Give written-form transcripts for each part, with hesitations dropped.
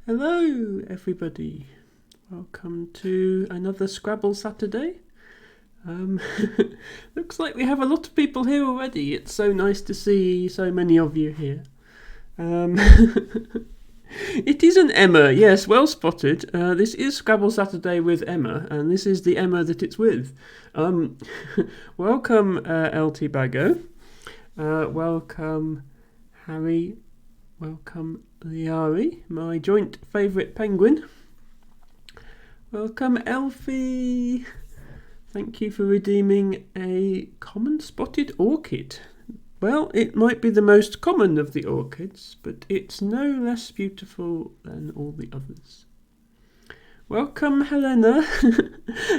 Hello, everybody. Welcome to another Scrabble Saturday. Looks like we have a lot of people here already. It's so nice to see so many of you here. It is an Emma, yes, well spotted. This is Scrabble Saturday with Emma, and this is the Emma that it's with. Welcome, LT Bago. Welcome, Harry. Welcome, Liari, my joint favourite penguin. Welcome, Elfie. Thank you for redeeming a common spotted orchid. Well, it might be the most common of the orchids, but it's no less beautiful than all the others. Welcome, Helena.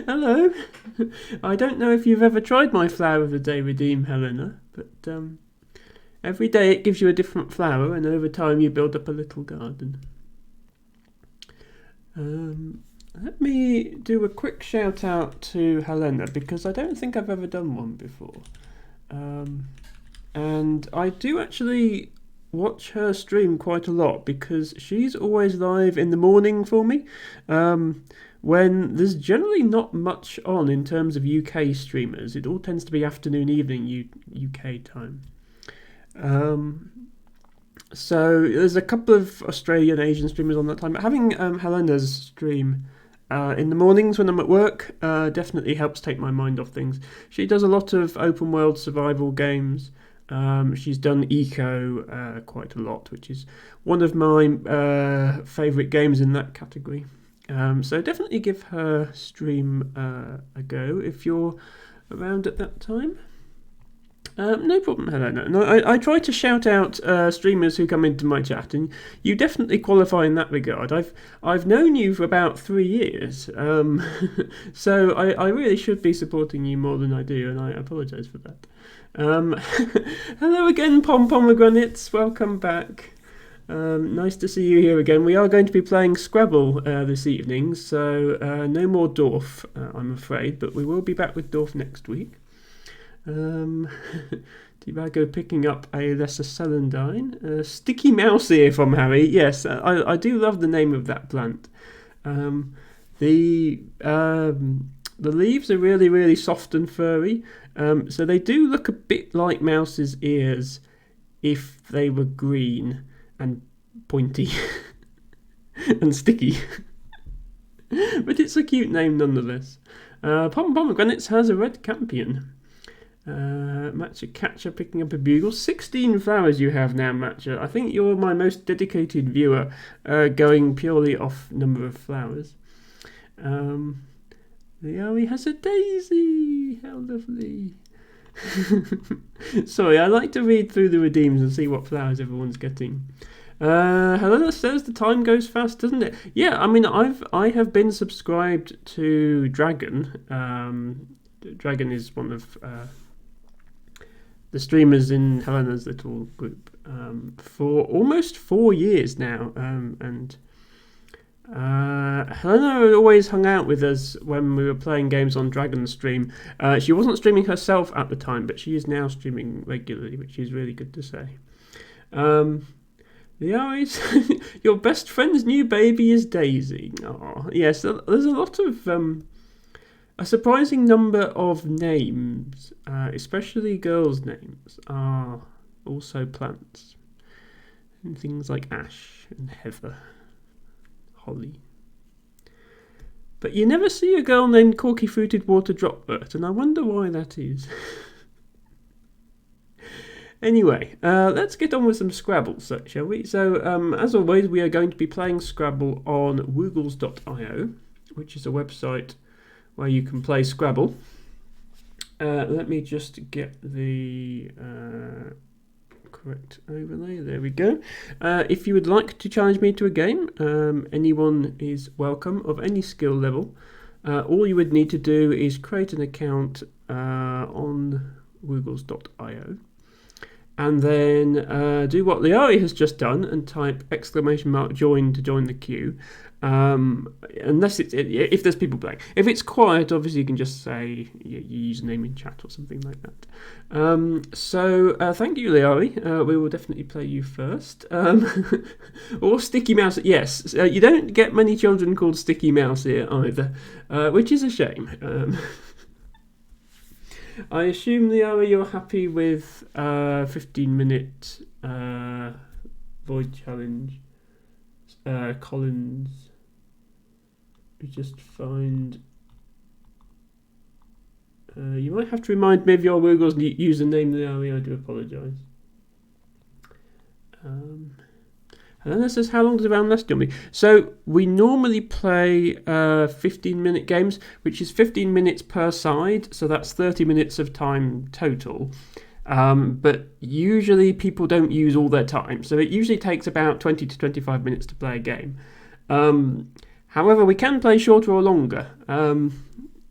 Hello. I don't know if you've ever tried my Flower of the Day redeem, Helena, but every day it gives you a different flower, and over time you build up a little garden. Let me do a quick shout out to Helena, because I don't think I've ever done one before. And I do actually watch her stream quite a lot, because she's always live in the morning for me, when there's generally not much on in terms of UK streamers. It all tends to be afternoon, evening UK time. So there's a couple of Australian, Asian streamers on that time, but having Helena's stream in the mornings when I'm at work definitely helps take my mind off things. She does a lot of open world survival games. She's done Eco quite a lot, which is one of my favourite games in that category. So definitely give her stream a go if you're around at that time. No problem, Helena. No, I try to shout out streamers who come into my chat, and you definitely qualify in that regard. I've known you for about 3 years, so I really should be supporting you more than I do, and I apologise for that. Hello again, Pomegranates. Welcome back. Nice to see you here again. We are going to be playing Scrabble this evening, so no more Dorf, I'm afraid, but we will be back with Dorf next week. Tibago picking up a lesser celandine. Sticky mouse ear from Harry. Yes, I do love the name of that plant. The leaves are really, really soft and furry. So they do look a bit like mouse's ears if they were green and pointy and sticky. But it's a cute name nonetheless. Pomegranates has a red campion. Matcha Catcher picking up a bugle. 16 flowers you have now, Matcha. I think you're my most dedicated viewer, going purely off number of flowers. Liari has a daisy. How lovely. Sorry, I like to read through the redeems and see what flowers everyone's getting. Helena says the time goes fast, doesn't it? Yeah, I mean, I have been subscribed to Dragon. Dragon is one of the streamers in Helena's little group for almost 4 years now, and Helena always hung out with us when we were playing games on Dragon's stream. She wasn't streaming herself at the time, but she is now streaming regularly, which is really good to say. Your best friend's new baby is Daisy. Oh, yes, there's a lot of a surprising number of names, especially girls' names, are also plants. And things like Ash and Heather, Holly. But you never see a girl named Corky Fruited Water Droplet, and I wonder why that is. Anyway, let's get on with some Scrabble, shall we? So, as always, we are going to be playing Scrabble on woogles.io, which is a website where you can play Scrabble. Let me just get the correct overlay. There we go. If you would like to challenge me to a game, anyone is welcome of any skill level. All you would need to do is create an account on woogles.io. and then do what Liari has just done and type !join to join the queue. Unless if there's people playing. If it's quiet, obviously you can just say your username in chat or something like that. So thank you, Liari. We will definitely play you first. Or Sticky Mouse. Yes, you don't get many children called Sticky Mouse here either, which is a shame. I assume, Liara, you're happy with 15-minute void challenge. Collins. We just find. You might have to remind me of your Google's username, Liara. I do apologise. And then it says, how long does a round last, Dummy? So we normally play 15-minute games, which is 15 minutes per side. So that's 30 minutes of time total. But usually people don't use all their time. So it usually takes about 20 to 25 minutes to play a game. However, we can play shorter or longer.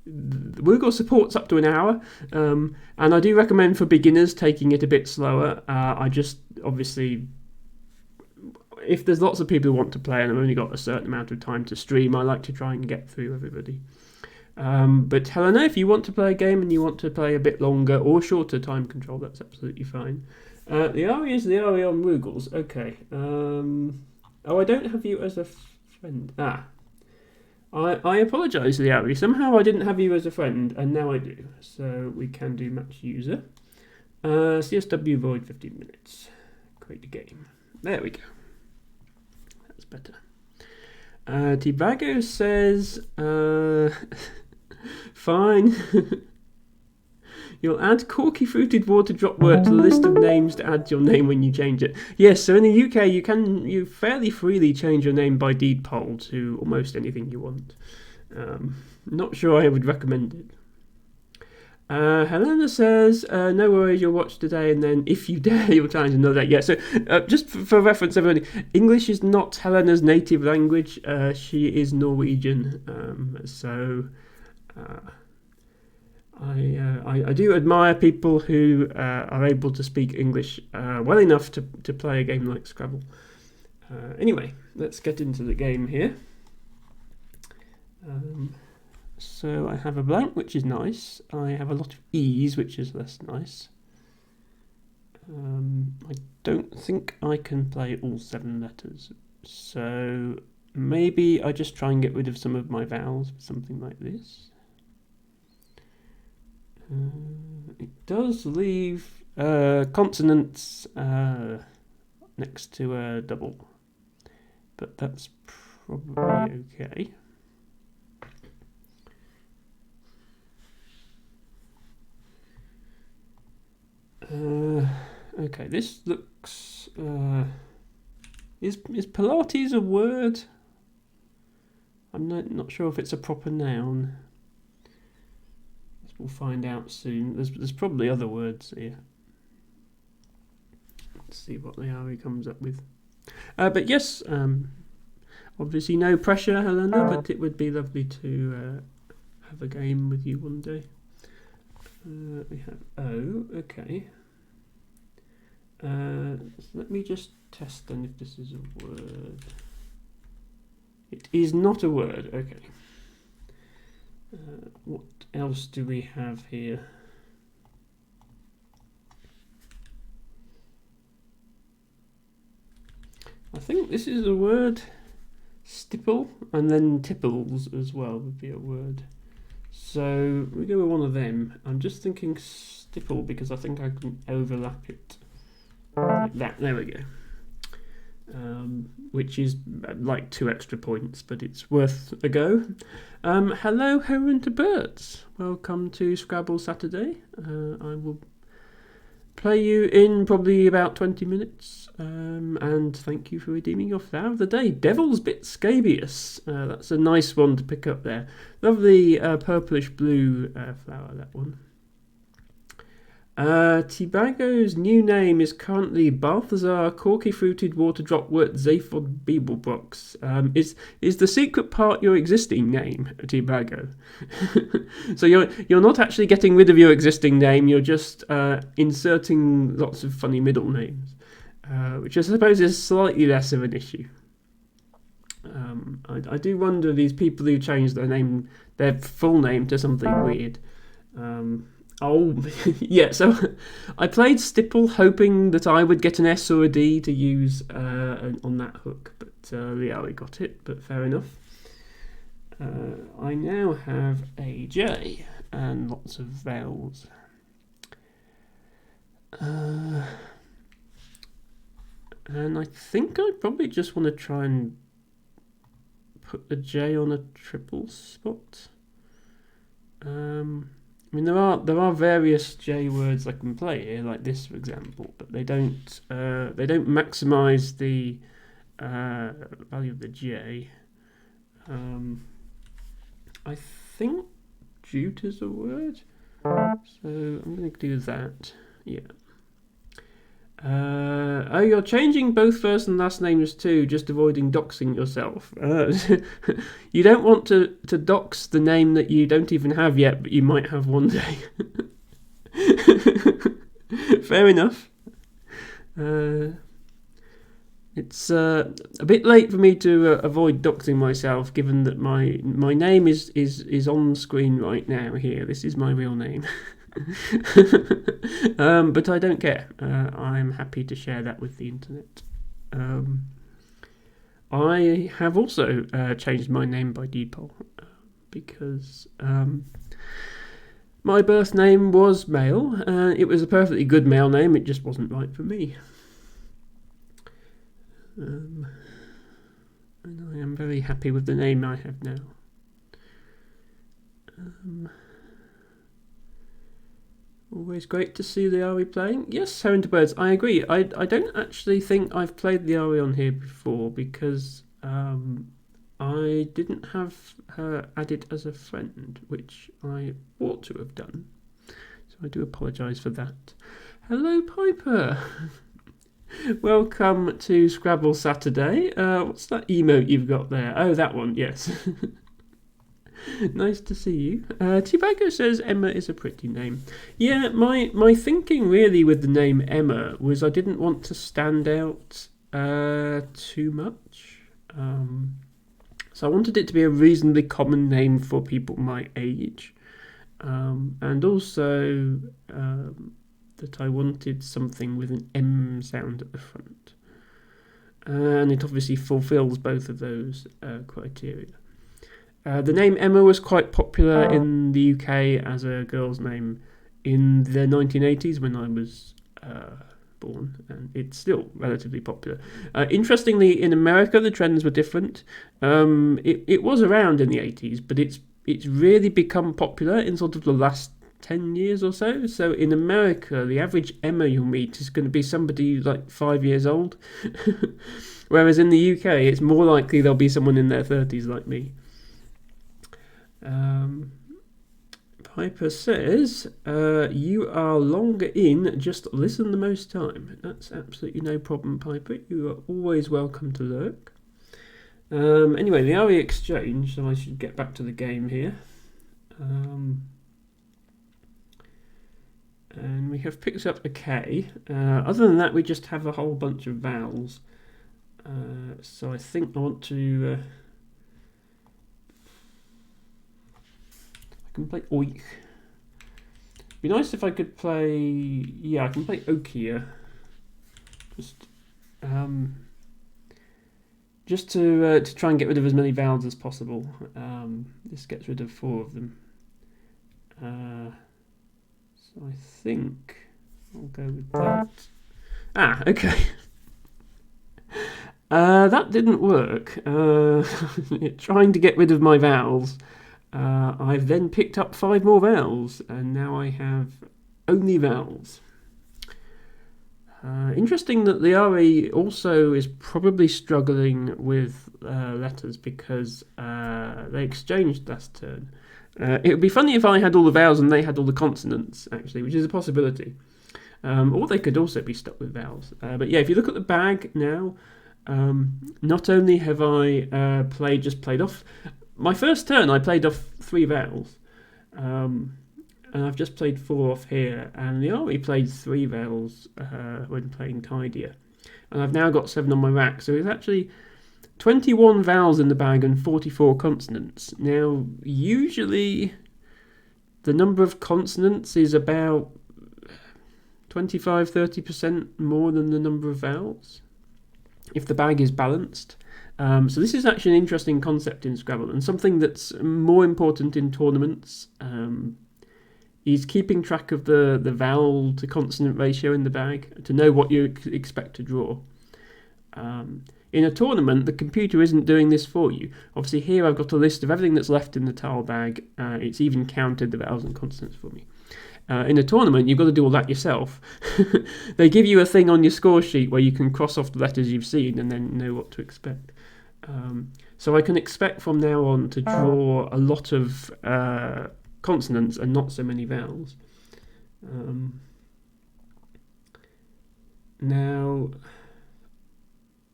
Woogle supports up to an hour. And I do recommend for beginners taking it a bit slower. I just, obviously, if there's lots of people who want to play and I've only got a certain amount of time to stream, I like to try and get through everybody. But Helena, if you want to play a game and you want to play a bit longer or shorter time control, that's absolutely fine. The Ari is the Ari on Woogles. Okay. I don't have you as a friend. I apologise, Liari. Somehow I didn't have you as a friend, and now I do. So we can do match user. CSW void 15 minutes. Create a game. There we go. That's better. Tibago says, fine. You'll add corky fruited water drop wort to the list of names to add your name when you change it. Yes, so in the UK you fairly freely change your name by deed poll to almost anything you want. Not sure I would recommend it. Helena says, no worries, you'll watch today and then if you dare you'll challenge another day. Yeah, so just for reference, everybody, English is not Helena's native language. She is Norwegian, I do admire people who are able to speak English well enough to play a game like Scrabble. Anyway, let's get into the game here. So I have a blank, which is nice. I have a lot of E's, which is less nice. I don't think I can play all 7 letters. So maybe I just try and get rid of some of my vowels, something like this. It does leave consonants next to a double, but that's probably okay. Okay, this looks. Is Pilates a word? I'm not sure if it's a proper noun. We'll find out soon. There's probably other words here. Let's see what the Ari comes up with. But yes, obviously no pressure, Helena, but it would be lovely to have a game with you one day. We have O, okay. So let me just test then if this is a word. It is not a word, okay. What else do we have here? I think this is a word. Stipple, and then tipples as well would be a word. So we go with one of them. I'm just thinking stipple because I think I can overlap it like that. There we go. Which is like 2 extra points, but it's worth a go. Hello, Heron to Birds. Welcome to Scrabble Saturday. I will play you in probably about 20 minutes. And thank you for redeeming your flower of the day. Devil's Bit Scabious. That's a nice one to pick up there. Lovely purplish blue flower, that one. Tibago's new name is currently Balthazar Corky Fruited Water Drop Wort Zaphod Bibelbox. Is the secret part your existing name, Tibago? So you're not actually getting rid of your existing name. You're just inserting lots of funny middle names, which I suppose is slightly less of an issue. I do wonder these people who change their full name to something weird. Yeah, so I played Stipple hoping that I would get an S or a D to use on that hook, but yeah, we got it, but fair enough. I now have a J and lots of vowels. And I think I probably just want to try and put the J on a triple spot. I mean, there are various J words I can play here, like this, for example, but they don't maximise the value of the J. I think jute is a word, so I'm going to do that. Yeah. Oh, you're changing both first and last names too, just avoiding doxing yourself. You don't want to dox the name that you don't even have yet, but you might have one day. Fair enough. It's a bit late for me to avoid doxing myself, given that my name is on screen right now here. This is my real name. But I don't care. I'm happy to share that with the internet. I have also changed my name by default because my birth name was male. It was a perfectly good male name. It just wasn't right for me. And I am very happy with the name I have now. Always great to see the RE playing. Yes, Herring Birds, I agree. I don't actually think I've played the RE on here before because I didn't have her added as a friend, which I ought to have done. So I do apologise for that. Hello, Piper. Welcome to Scrabble Saturday. What's that emote you've got there? Oh, that one, yes. Nice to see you. Tibago says Emma is a pretty name. Yeah, my thinking really with the name Emma was I didn't want to stand out too much. So I wanted it to be a reasonably common name for people my age. And also that I wanted something with an M sound at the front. And it obviously fulfills both of those criteria. The name Emma was quite popular in the UK as a girl's name in the 1980s when I was born, and it's still relatively popular. Interestingly, in America, the trends were different. It was around in the 80s, but it's really become popular in sort of the last 10 years or so. So in America, the average Emma you'll meet is going to be somebody like 5 years old, whereas in the UK, it's more likely there'll be someone in their 30s like me. Piper says, you are longer in, just listen the most time. That's absolutely no problem, Piper. You are always welcome to lurk. Anyway, the RE exchange, so I should get back to the game here. And we have picked up a K. Other than that, we just have a whole bunch of vowels. So I think I want to... I can play oik. Be nice if I could play. Yeah, I can play okia. Just to try and get rid of as many vowels as possible. This gets rid of 4 of them. So I think I'll go with that. Okay. That didn't work. Trying to get rid of my vowels. I've then picked up 5 more vowels, and now I have only vowels. Interesting that the RE also is probably struggling with letters because they exchanged last turn. It would be funny if I had all the vowels and they had all the consonants, actually, which is a possibility. Or they could also be stuck with vowels. But yeah, if you look at the bag now, not only have I played off my first turn, I played off 3 vowels, and I've just played 4 off here, and the army played 3 vowels when playing tidier, and I've now got 7 on my rack. So it's actually 21 vowels in the bag and 44 consonants. Now, usually the number of consonants is about 25-30% more than the number of vowels if the bag is balanced. So this is actually an interesting concept in Scrabble, and something that's more important in tournaments is keeping track of the vowel to consonant ratio in the bag to know what you expect to draw. In a tournament, the computer isn't doing this for you. Obviously here I've got a list of everything that's left in the tile bag. It's even counted the vowels and consonants for me. In a tournament, you've got to do all that yourself. They give you a thing on your score sheet where you can cross off the letters you've seen and then know what to expect. So I can expect from now on to draw a lot of consonants and not so many vowels. Now,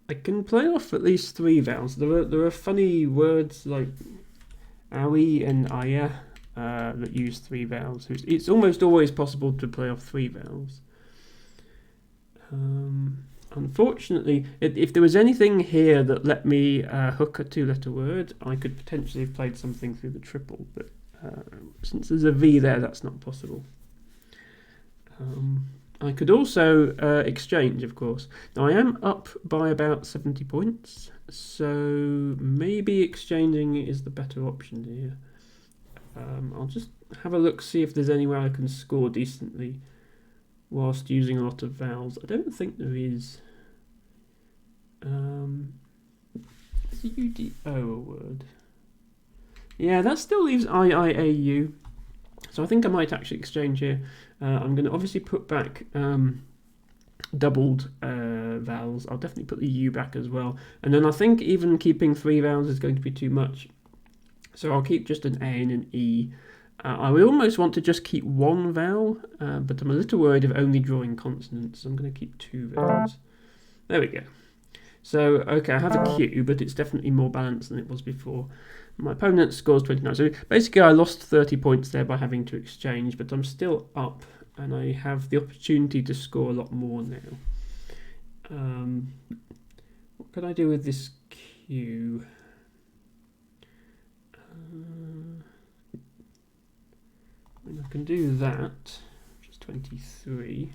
I can play off at least 3 vowels. There are funny words like owie and aya that use 3 vowels. It's almost always possible to play off 3 vowels. Unfortunately, if there was anything here that let me hook a 2-letter word, I could potentially have played something through the triple, but since there's a V there, that's not possible. I could also exchange, of course. Now I am up by about 70 points, so maybe exchanging is the better option here. I'll just have a look, see if there's anywhere I can score decently whilst using a lot of vowels. I don't think there is. Is UDO a word? Yeah, that still leaves IIAU. So I think I might actually exchange here. I'm going to obviously put back doubled vowels. I'll definitely put the U back as well. And then I think even keeping 3 vowels is going to be too much. So I'll keep just an A and an E. I would almost want to just keep 1 vowel, but I'm a little worried of only drawing consonants. So I'm going to keep 2 vowels. There we go. So, okay, I have a Q, but it's definitely more balanced than it was before. My opponent scores 29. So basically I lost 30 points there by having to exchange, but I'm still up, and I have the opportunity to score a lot more now. What could I do with this Q? I can do that, which is 23.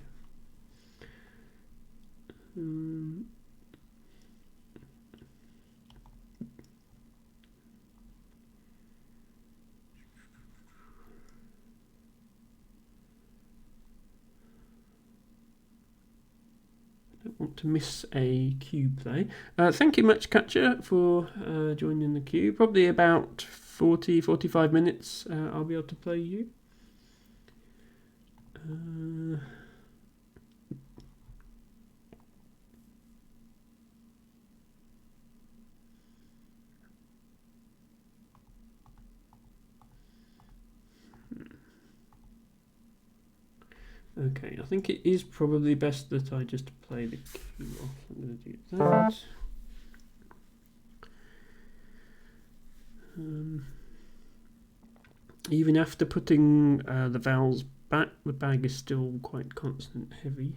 Want to miss a Q play. Thank you much, Catcher, for joining the queue. Probably about 40-45 minutes I'll be able to play you. Okay, I think it is probably best that I just play the Q off. I'm going to do that. Even after putting the vowels back, the bag is still quite consonant heavy.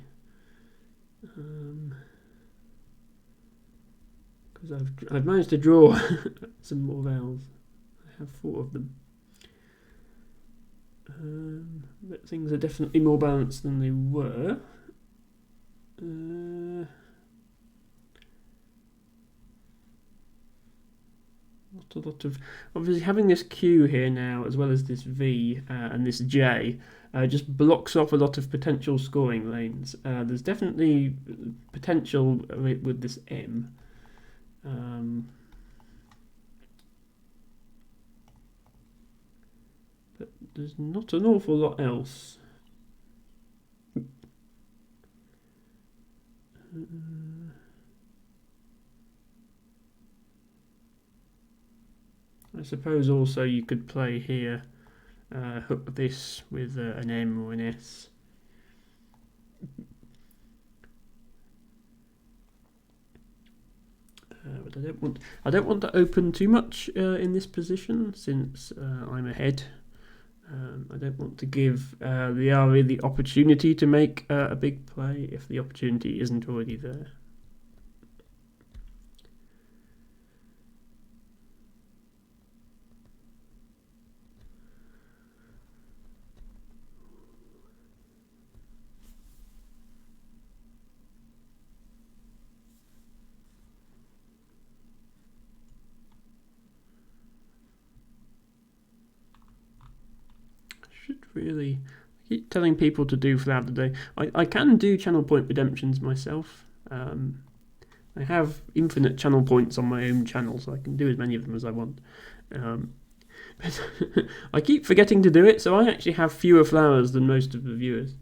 Because I've managed to draw some more vowels. I have 4 of them. But things are definitely more balanced than they were. Not a lot of... Obviously having this Q here now, as well as this V and this J, just blocks off a lot of potential scoring lanes. There's definitely potential with this M. But there's not an awful lot else. I suppose also you could play here hook this with an M or an S. But I don't want to open too much in this position since I'm ahead. I don't want to give the Ari the opportunity to make a big play if the opportunity isn't already there. Really, I keep telling people to do throughout the day. I can do channel point redemptions myself. I have infinite channel points on my own channel, so I can do as many of them as I want. But I keep forgetting to do it, so I actually have fewer flowers than most of the viewers.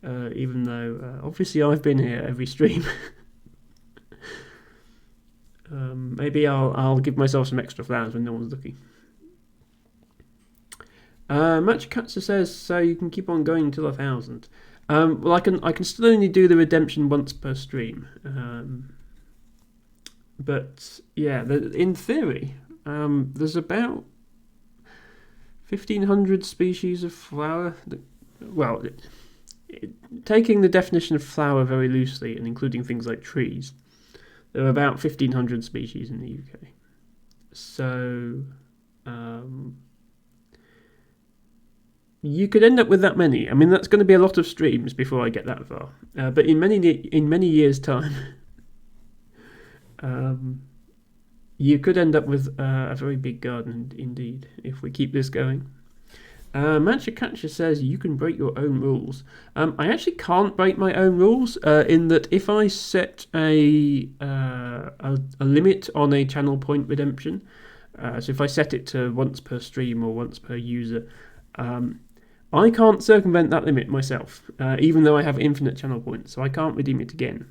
Even though obviously I've been here every stream. Maybe I'll give myself some extra flowers when no one's looking. Matchkatsu says, so you can keep on going until 1,000. Well, I can still only do the redemption once per stream. But yeah, in theory, there's about 1,500 species of flower. Well, taking the definition of flower very loosely and including things like trees, there are about 1,500 species in the UK. So you could end up with that many. I mean, that's going to be a lot of streams before I get that far. But in many years' time, you could end up with a very big garden indeed if we keep this going. Manchakacha says you can break your own rules. I actually can't break my own rules in that if I set a limit on a channel point redemption, so if I set it to once per stream or once per user, I can't circumvent that limit myself, even though I have infinite channel points, so I can't redeem it again.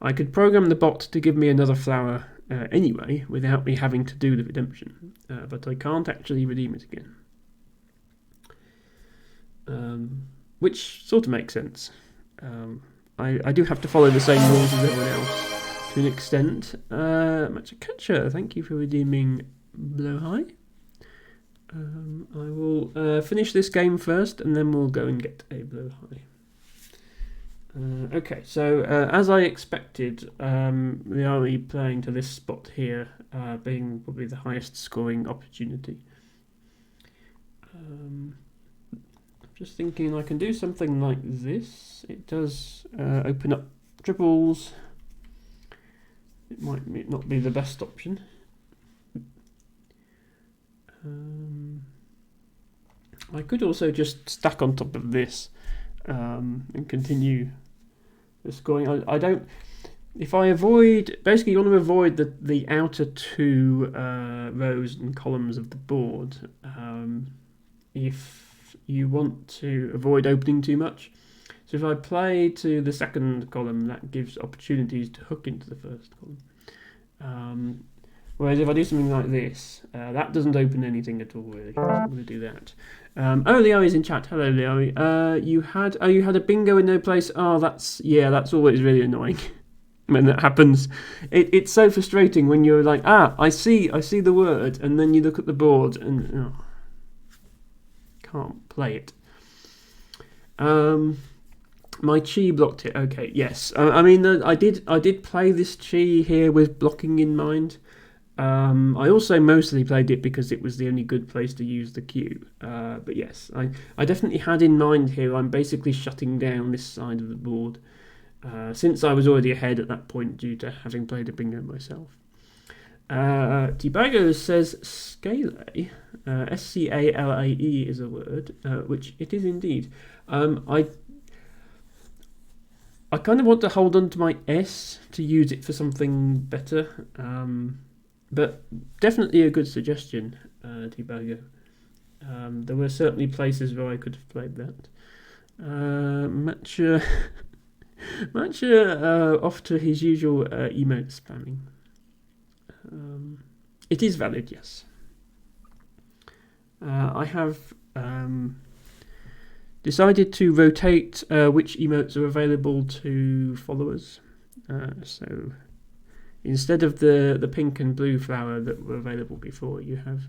I could program the bot to give me another flower anyway, without me having to do the redemption, but I can't actually redeem it again. Which sort of makes sense. I do have to follow the same rules as everyone else, to an extent. Matchakacha, thank you for redeeming Blowhigh. I will finish this game first, and then we'll go and get a Blowhigh. Okay, so as I expected, we are playing to this spot here, being probably the highest scoring opportunity. Just thinking I can do something like this. It does open up triples. It might not be the best option. I could also just stack on top of this and continue the scoring. I don't. If I avoid, basically, you want to avoid the outer two rows and columns of the board. If you want to avoid opening too much. So if I play to the second column, that gives opportunities to hook into the first column. Whereas if I do something like this, that doesn't open anything at all, really. So I'm going to do that. Oh, Leo is in chat. Hello, Leo. You had a bingo in no place. Oh, that's always really annoying when that happens. It's so frustrating when you're like, I see the word, and then you look at the board and can't play it. My chi blocked it. Okay, yes. I mean, I did play this chi here with blocking in mind. I also mostly played it because it was the only good place to use the Q. But yes, I definitely had in mind here, I'm basically shutting down this side of the board, since I was already ahead at that point due to having played a bingo myself. Tibago says scale, S-C-A-L-A-E is a word, which it is indeed. I kind of want to hold on to my S to use it for something better, but definitely a good suggestion, Tibago. There were certainly places where I could have played that. Matcha off to his usual emote spamming. It is valid, yes. I have decided to rotate which emotes are available to followers. So instead of the pink and blue flower that were available before, you have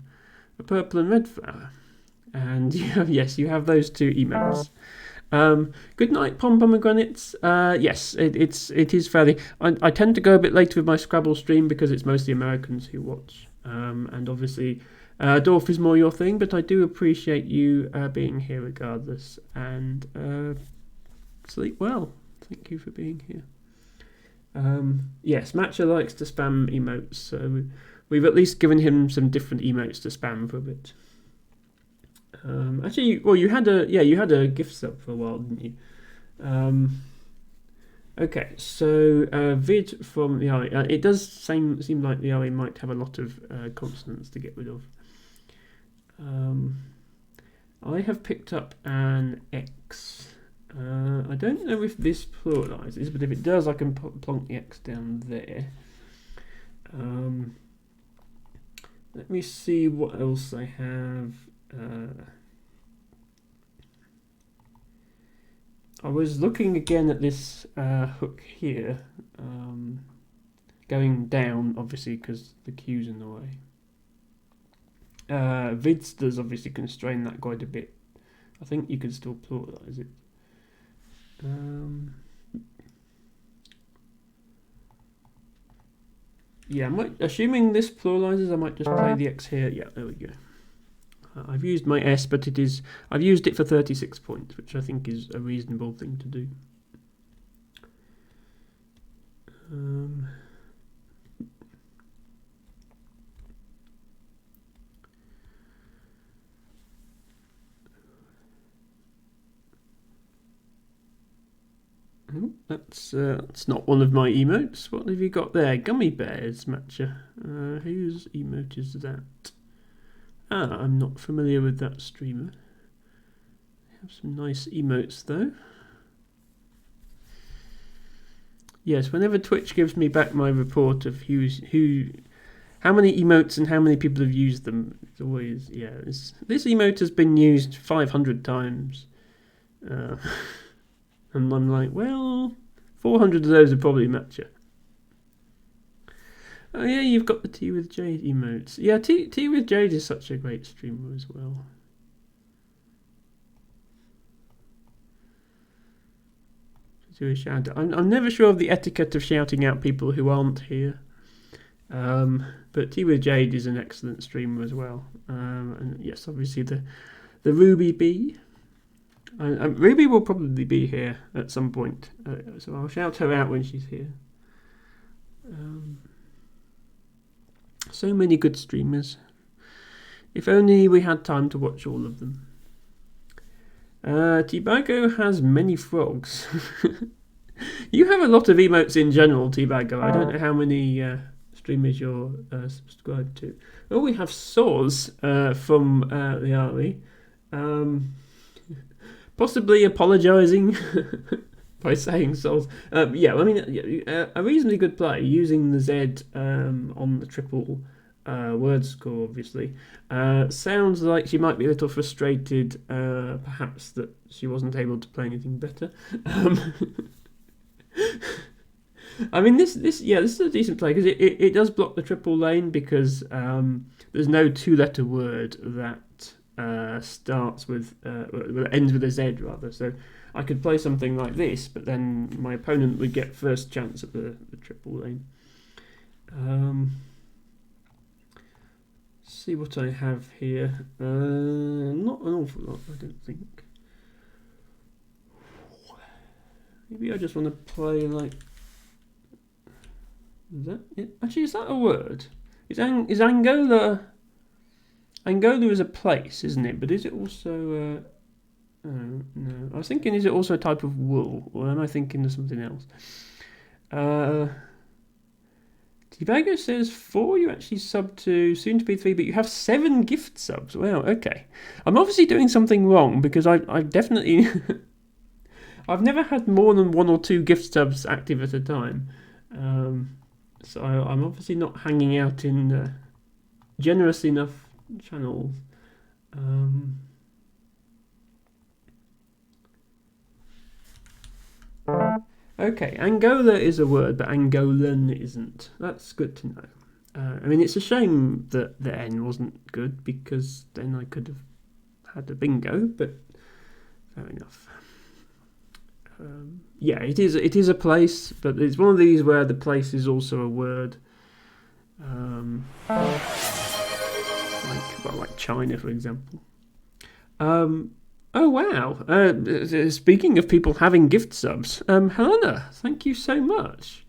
a purple and red flower. And you have those two emotes. Good night, pomegranates. Yes, it is fairly. I tend to go a bit later with my Scrabble stream because it's mostly Americans who watch, and obviously, Dorf is more your thing. But I do appreciate you being here regardless, and sleep well. Thank you for being here. Yes, Matcha likes to spam emotes, so we've at least given him some different emotes to spam for a bit. Actually, well, you had a gift sub for a while, didn't you? Okay, so vid from the RE. It does seem like the RE might have a lot of consonants to get rid of. I have picked up an X. I don't know if this pluralizes, but if it does, I can plonk the X down there. Let me see what else I have. I was looking again at this hook here, going down, obviously, because the Q's in the way. Vids does obviously constrain that quite a bit. I think you could still pluralize it. Yeah, assuming this pluralizes, I might just play the X here. Yeah, there we go. I've used my S, but I've used it for 36 points, which I think is a reasonable thing to do. That's not one of my emotes. What have you got there? Gummy bears, Matcha. Whose emote is that? I'm not familiar with that streamer. They have some nice emotes though. Yes, whenever Twitch gives me back my report of how many emotes and how many people have used them, it's always this emote has been used 500 times, and I'm like, well, 400 of those are probably Matcha. Oh yeah, you've got the Tea with Jade emotes. Yeah, Tea with Jade is such a great streamer as well. Do a shout out. I'm never sure of the etiquette of shouting out people who aren't here. But Tea with Jade is an excellent streamer as well. And yes, obviously the Ruby Bee. Ruby will probably be here at some point, so I'll shout her out when she's here. So many good streamers. If only we had time to watch all of them. Teabago has many frogs. You have a lot of emotes in general, Teabago. I don't know how many streamers you're subscribed to. Oh, we have Saws from the RE. Possibly apologising by saying Souls. Yeah, I mean, a reasonably good play using the Z on the triple word score, obviously. Sounds like she might be a little frustrated, perhaps, that she wasn't able to play anything better. I mean, this is a decent play because it does block the triple lane because there's no two-letter word that starts with ends with a Z rather. So I could play something like this, but then my opponent would get first chance at the triple lane. See what I have here. Not an awful lot, I don't think. Maybe I just want to play like. Is that it? Actually, is that a word? Is Angola? Angola is a place, isn't it? But is it also? Oh, no. I was thinking, is it also a type of wool, or am I thinking of something else? Tibago says 4. You actually sub to soon to be 3, but you have 7 gift subs. Wow. Okay. I'm obviously doing something wrong because I've definitely. I've never had more than 1 or 2 gift subs active at a time. So I'm obviously not hanging out in generous enough channels. Okay, Angola is a word, but Angolan isn't. That's good to know. I mean, it's a shame that the N wasn't good, because then I could have had a bingo, but fair enough. Yeah, it is a place, but it's one of these where the place is also a word. Like China, for example. Oh wow! Speaking of people having gift subs, Helena, thank you so much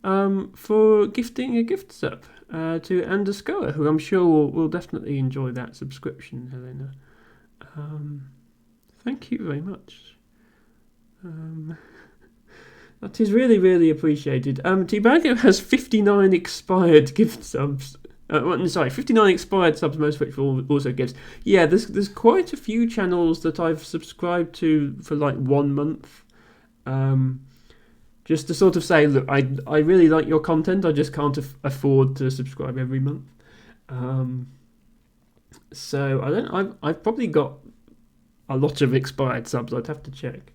for gifting a gift sub to Anderscoa, who I'm sure will definitely enjoy that subscription, Helena. Thank you very much. That is really, really appreciated. Tibago has 59 expired gift subs. 59 expired subs, most of which also gives. Yeah, there's quite a few channels that I've subscribed to for like 1 month. Just to sort of say, look, I really like your content. I just can't afford to subscribe every month. So I've probably got a lot of expired subs. I'd have to check.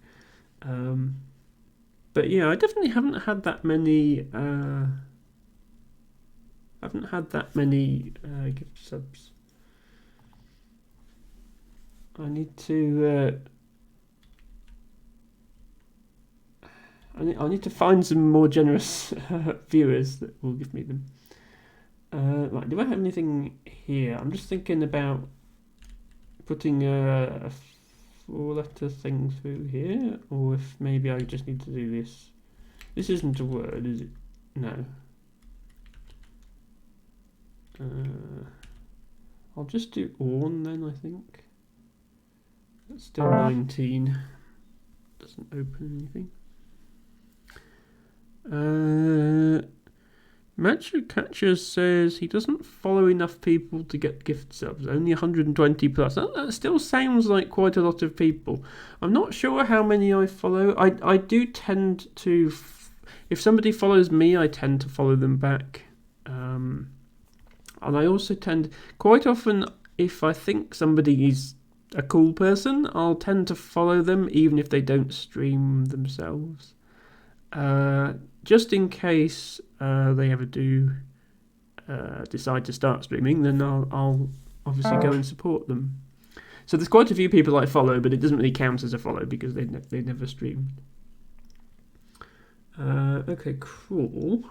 But yeah, I definitely haven't had that many. Gift subs. I need to. I need to find some more generous viewers that will give me them. Right, do I have anything here? I'm just thinking about putting a 4-letter thing through here, or if maybe I just need to do this. This isn't a word, is it? No. I'll just do orn then, I think. That's still 19. Doesn't open anything. Matcher Catcher says he doesn't follow enough people to get gift subs, only 120 plus. That still sounds like quite a lot of people. I'm not sure how many I follow. I do tend to, if somebody follows me, I tend to follow them back. And I also tend, quite often, if I think somebody is a cool person, I'll tend to follow them even if they don't stream themselves. Just in case they ever do decide to start streaming, then I'll obviously go and support them. So there's quite a few people I follow, but it doesn't really count as a follow because they never stream. Okay, cool.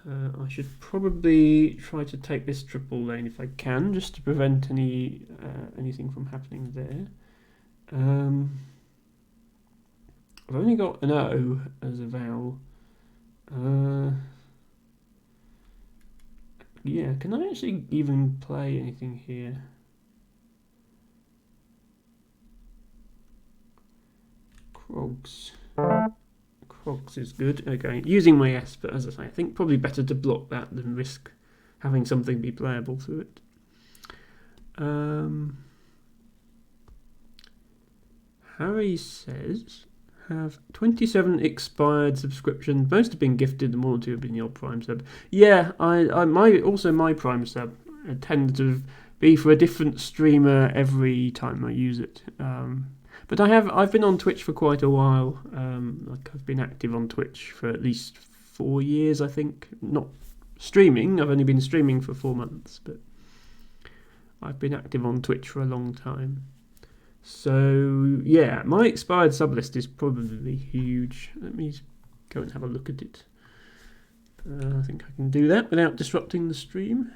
I should probably try to take this triple lane if I can, just to prevent anything from happening there. I've only got an O as a vowel. Yeah, can I actually even play anything here? Crocs is good. Okay, using my S, but as I say, I think probably better to block that than risk having something be playable through it. Harry says, have 27 expired subscriptions. Most have been gifted, and 1 or 2 have been your Prime sub. Yeah, my Prime sub tends to be for a different streamer every time I use it. But I've been on Twitch for quite a while. I've been active on Twitch for at least 4 years, I think. Not streaming. I've only been streaming for 4 months, but I've been active on Twitch for a long time. So yeah, my expired sub list is probably huge. Let me go and have a look at it. I think I can do that without disrupting the stream.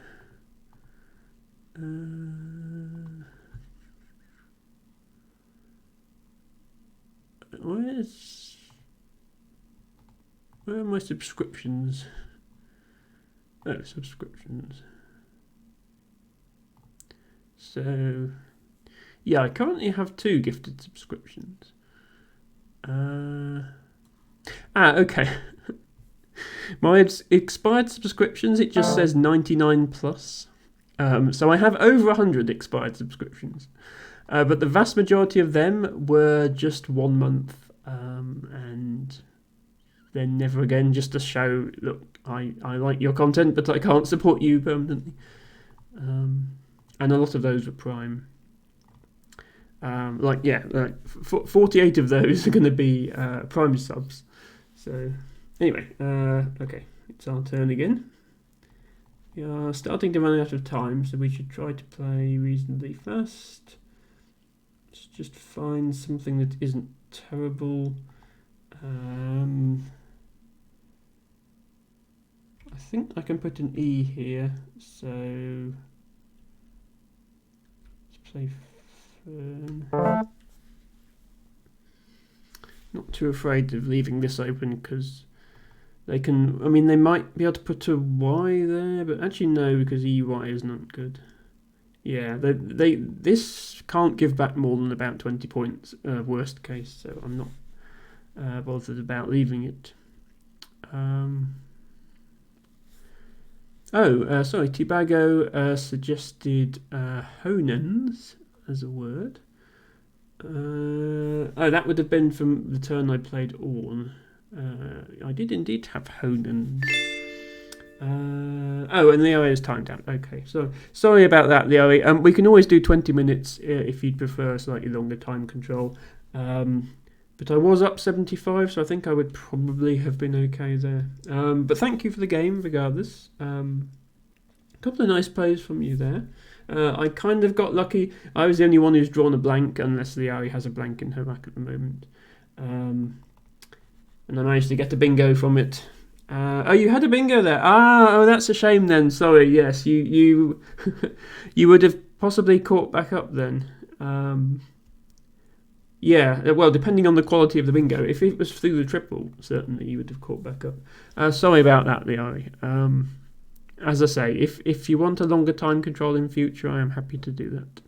Where are my subscriptions? Oh, subscriptions. So yeah, I currently have 2 gifted subscriptions. Okay. My expired subscriptions, it just says 99 plus. So I have over 100 expired subscriptions. But the vast majority of them were just 1 month. And then never again, just to show, look, I like your content, but I can't support you permanently. And a lot of those were Prime. 48 of those are going to be Prime subs. So anyway, okay, it's our turn again. We are starting to run out of time, so we should try to play reasonably fast. Let's just find something that isn't terrible. I think I can put an E here, so let's play Fern. Not too afraid of leaving this open because they can. I mean, they might be able to put a Y there, but actually no, because EY is not good. Yeah, this can't give back more than about 20 points, worst case. So I'm not bothered about leaving it. Sorry, Tibago suggested honens as a word. That would have been from the turn I played Orn. I did indeed have honens. And Leo is timed out. Okay, so sorry about that, Leo. We can always do 20 minutes if you'd prefer a slightly longer time control. But I was up 75, so I think I would probably have been okay there. But thank you for the game, regardless. A couple of nice plays from you there. I kind of got lucky. I was the only one who's drawn a blank, unless Liari has a blank in her rack at the moment. And I managed to get a bingo from it. You had a bingo there. That's a shame then. Sorry. Yes, you you would have possibly caught back up then. Yeah, well, depending on the quality of the bingo. If it was through the triple, certainly you would have caught back up. Sorry about that, Liari. As I say, if you want a longer time control in future, I am happy to do that.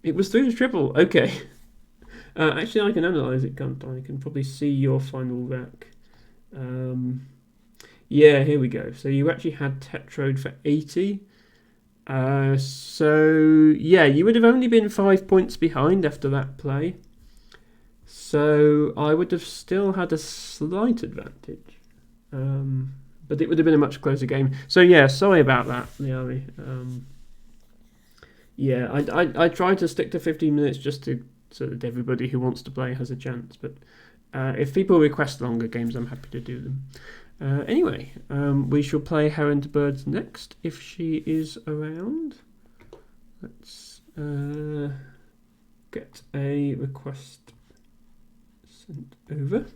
It was through the triple. Okay. Actually, I can analyse it, can't I? I can probably see your final rack. Yeah, here we go. So you actually had Tetrode for 80. So yeah, you would have only been 5 points behind after that play. So I would have still had a slight advantage. But it would have been a much closer game. So yeah, sorry about that, Liari. Yeah, I try to stick to 15 minutes just so that everybody who wants to play has a chance. But if people request longer games, I'm happy to do them. Anyway, we shall play Heron to Birds next, if she is around. Let's get a request sent over.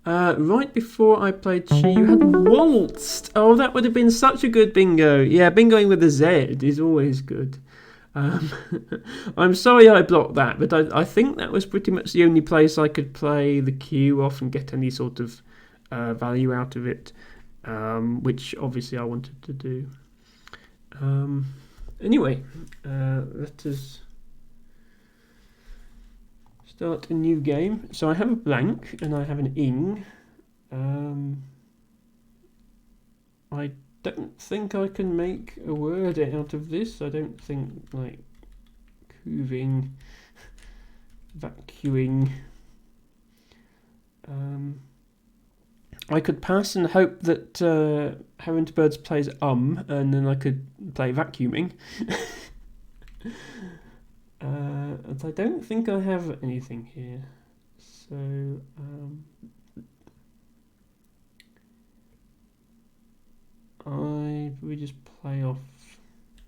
Right before I played She, you had waltzed. Oh, that would have been such a good bingo. Yeah, bingoing with a Z is always good. I'm sorry I blocked that, but I think that was pretty much the only place I could play the Q off and get any sort of value out of it, which obviously I wanted to do. Anyway, let us start a new game. So I have a blank and I have an ing. I don't think I can make a word out of this. I don't think, like, cooving, vacuuming. I could pass and hope that Heron to Birds plays and then I could play vacuuming. And I don't think I have anything here. So we just play off.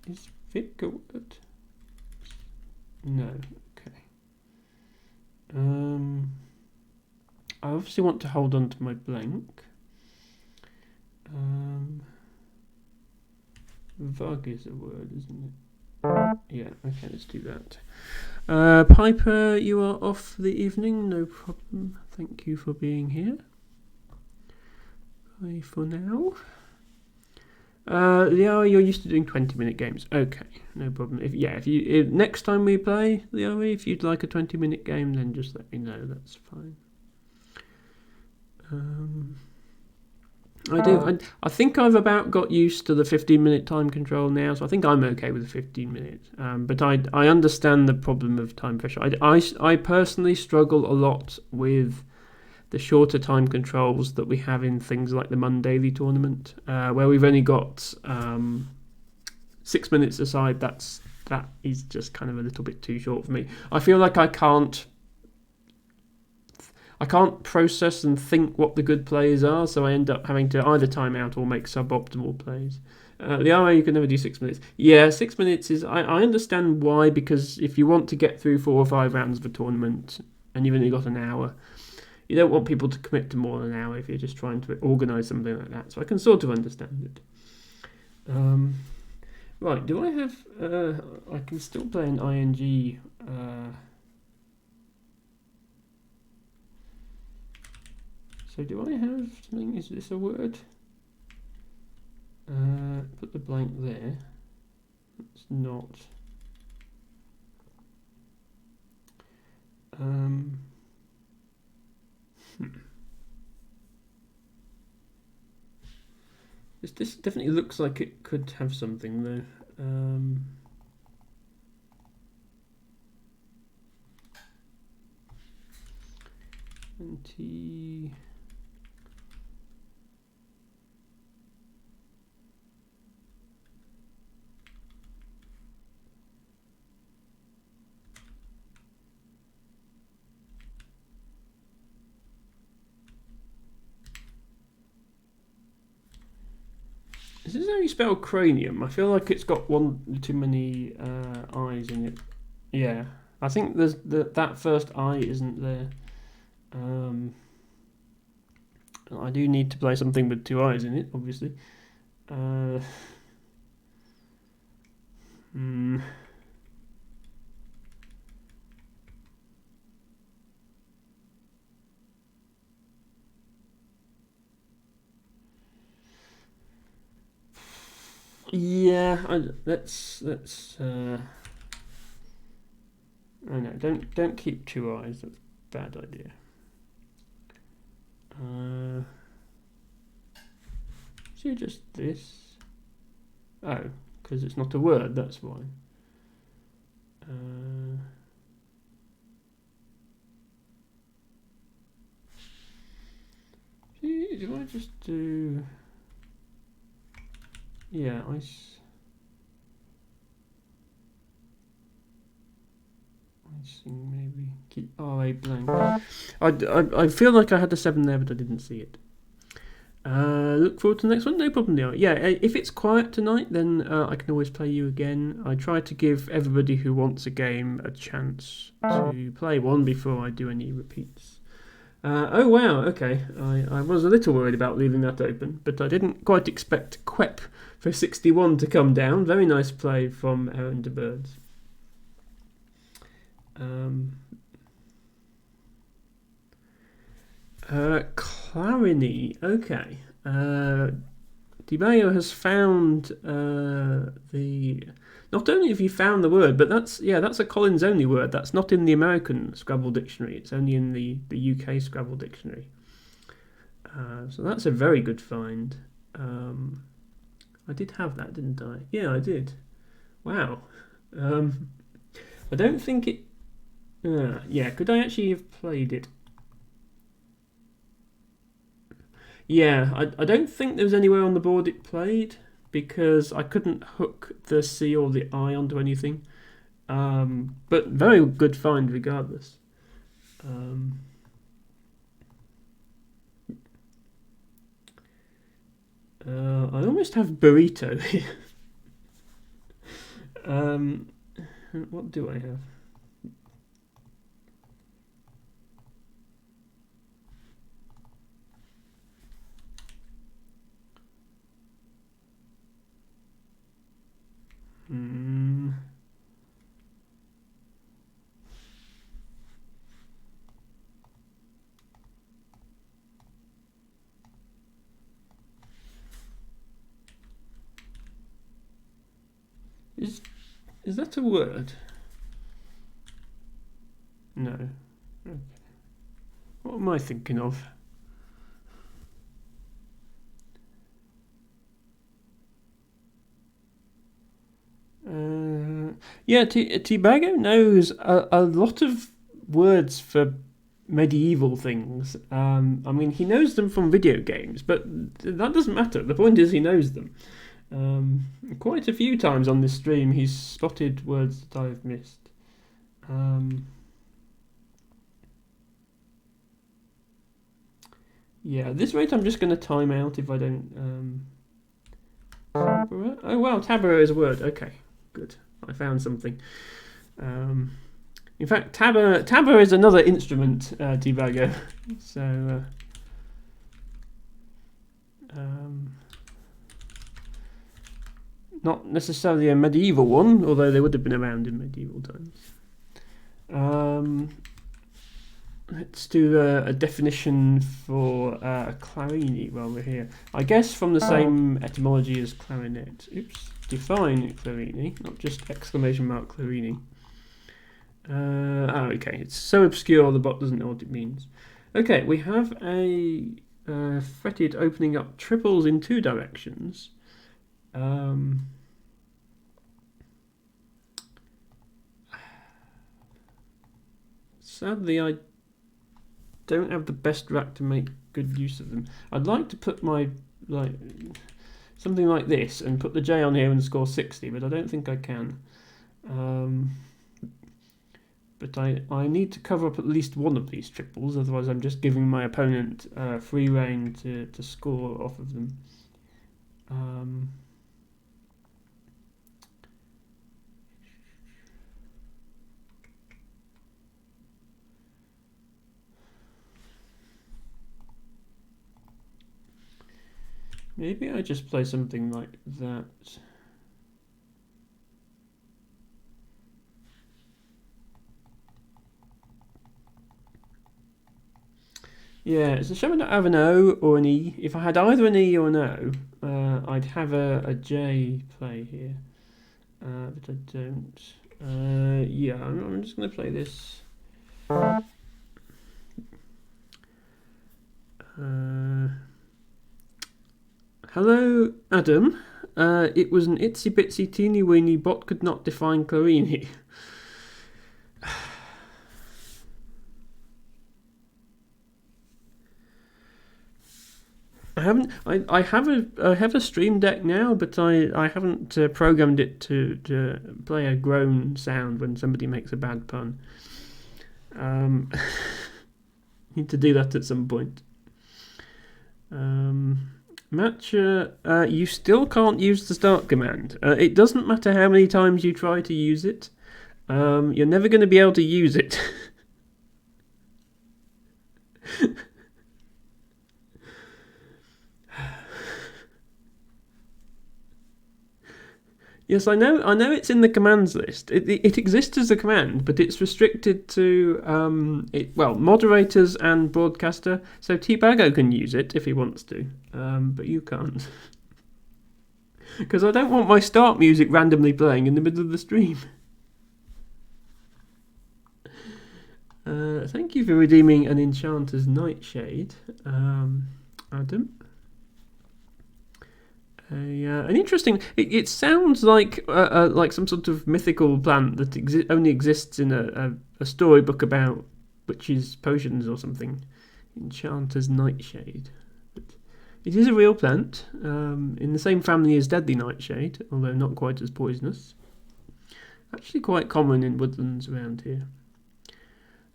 Is Vic a word? No. Okay. I obviously want to hold on to my blank. Vug is a word, isn't it? Yeah. Okay. Let's do that. Piper, you are off for the evening. No problem. Thank you for being here. Bye for now. Leo, you're used to doing 20-minute games. Okay, no problem. If next time we play, Leo, if you'd like a 20-minute game, then just let me know. That's fine. I think I've about got used to the 15-minute time control now, so I think I'm okay with the 15 minutes. But I understand the problem of time pressure. I personally struggle a lot with the shorter time controls that we have in things like the Mun Daily tournament, where we've only got 6 minutes aside. That is just kind of a little bit too short for me. I feel like I can't I can't process and think what the good plays are, so I end up having to either time out or make suboptimal plays. The RA, you can never do 6 minutes. Yeah, 6 minutes is. I understand why, because if you want to get through 4 or 5 rounds of a tournament and you've only got an hour, you don't want people to commit to more than an hour if you're just trying to organise something like that. So I can sort of understand it. Right, do I have. I can still play an ing. So do I have something? Is this a word? Put the blank there. It's not. This definitely looks like it could have something though. 20. Is this how you spell cranium? I feel like it's got one too many I's in it. Yeah, I think there's that first I isn't there. I do need to play something with 2 I's in it, obviously. Yeah, let's. I know. Don't keep 2 I's. That's a bad idea. So just this. Oh, because it's not a word. That's why. Do I just do? Yeah, maybe keep RA blank. I feel like I had a 7 there, but I didn't see it. Look forward to the next one. No problem, Leo. Yeah, if it's quiet tonight, then I can always play you again. I try to give everybody who wants a game a chance to play one before I do any repeats. Oh wow, okay. I was a little worried about leaving that open, but I didn't quite expect Quep for 61 to come down. Very nice play from Aaron de Birds. Clarini, okay. DiMaio has found the. Not only have you found the word, but that's a Collins only word. That's not in the American Scrabble dictionary. It's only in the UK Scrabble dictionary. So that's a very good find. I did have that, didn't I? Yeah, I did. Wow. I don't think it. Yeah, could I actually have played it? Yeah, I don't think there was anywhere on the board it played, because I couldn't hook the C or the I onto anything. But very good find regardless. I almost have burrito here. What do I have? Is that a word? No. Okay. What am I thinking of? Yeah, Tibago knows a lot of words for medieval things. I mean, he knows them from video games, but that doesn't matter. The point is he knows them. Quite a few times on this stream he's spotted words that I've missed. Yeah, at this rate I'm just going to time out if I don't... Tabara? Oh wow, tabara is a word. Okay, good. I found something. In fact, tabba is another instrument, Tibago. So, not necessarily a medieval one, although they would have been around in medieval times. Let's do a definition for clarini while we're here. I guess from the same etymology as clarinet. Oops. Define clarini, not just exclamation mark clarini. Okay, it's so obscure the bot doesn't know what it means. Okay, we have a fretted opening up triples in two directions. Sadly, I don't have the best rack to make good use of them. I'd like to put my something like this and put the J on here and score 60, but I don't think I can. But I need to cover up at least one of these triples, otherwise I'm just giving my opponent free rein to score off of them. Maybe I just play something like that. Yeah, it's a shame I don't have an O or an E. If I had either an E or an O, I'd have a J play here. But I don't. Yeah, I'm just going to play this. Hello, Adam. It was an itsy bitsy teeny weeny bot could not define clarini. I have a Stream Deck now, but I haven't programmed it to play a groan sound when somebody makes a bad pun. Need to do that at some point. Matcher, you still can't use the start command. It doesn't matter how many times you try to use it. You're never going to be able to use it. Yes, I know it's in the commands list. It exists as a command, but it's restricted to moderators and broadcaster. So Tbago can use it if he wants to, but you can't. Because I don't want my start music randomly playing in the middle of the stream. Thank you for redeeming an Enchanter's Nightshade, Adam. An interesting. It sounds like some sort of mythical plant that only exists in a storybook about witches' potions or something. Enchanter's Nightshade. But it is a real plant, in the same family as Deadly Nightshade, although not quite as poisonous. Actually, quite common in woodlands around here.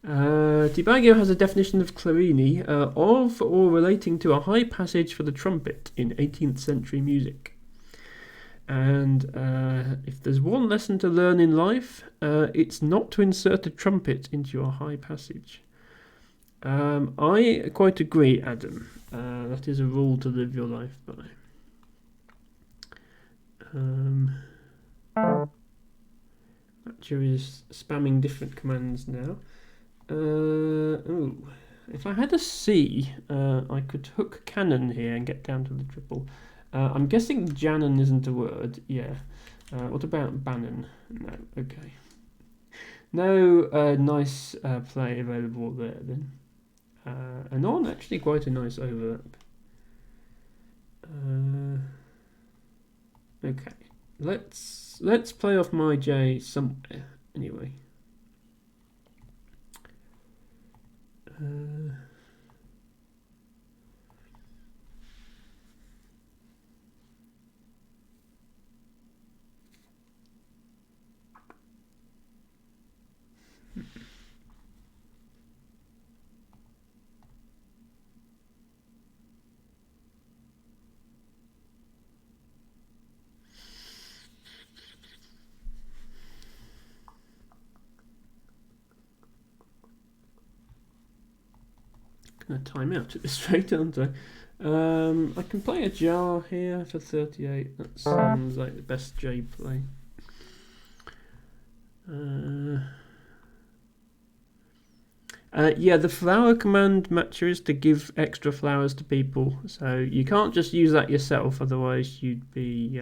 Tbago has a definition of clarini of or relating to a high passage for the trumpet in 18th century music. And if there's one lesson to learn in life, it's not to insert a trumpet into your high passage. I quite agree, Adam. That is a rule to live your life by. Matcher is spamming different commands now. If I had a C, I could hook cannon here and get down to the triple. I'm guessing Jannon isn't a word. Yeah. What about Bannon? No. Okay. No nice play available there then. And on actually quite a nice overlap. Okay. Let's play off my J somewhere anyway. Gonna time out at this rate, aren't I? I can play a jar here for 38. That sounds like the best J play. Yeah, the flower command matcher is to give extra flowers to people, so you can't just use that yourself, otherwise you'd be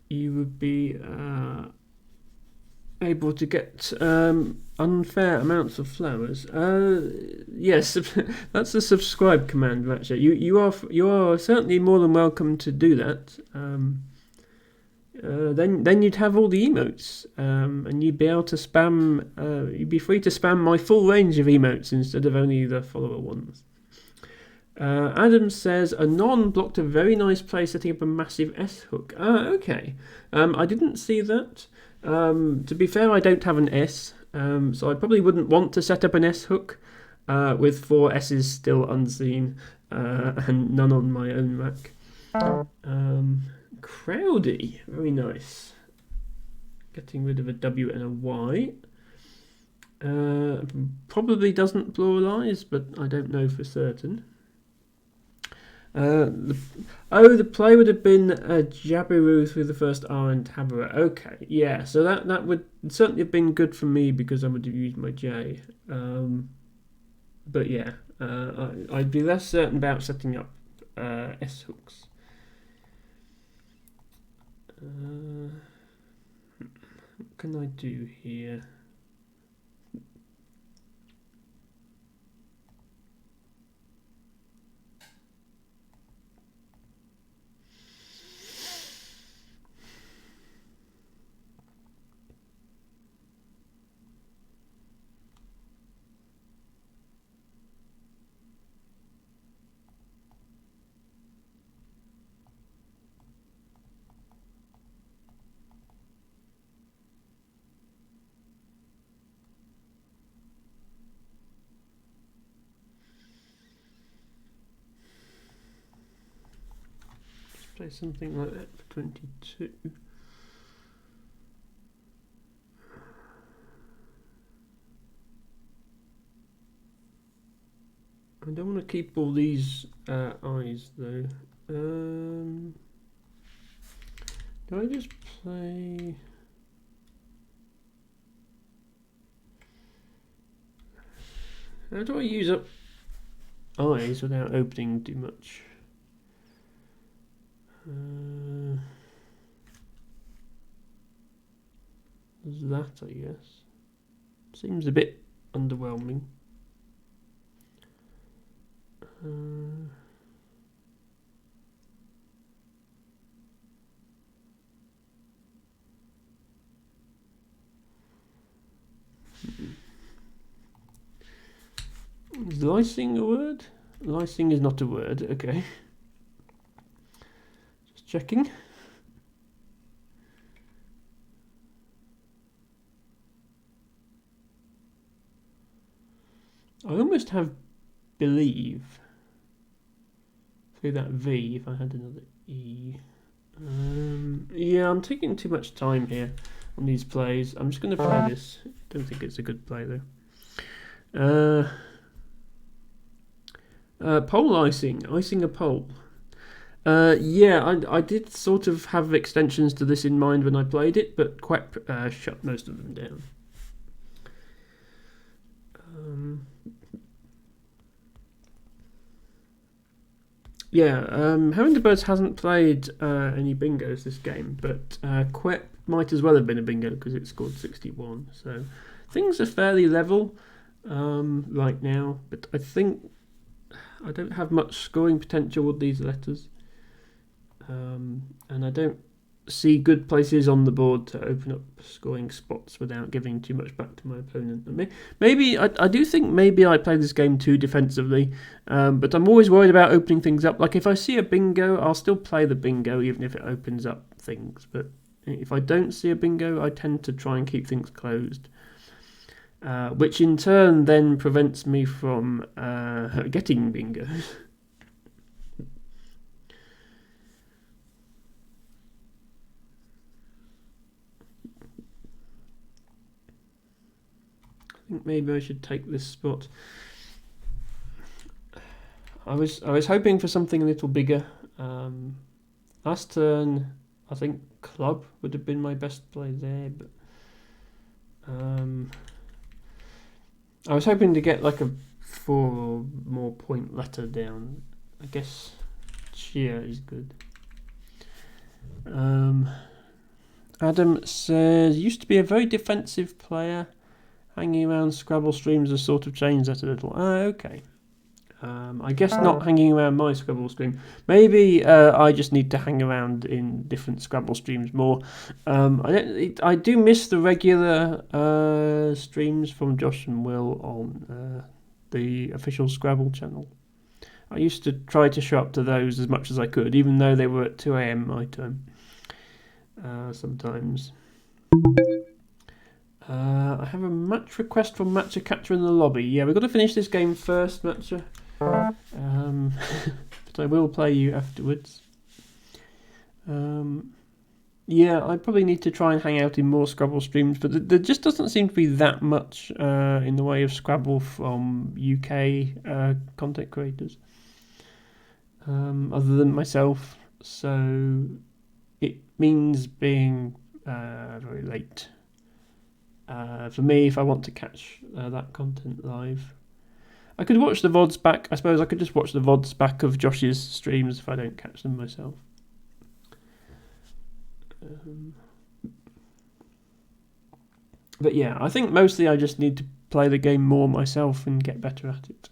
you would be able to get unfair amounts of flowers. Yes, that's the subscribe command matcher. You are certainly more than welcome to do that. Then you'd have all the emotes, and you'd be able to spam. You'd be free to spam my full range of emotes instead of only the follower ones. Adam says Anon blocked a very nice play setting up a massive S hook. Okay. I didn't see that. To be fair, I don't have an S, so I probably wouldn't want to set up an S hook with 4 S's still unseen and none on my own Mac. Crowdy, very nice. Getting rid of a W and a Y. Probably doesn't pluralize, but I don't know for certain. The play would have been Jabiru through the first R and Tabara. Okay, yeah, so that would certainly have been good for me because I would have used my J. But yeah, I'd be less certain about setting up S hooks. What can I do here? Play something like that for 22. I don't want to keep all these eyes though. Do I just play? How do I use up eyes without opening too much? There's that, I guess. Seems a bit underwhelming. Is lysing a word? Lysing is not a word, okay. Just checking. I almost have believe through that V if I had another E. Yeah, I'm taking too much time here on these plays. I'm just going to play this. Don't think it's a good play though. Pole icing a pole. Yeah, I did sort of have extensions to this in mind when I played it, but Quep shut most of them down. Yeah, Herring the Birds hasn't played any bingos this game, but Quep might as well have been a bingo because it scored 61. So things are fairly level right now, but I think I don't have much scoring potential with these letters, and I don't see good places on the board to open up scoring spots without giving too much back to my opponent. Maybe I do think maybe I play this game too defensively, but I'm always worried about opening things up. Like if I see a bingo, I'll still play the bingo even if it opens up things. But if I don't see a bingo, I tend to try and keep things closed, which in turn then prevents me from getting bingos. think maybe I should take this spot. I was hoping for something a little bigger. Last turn, I think club would have been my best play there, but I was hoping to get like a 4 or more point letter down. I guess cheer is good. Adam says, used to be a very defensive player. Hanging around Scrabble streams has sort of changed that a little. Okay. I guess not hanging around my Scrabble stream. Maybe I just need to hang around in different Scrabble streams more. I do miss the regular streams from Josh and Will on the official Scrabble channel. I used to try to show up to those as much as I could, even though they were at 2 a.m. my time. Sometimes. I have a match request from Matcha Catcher in the lobby. Yeah, we've got to finish this game first, Matcha. But I will play you afterwards. Yeah, I probably need to try and hang out in more Scrabble streams, but there just doesn't seem to be that much in the way of Scrabble from UK content creators, other than myself. So it means being very late. For me, if I want to catch that content live. I could watch the VODs back. I suppose I could just watch the VODs back of Josh's streams if I don't catch them myself. But yeah, I think mostly I just need to play the game more myself and get better at it.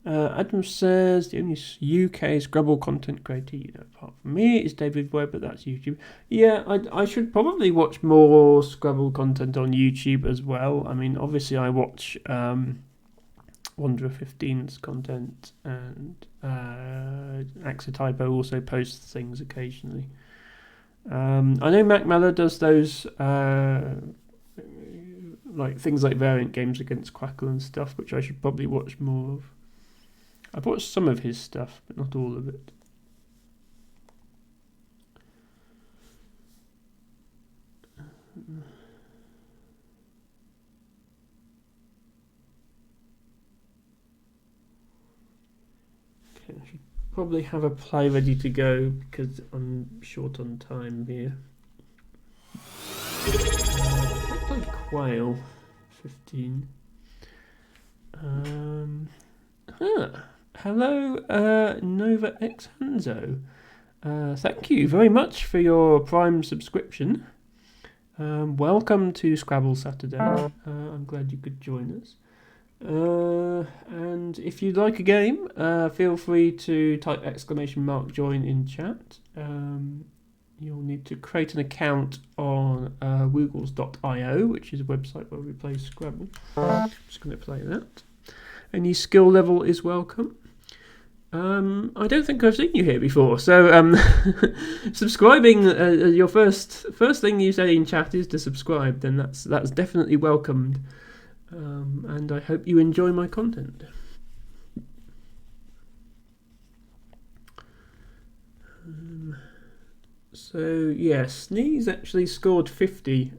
Adam says the only UK Scrabble content creator you know apart from me is David Webb, but that's YouTube. Yeah, I should probably watch more Scrabble content on YouTube as well. I mean, obviously I watch Wanderer 15's content, and Axotypo also posts things occasionally. I know Mac Miller does those like things like variant games against Quackle and stuff, which I should probably watch more of. I've watched some of his stuff, but not all of it. Okay, I should probably have a play ready to go because I'm short on time here. Play Quail 15. Hello, Nova X Hanzo. Thank you very much for your Prime subscription. Welcome to Scrabble Saturday. I'm glad you could join us. And if you'd like a game, feel free to type !join in chat. You'll need to create an account on woogles.io, which is a website where we play Scrabble. I'm just going to play that. Any skill level is welcome. I don't think I've seen you here before, so subscribing. Your first thing you say in chat is to subscribe. Then that's definitely welcomed, and I hope you enjoy my content. So yeah, Sneeze actually scored 50.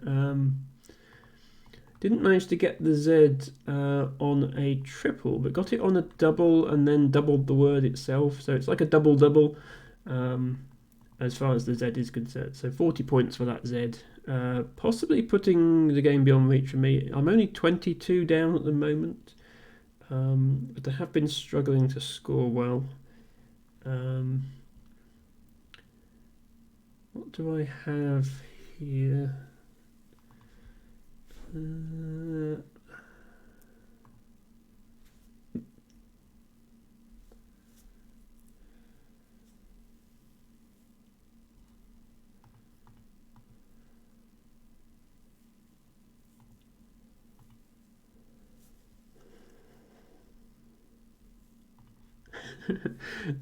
Didn't manage to get the Z on a triple, but got it on a double and then doubled the word itself. So it's like a double-double as far as the Z is concerned. So 40 points for that Z. Possibly putting the game beyond reach for me. I'm only 22 down at the moment, but I have been struggling to score well. What do I have here?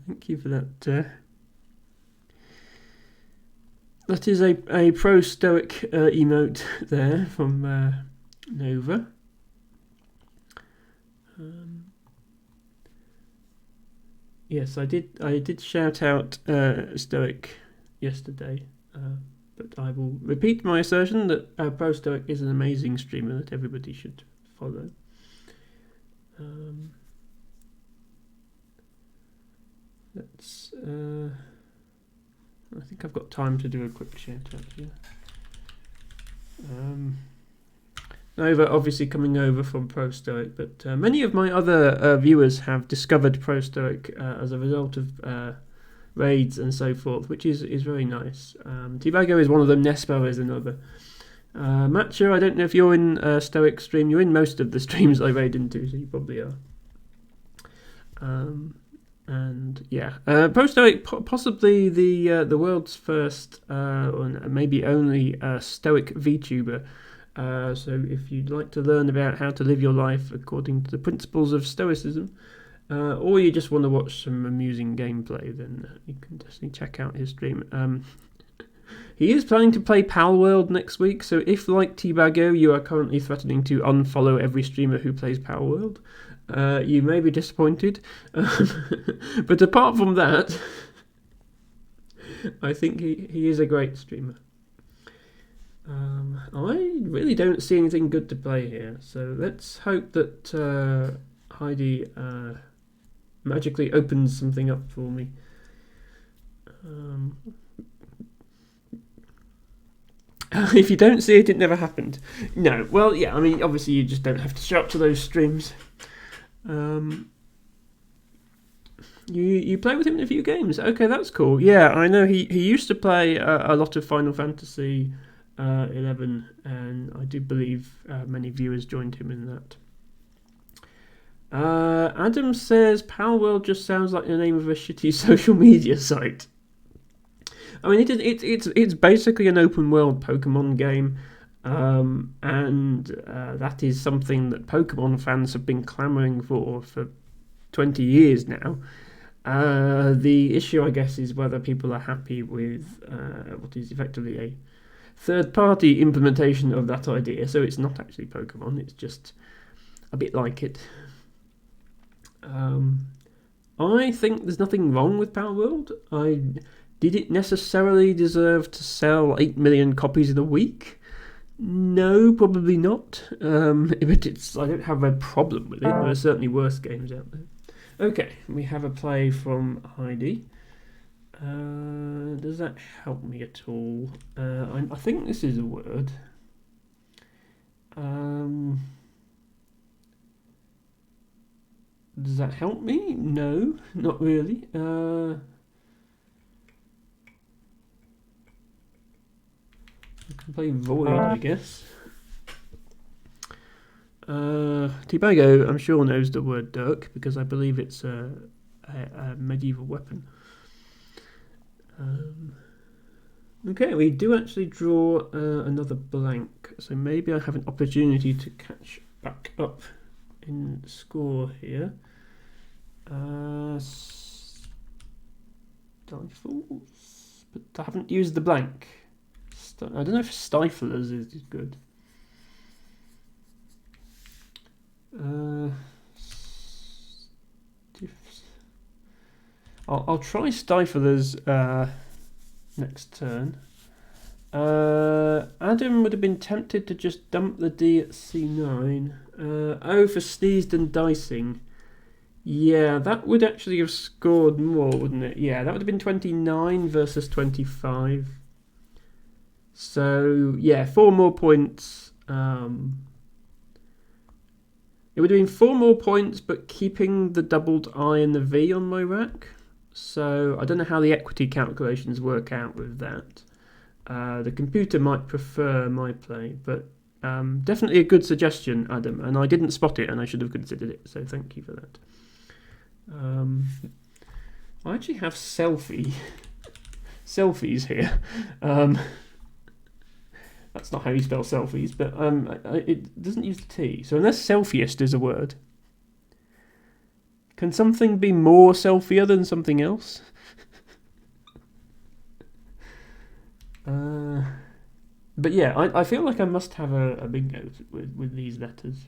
Thank you for that. That is a pro-stoic emote there from Nova. Yes, I did shout out Stoic yesterday, but I will repeat my assertion that Pro Stoic is an amazing streamer that everybody should follow. Let's. I think I've got time to do a quick shout out here. Nova obviously coming over from Pro Stoic, but many of my other viewers have discovered Pro Stoic as a result of raids and so forth, which is very nice. Tibago is one of them, Nespo is another. Matcha, I don't know if you're in Stoic stream. You're in most of the streams I raid into, so you probably are. And yeah, Pro Stoic, possibly the world's first, or maybe only Stoic VTuber. So if you'd like to learn about how to live your life according to the principles of Stoicism, or you just want to watch some amusing gameplay, then you can definitely check out his stream. He is planning to play Palworld next week, so if, like Tibago, you are currently threatening to unfollow every streamer who plays Palworld, you may be disappointed. But apart from that, I think he is a great streamer. I really don't see anything good to play here, so let's hope that Heidi magically opens something up for me. If you don't see it, it never happened. No, well, yeah, I mean, obviously you just don't have to show up to those streams. You play with him in a few games. Okay, that's cool. Yeah, I know he used to play a lot of Final Fantasy 11, and I do believe many viewers joined him in that. Adam says Palworld just sounds like the name of a shitty social media site. I mean, it's basically an open world Pokemon game, and that is something that Pokemon fans have been clamoring for 20 years now. The issue, I guess, is whether people are happy with what is effectively a third-party implementation of that idea. So it's not actually Pokemon; it's just a bit like it. I think there's nothing wrong with Palworld. Did it necessarily deserve to sell 8 million copies in a week? No, probably not. But I don't have a problem with it. There are certainly worse games out there. Okay, we have a play from Heidi. Does that help me at all? I think this is a word. Does that help me? No, not really. I can play Void, I guess. Tibago, I'm sure, knows the word dirk because I believe it's a medieval weapon. Okay, we do actually draw another blank, so maybe I have an opportunity to catch back up in score here. Stifles, but I haven't used the blank. I don't know if stiflers is good. I'll try stiflers next turn. Adam would have been tempted to just dump the D at C9. Oh, for sneezed and dicing. Yeah, that would actually have scored more, wouldn't it? Yeah, that would have been 29 versus 25. So, yeah, 4 more points. It would have been 4 more points, but keeping the doubled I and the V on my rack. So, I don't know how the equity calculations work out with that. The computer might prefer my play, but definitely a good suggestion, Adam. And I didn't spot it, and I should have considered it, so thank you for that. I actually have selfies here. That's not how you spell selfies, but it doesn't use the T. So unless selfiest is a word, Can something be more selfier than something else? But yeah, I feel like I must have a bingo with these letters.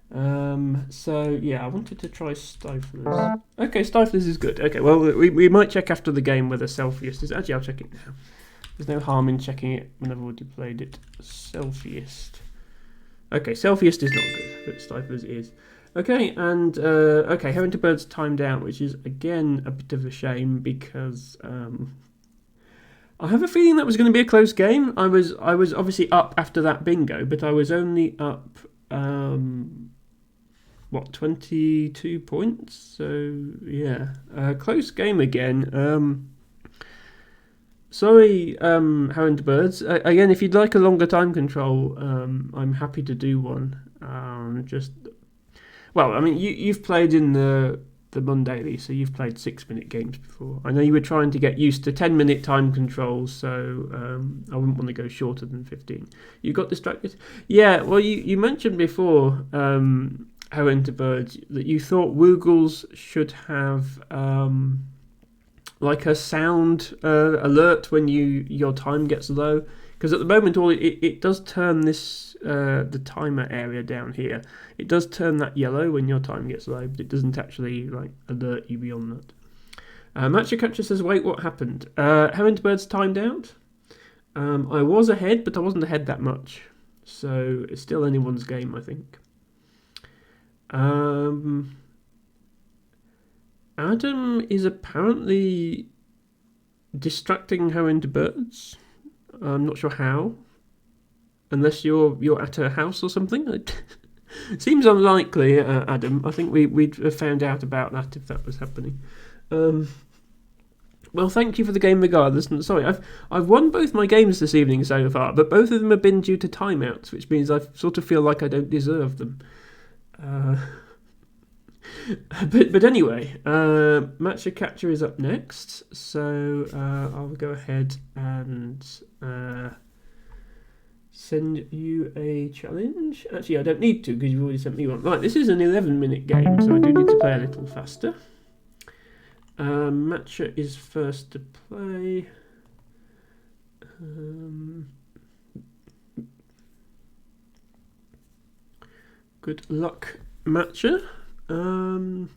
So yeah, I wanted to try Stiflers. Okay, Stiflers is good. Okay, well we might check after the game whether Selfiest is. Actually, I'll check it now. There's no harm in checking it whenever we played it. Selfiest. Okay, Selfiest is not good, but Stiflers is. Okay, and okay, Heron to Bird's timed out, which is again a bit of a shame because I have a feeling that was going to be a close game. I was obviously up after that bingo, but I was only up 22 points. So yeah, close game again. Sorry, Heron to Birds. Again, if you'd like a longer time control, I'm happy to do one. Well, I mean, you've played in the Mondaily, so you've played 6-minute games before. I know you were trying to get used to 10-minute time controls, so I wouldn't want to go shorter than 15. You got distracted? Yeah, well, you mentioned before, Heron to Birds, that you thought Woogles should have like a sound alert when your time gets low. Because at the moment, it does turn this the timer area down here. It does turn that yellow when your time gets low, but it doesn't actually like alert you beyond that. Matcha Catcher says, "Wait, what happened? Heron to Bird's timed out. I was ahead, but I wasn't ahead that much, so it's still anyone's game, I think." Adam is apparently distracting Heron to Birds. I'm not sure how, unless you're at her house or something. Seems unlikely, Adam. I think we'd have found out about that if that was happening. Well, thank you for the game regardless. Sorry, I've won both my games this evening so far, but both of them have been due to timeouts, which means I sort of feel like I don't deserve them. But anyway, Matcha Catcher is up next, so I'll go ahead and send you a challenge. Actually, I don't need to because you've already sent me one. Right, this is an 11-minute game, so I do need to play a little faster. Matcha is first to play. Good luck, Matcha. Heron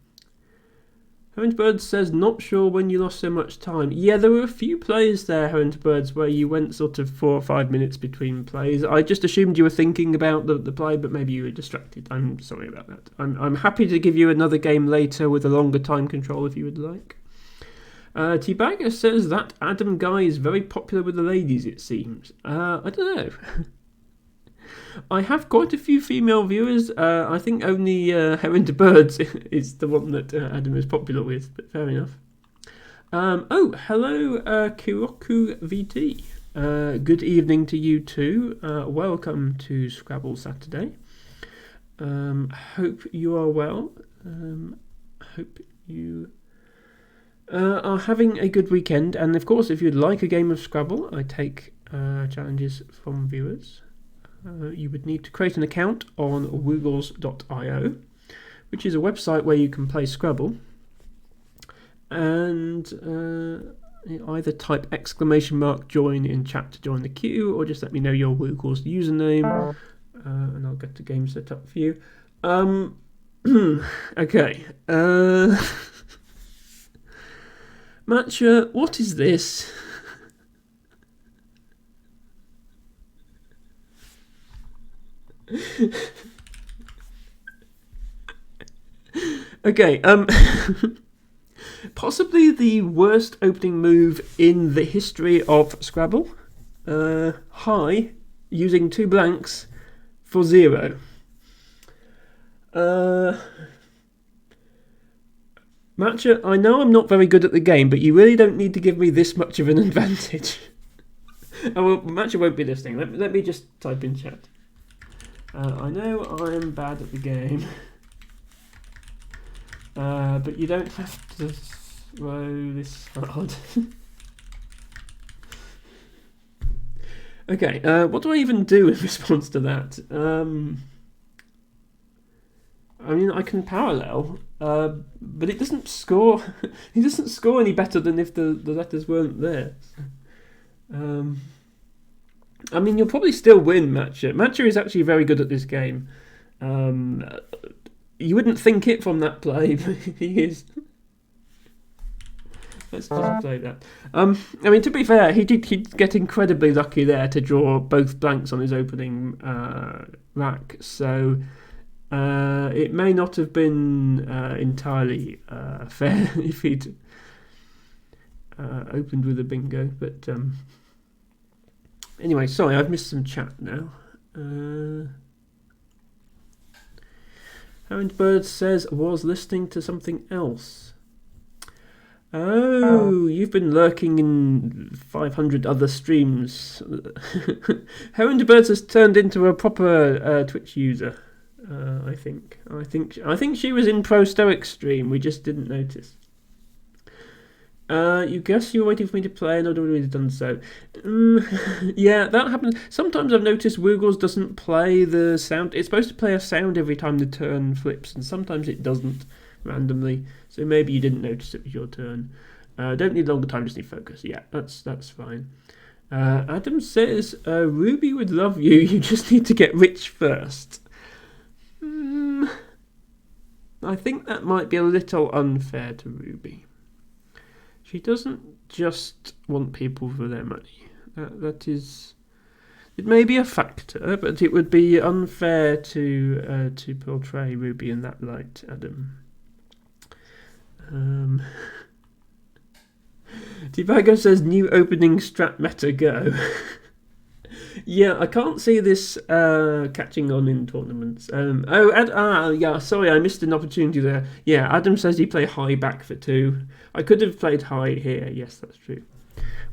to Birds says, "Not sure when you lost so much time." Yeah, there were a few plays there, Heron to Birds, where you went sort of 4 or 5 minutes between plays. I just assumed you were thinking about the play, but maybe you were distracted. I'm sorry about that. I'm happy to give you another game later with a longer time control if you would like. T-Bagger says that Adam guy is very popular with the ladies, it seems. I don't know. I have quite a few female viewers. I think only Heron to Birds is the one that Adam is popular with, but fair enough. Oh, hello, Kiroku VT. Good evening to you too. Welcome to Scrabble Saturday. Hope you are well. Hope you are having a good weekend. And of course, if you'd like a game of Scrabble, I take challenges from viewers. You would need to create an account on woogles.io, which is a website where you can play Scrabble, and either type !join in chat to join the queue, or just let me know your Woogles username, and I'll get the game set up for you. Okay. Matcha, what is this? Okay, possibly the worst opening move in the history of Scrabble. Hi, using 2 blanks for 0. Matcha, I know I'm not very good at the game, but you really don't need to give me this much of an advantage. Oh, well, Matcha won't be listening. Let me just type in chat. I know I'm bad at the game, but you don't have to throw this hard. Okay, what do I even do in response to that? I mean, I can parallel, but it doesn't score. He doesn't score any better than if the letters weren't there. I mean, you'll probably still win Matcha. Matcha is actually very good at this game. You wouldn't think it from that play, but he is. Let's just play that. I mean, to be fair, he'd get incredibly lucky there to draw both blanks on his opening rack. So it may not have been entirely fair if he'd opened with a bingo. But anyway, sorry, I've missed some chat now. Herring Bird says, was listening to something else. Oh, you've been lurking in 500 other streams. Herring Birds has turned into a proper Twitch user. I think she was in Pro Stoic stream. We just didn't notice. You guess you were waiting for me to play, and I'd already done so. Yeah, that happens. Sometimes I've noticed Woogles doesn't play the sound. It's supposed to play a sound every time the turn flips, and sometimes it doesn't randomly. So maybe you didn't notice it was your turn. Don't need longer time, just need focus. Yeah, that's fine. Adam says, Ruby would love you. You just need to get rich first. I think that might be a little unfair to Ruby. She doesn't just want people for their money. That is, it may be a factor, but it would be unfair to portray Ruby in that light, Adam. Debago says new opening strat meta go. Yeah, I can't see this catching on in tournaments. Yeah, sorry, I missed an opportunity there. Yeah, Adam says he play high back for 2. I could have played high here. Yes, that's true.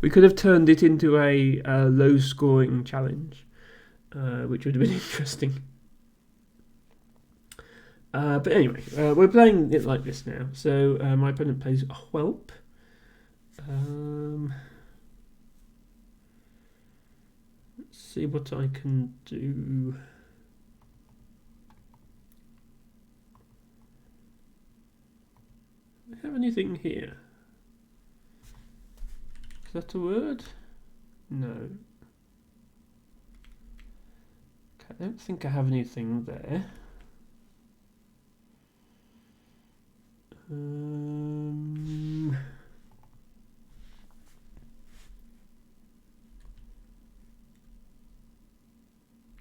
We could have turned it into a low-scoring challenge, which would have been interesting. But anyway, we're playing it like this now. So my opponent plays Whelp. Let's see what I can do. Do I have anything here? Is that a word? No. Okay, I don't think I have anything there.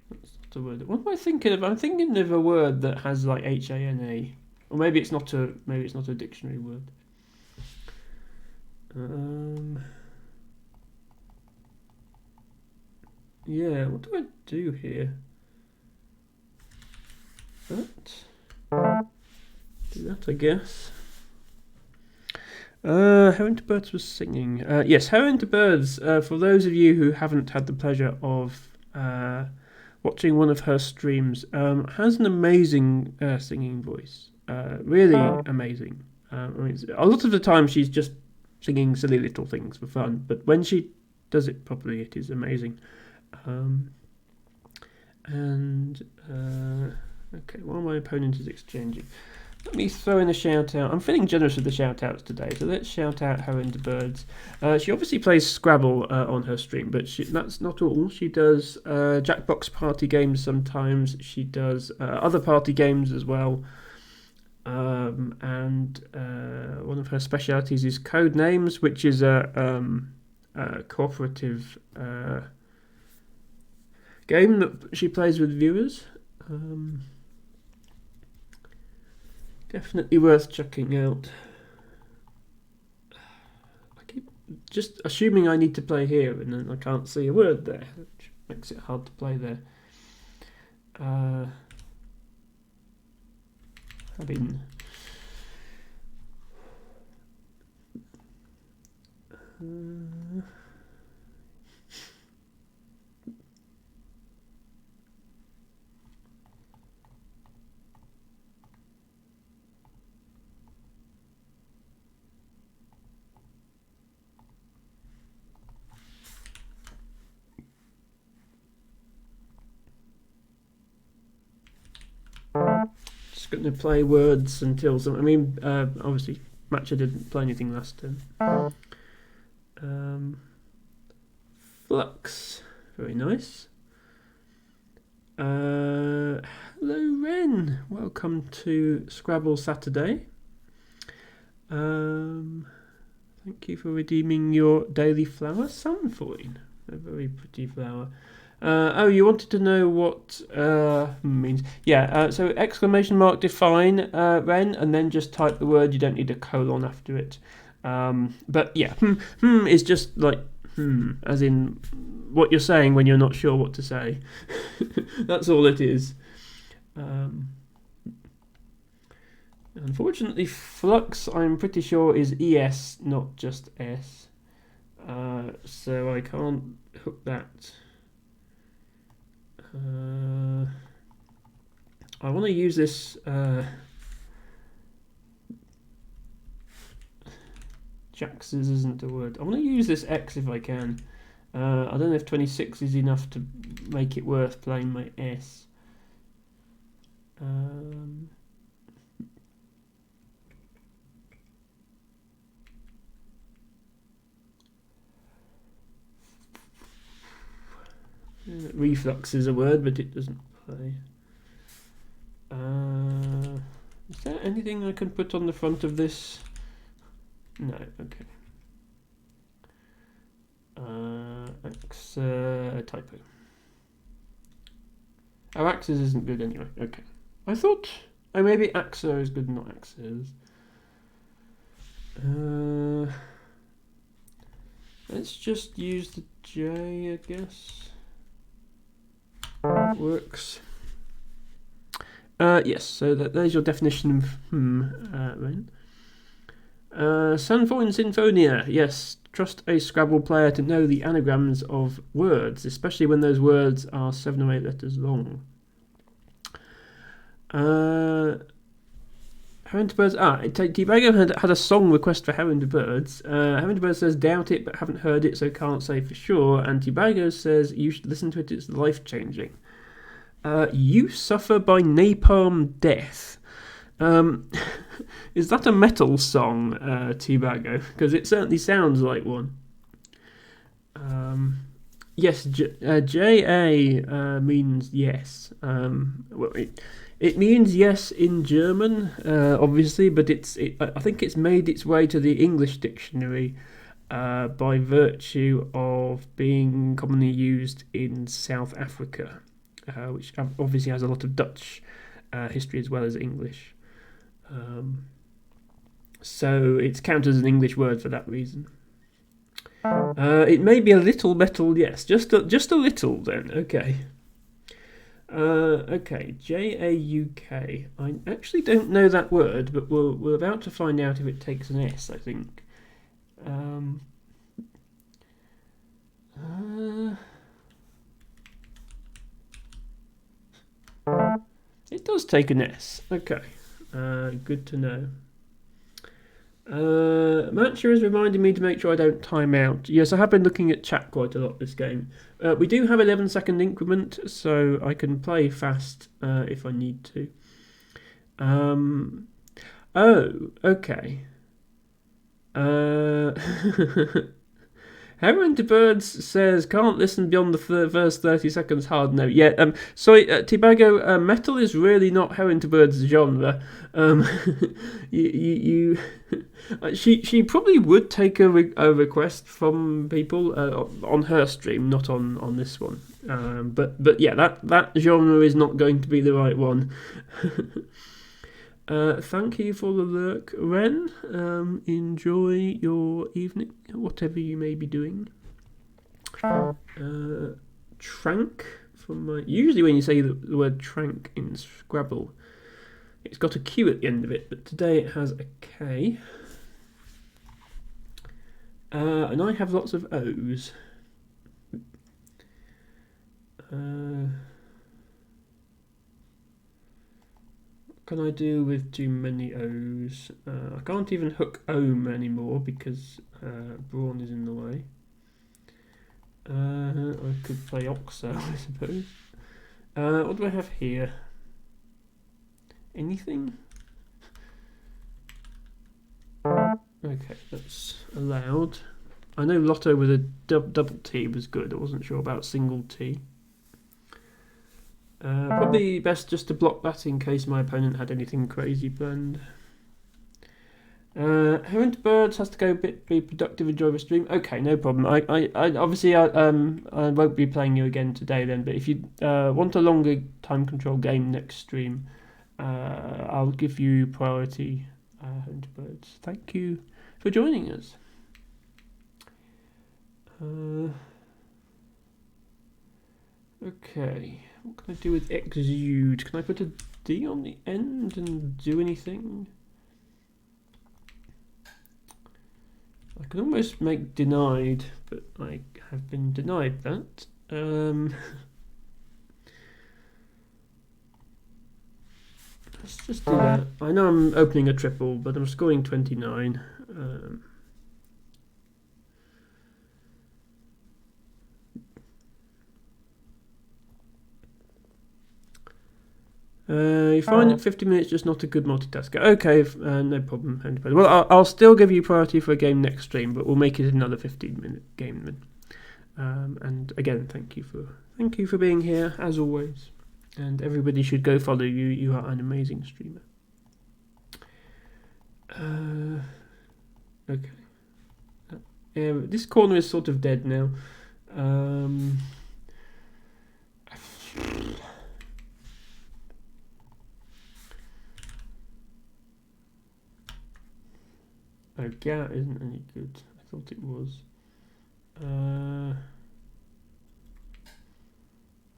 That's not a word. What am I thinking of? I'm thinking of a word that has like HANA, or maybe it's not a dictionary word. Yeah, what do I do here? Do that, I guess. How Into Birds was singing. Yes, How Into Birds, for those of you who haven't had the pleasure of watching one of her streams, has an amazing singing voice. Really amazing. I mean, a lot of the time she's just singing silly little things for fun, but when she does it properly, it is amazing. Okay, while my opponent is exchanging, let me throw in a shout out. I'm feeling generous with the shout outs today, so let's shout out How Into Birds. She obviously plays Scrabble on her stream, but that's not all. She does Jackbox party games sometimes. She does other party games as well. And one of her specialities is Code Names, which is a cooperative game that she plays with viewers. Definitely worth checking out. I keep just assuming I need to play here, and then I can't see a word there, which makes it hard to play there. Having going to play words until some. I mean, obviously, Matcha didn't play anything last turn. Flux, very nice. Hello, Ren. Welcome to Scrabble Saturday. Thank you for redeeming your daily flower, Sunfoin. A very pretty flower. Oh, you wanted to know what means? Yeah, so exclamation mark define, Ren, and then just type the word. You don't need a colon after it. But yeah, is just like as in what you're saying when you're not sure what to say. That's all it is. Unfortunately, flux, I'm pretty sure, is ES, not just S. So I can't hook that. I want to use this Jax's isn't a word. I want to use this X if I can. I don't know if 26 is enough to make it worth playing my S. Reflux is a word, but it doesn't play. Is there anything I can put on the front of this? No, okay. X typo. Oh, axes isn't good anyway. Okay. I thought, maybe AXA is good, not axes. Let's just use the J, I guess. Works. Yes, so there's your definition of Ren. Sunfoin Sinfonia. Yes, trust a Scrabble player to know the anagrams of words, especially when those words are 7 or 8 letters long. Heron to Birds. Tibago had a song request for Heron to Birds. Heron to Birds says, doubt it, but haven't heard it, so can't say for sure. And Tibago says, you should listen to it, it's life-changing. You suffer by napalm death. Is that a metal song, Tibago? Because it certainly sounds like one. Yes, J-A means yes. Well, it means yes in German, obviously, but I think it's made its way to the English dictionary by virtue of being commonly used in South Africa, which obviously has a lot of Dutch history as well as English. So it's counted as an English word for that reason. It may be a little metal, yes, just a little then. Okay. Okay, J-A-U-K. I actually don't know that word, but we're about to find out if it takes an S, I think. It does take an S. Okay, good to know. Matcha is reminding me to make sure I don't time out. Yes, I have been looking at chat quite a lot this game. We do have 11-second increment, so I can play fast if I need to. Oh, okay. Heron to Birds says, can't listen beyond the first 30 seconds hard no. Yeah, sorry, Tibago, metal is really not Heron to Birds' genre. She probably would take a request from people on her stream, not on this one. But yeah, that genre is not going to be the right one. Thank you for the lurk, Ren. Enjoy your evening, whatever you may be doing. Trank from my. Usually, when you say the word trank in Scrabble, it's got a Q at the end of it, but today it has a K. And I have lots of O's. What can I do with too many O's? I can't even hook Ohm anymore because Brawn is in the way. I could play Oxo, I suppose. What do I have here? anything? Okay, that's allowed. I know Lotto with a double T was good. I wasn't sure about single T. Probably best just to block that in case my opponent had anything crazy planned. Herent Birds has to go be productive, enjoy the stream. Okay, no problem. I obviously I won't be playing you again today then. But if you want a longer time control game next stream, I'll give you priority. Herent Birds, thank you for joining us. Okay, what can I do with exude? Can I put a D on the end and do anything? I can almost make denied, but I have been denied that. Let's just do that. I know I'm opening a triple, but I'm scoring 29. You find that 50 minutes just not a good multitasker. Okay, no problem. Well, I'll still give you priority for a game next stream, but we'll make it another 15-minute game then. And again, thank you for being here as always. And everybody should go follow you. You are an amazing streamer. Okay. This corner is sort of dead now. Oh, Gat isn't any good. I thought it was.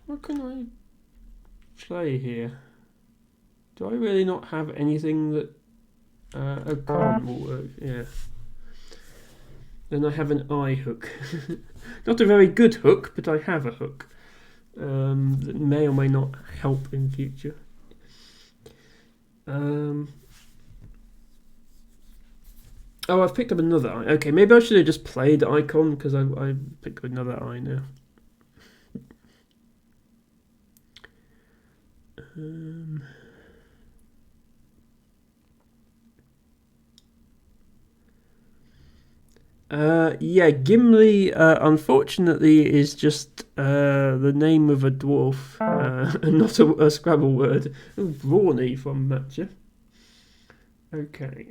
What can I play here? Do I really not have anything that Okan will work? Yeah. Then I have an I hook. Not a very good hook, but I have a hook that may or may not help in future. Oh, I've picked up another eye. Okay, maybe I should have just played icon because I picked up another eye now. Yeah, Gimli, unfortunately, is just the name of a dwarf, and not a Scrabble word. Brawny from Matcha. Okay,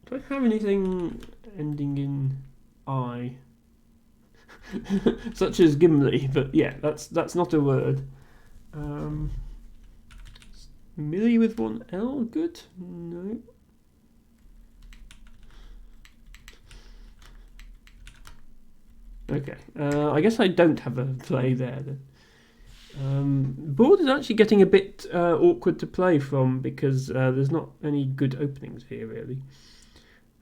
do I have anything ending in I? Such as Gimli, but yeah, that's not a word. Millie with one L, good? No. Okay, I guess I don't have a play there then. Board is actually getting a bit awkward to play from because there's not any good openings here really.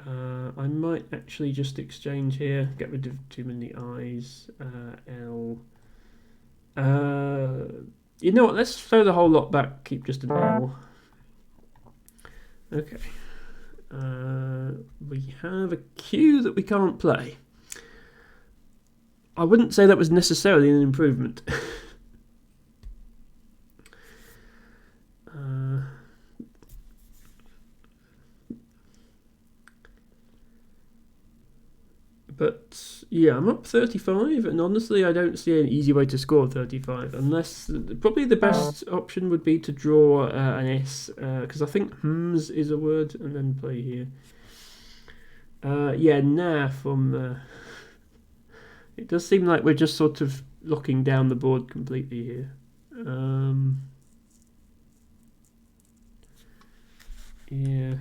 I might actually just exchange here, get rid of too many I's, L. You know what, let's throw the whole lot back, keep just an L. Okay. We have a Q that we can't play. I wouldn't say that was necessarily an improvement. But yeah, I'm up 35, and honestly, I don't see an easy way to score 35, unless probably the best option would be to draw an S, because I think hms is a word, and then play here. Yeah, nah from. It does seem like we're just sort of locking down the board completely here. Yeah,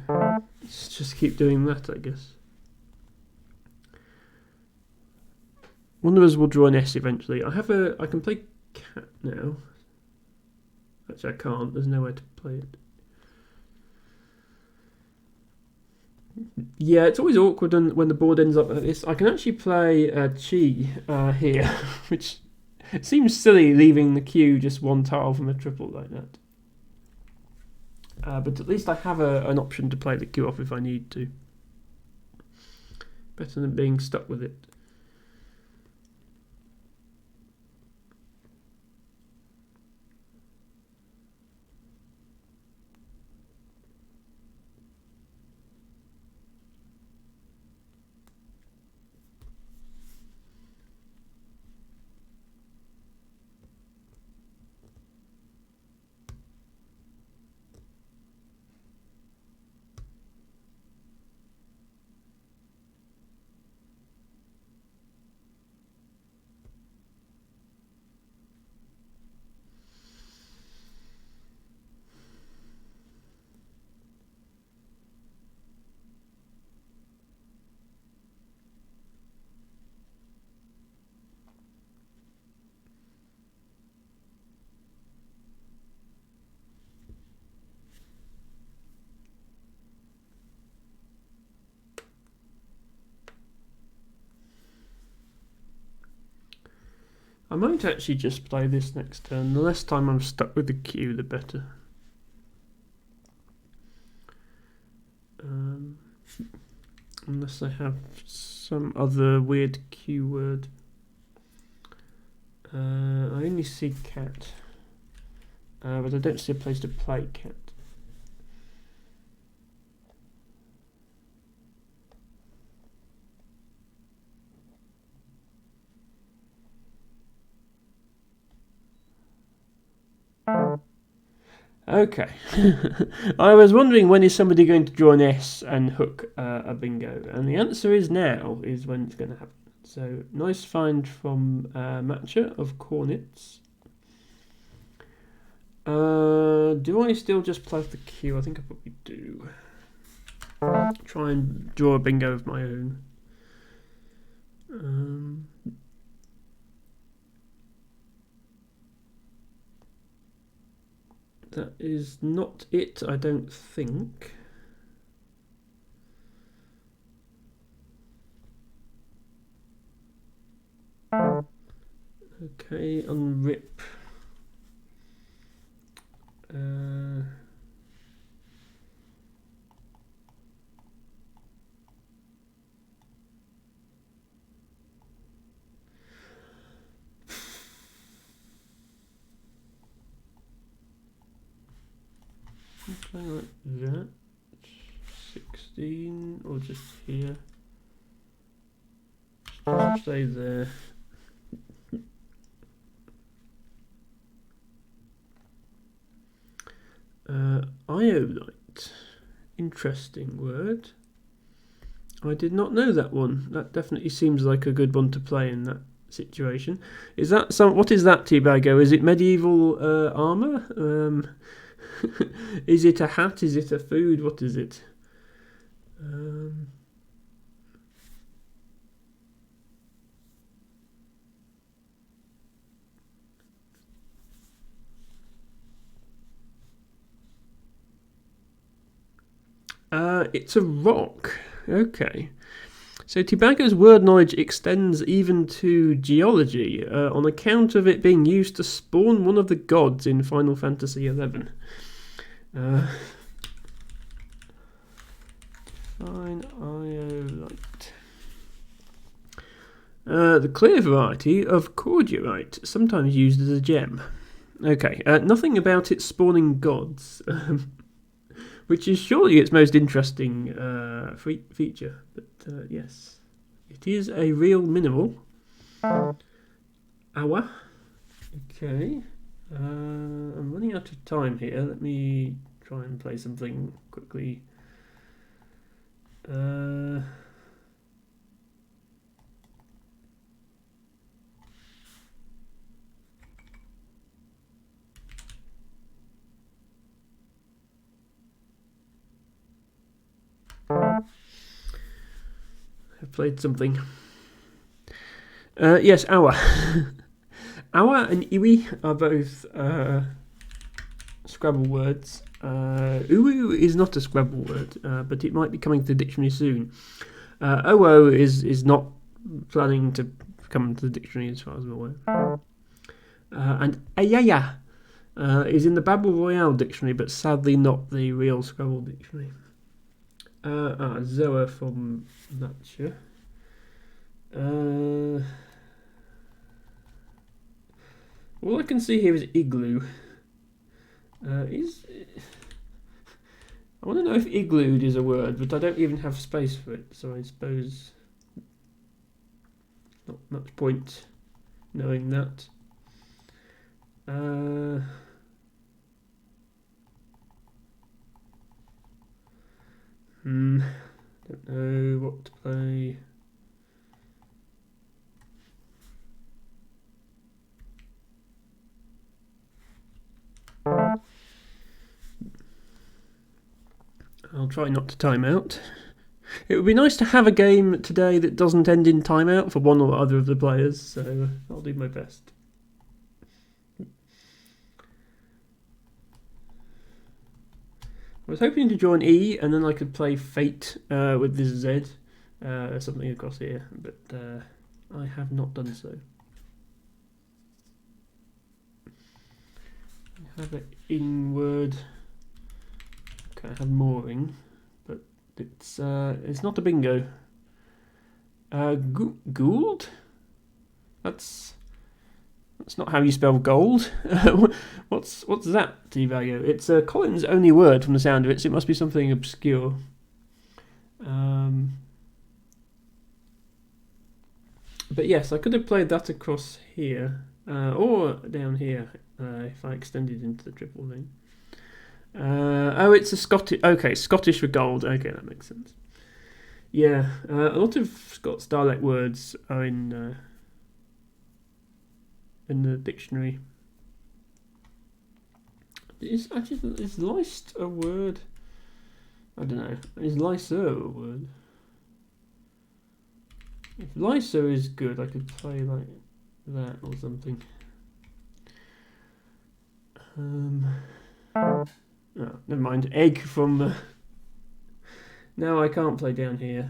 let's just keep doing that, I guess. One of us will draw an S eventually. I can play cat now. Actually, I can't. There's nowhere to play it. Yeah, it's always awkward when the board ends up like this. I can actually play Chi here, which seems silly leaving the Q just one tile from a triple like that. But at least I have an option to play the Q off if I need to. Better than being stuck with it. I might actually just play this next turn. The less time I'm stuck with the queue, the better. Unless I have some other weird keyword. I only see cat, but I don't see a place to play cat. Okay. I was wondering, when is somebody going to draw an S and hook a bingo? And the answer is now, is when it's going to happen. So, nice find from Matcha of Cornets. Do I still just play off the queue? I think I probably do. Try and draw a bingo of my own. That is not it, I don't think. Okay, unrip. Something like that. 16, or just here. Just stay there. Iolite. Interesting word. I did not know that one. That definitely seems like a good one to play in that situation. Is that some? What is that, T-Bago? Is it medieval armor? Is it a hat? Is it a food? What is it? It's a rock. Okay. So Tibago's word knowledge extends even to geology, on account of it being used to spawn one of the gods in Final Fantasy XI. Fine iolite. The clear variety of cordierite, sometimes used as a gem. Okay, nothing about it spawning gods, which is surely its most interesting feature. But yes, it is a real mineral. Awa. Okay. I'm running out of time here. Let me try and play something quickly. I've played something. Yes, Awa. Awa and Iwi are both Scrabble words. Uwu is not a Scrabble word, but it might be coming to the dictionary soon. Owo is not planning to come to the dictionary as far as I'm aware. And Ayaya is in the Babel Royale dictionary, but sadly not the real Scrabble dictionary. Zoa from Matcha. All I can see here is igloo. I want to know if iglooed is a word, but I don't even have space for it, so I suppose not much point knowing that. Don't know what to play. I'll try not to time out. It would be nice to have a game today that doesn't end in timeout for one or other of the players, so I'll do my best. I was hoping to draw an E and then I could play Fate with this Z, something across here, but I have not done so. have an in-word. Okay, I have mooring, but it's not a bingo. Gould? That's not how you spell gold. What's that, T-Value? It's Colin's only word from the sound of it, so it must be something obscure. But yes, I could have played that across here, or down here, if I extended into the triple thing. Oh, it's a Scottish. Okay, Scottish for gold. Okay, that makes sense. Yeah, a lot of Scots dialect words are in the dictionary. Is liced a word? I don't know. Is licer a word? If licer is good, I could play like that or something. Oh, never mind. Egg from. No, I can't play down here.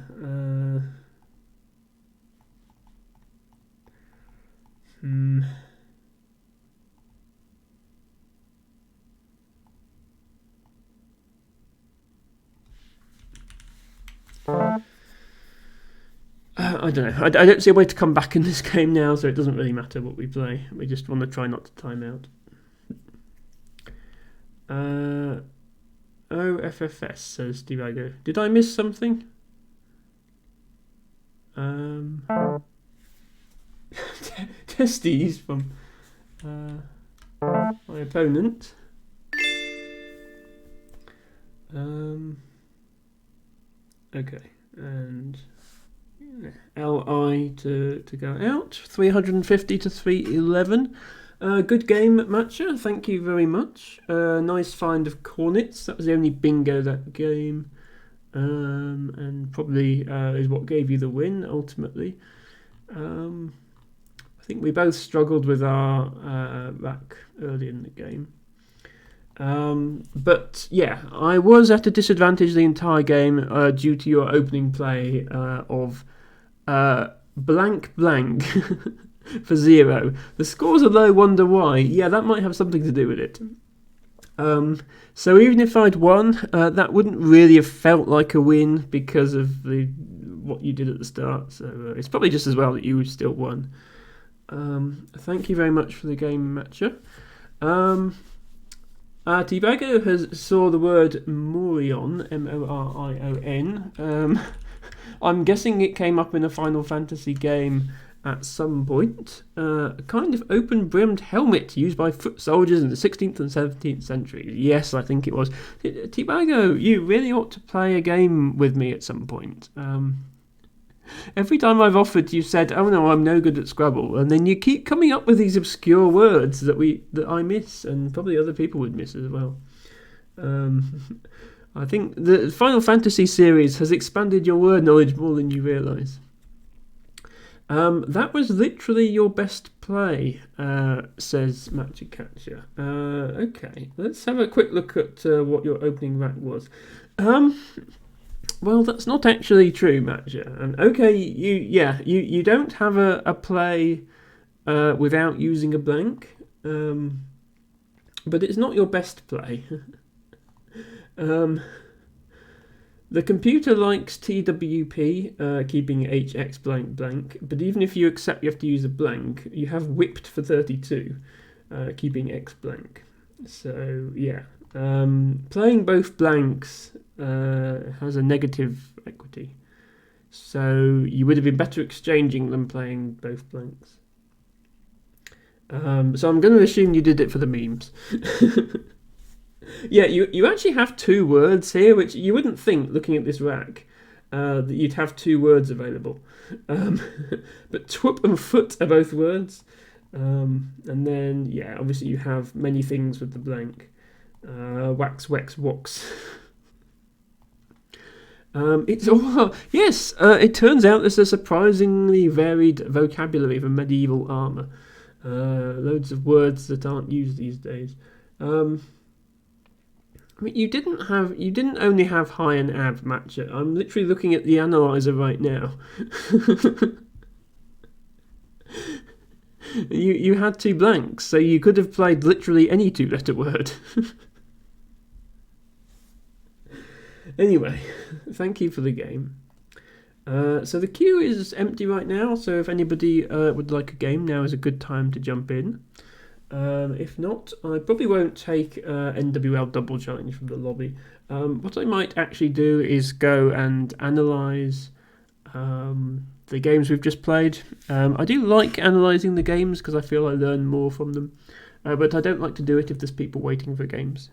I don't know. I don't see a way to come back in this game now, so it doesn't really matter what we play. We just want to try not to time out. OFFS, says Divago. Did I miss something? Testes from my opponent. Okay, and LI to go out. 350 to 311. Good game, Matcha. Thank you very much. Nice find of Cornets. That was the only bingo that game. And probably is what gave you the win, ultimately. I think we both struggled with our rack early in the game. But yeah, I was at a disadvantage the entire game due to your opening play of blank blank for 0. The scores are low, wonder why. Yeah, that might have something to do with it. So even if I'd won, that wouldn't really have felt like a win because of what you did at the start. So it's probably just as well that you still won. Thank you very much for the game, Matcha. Tibago saw the word Morion, Morion. I'm guessing it came up in a Final Fantasy game at some point. A kind of open-brimmed helmet used by foot soldiers in the 16th and 17th centuries. Yes, I think it was. Tibago, you really ought to play a game with me at some point. Every time I've offered, you said, "Oh no, I'm no good at Scrabble," and then you keep coming up with these obscure words that I miss, and probably other people would miss as well. I think the Final Fantasy series has expanded your word knowledge more than you realise. That was literally your best play, says Matcha. Okay, let's have a quick look at what your opening rack was. Well, that's not actually true, Matcha. And okay, you don't have a play without using a blank, but it's not your best play. The computer likes TWP, keeping HX blank blank, but even if you accept you have to use a blank, you have whipped for 32, keeping X blank. So, yeah. Playing both blanks has a negative equity. So you would have been better exchanging than playing both blanks. So I'm going to assume you did it for the memes. Yeah, you actually have 2 words here, which you wouldn't think, looking at this rack, that you'd have 2 words available. But twop and foot are both words. And then, yeah, obviously you have many things with the blank. Wax, wex, wox. It's all yes. It turns out there's a surprisingly varied vocabulary for medieval armor. Loads of words that aren't used these days. I mean, you didn't only have high and ab, Matcha. I'm literally looking at the analyzer right now. You had two blanks, so you could have played literally any two-letter word. Anyway, thank you for the game. So the queue is empty right now, so if anybody would like a game, now is a good time to jump in. If not, I probably won't take NWL Double Challenge from the lobby. What I might actually do is go and analyse the games we've just played. I do like analysing the games because I feel I learn more from them, but I don't like to do it if there's people waiting for games.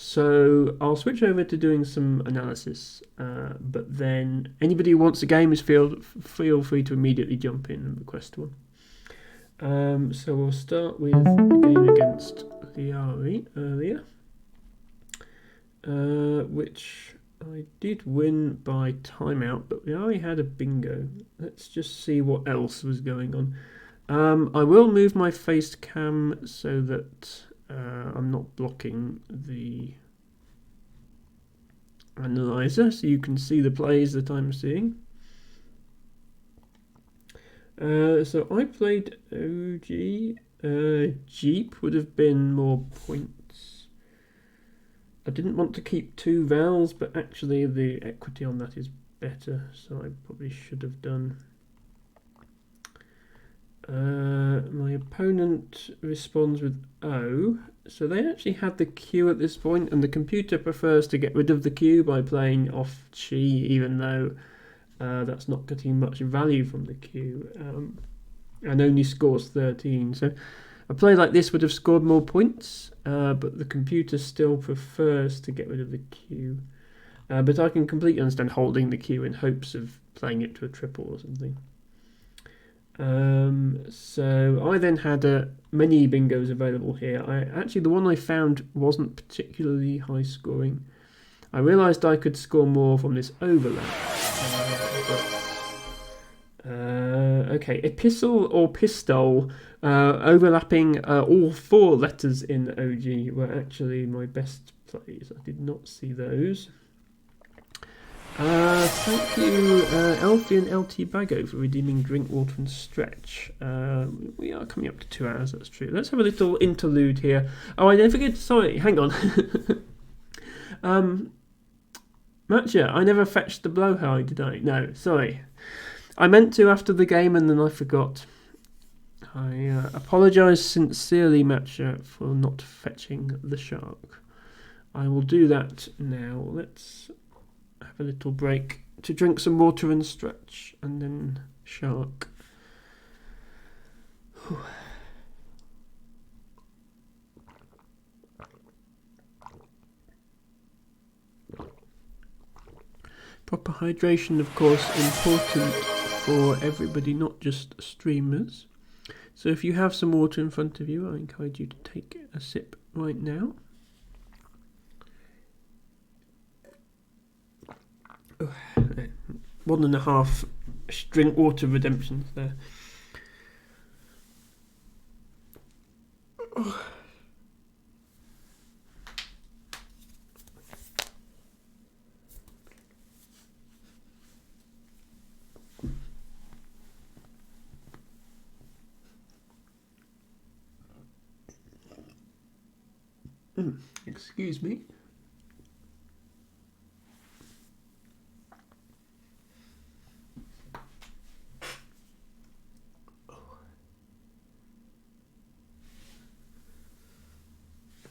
So I'll switch over to doing some analysis, but then anybody who wants a game is feel free to immediately jump in and request one. So we'll start with the game against Liari earlier, which I did win by timeout, but Liari had a bingo. Let's just see what else was going on. I will move my face cam so that I'm not blocking the analyzer, so you can see the plays that I'm seeing. So I played OG. Jeep would have been more points. I didn't want to keep two vowels, but actually the equity on that is better, so I probably should have done. My opponent responds with O, so they actually had the Q at this point, and the computer prefers to get rid of the Q by playing off chi, even though that's not getting much value from the Q, and only scores 13. So a play like this would have scored more points, but the computer still prefers to get rid of the Q. But I can completely understand holding the Q in hopes of playing it to a triple or something. So I then had many bingos available here. Actually, the one I found wasn't particularly high scoring. I realised I could score more from this overlap. Okay, epistle or pistol, overlapping all four letters in OG were actually my best plays. I did not see those. Thank you, Alfie and LT Bago, for redeeming drink, water and stretch. We are coming up to 2 hours, that's true. Let's have a little interlude here. Oh, I never forget, sorry, hang on. Matcha, I never fetched the blowhard, did I? No, sorry. I meant to after the game and then I forgot. I apologise sincerely, Matcha, for not fetching the shark. I will do that now. Let's have a little break to drink some water and stretch, and then shark. Proper hydration, of course, important for everybody, not just streamers. So if you have some water in front of you, I encourage you to take a sip right now. 1.5 drink water redemptions there. Excuse me.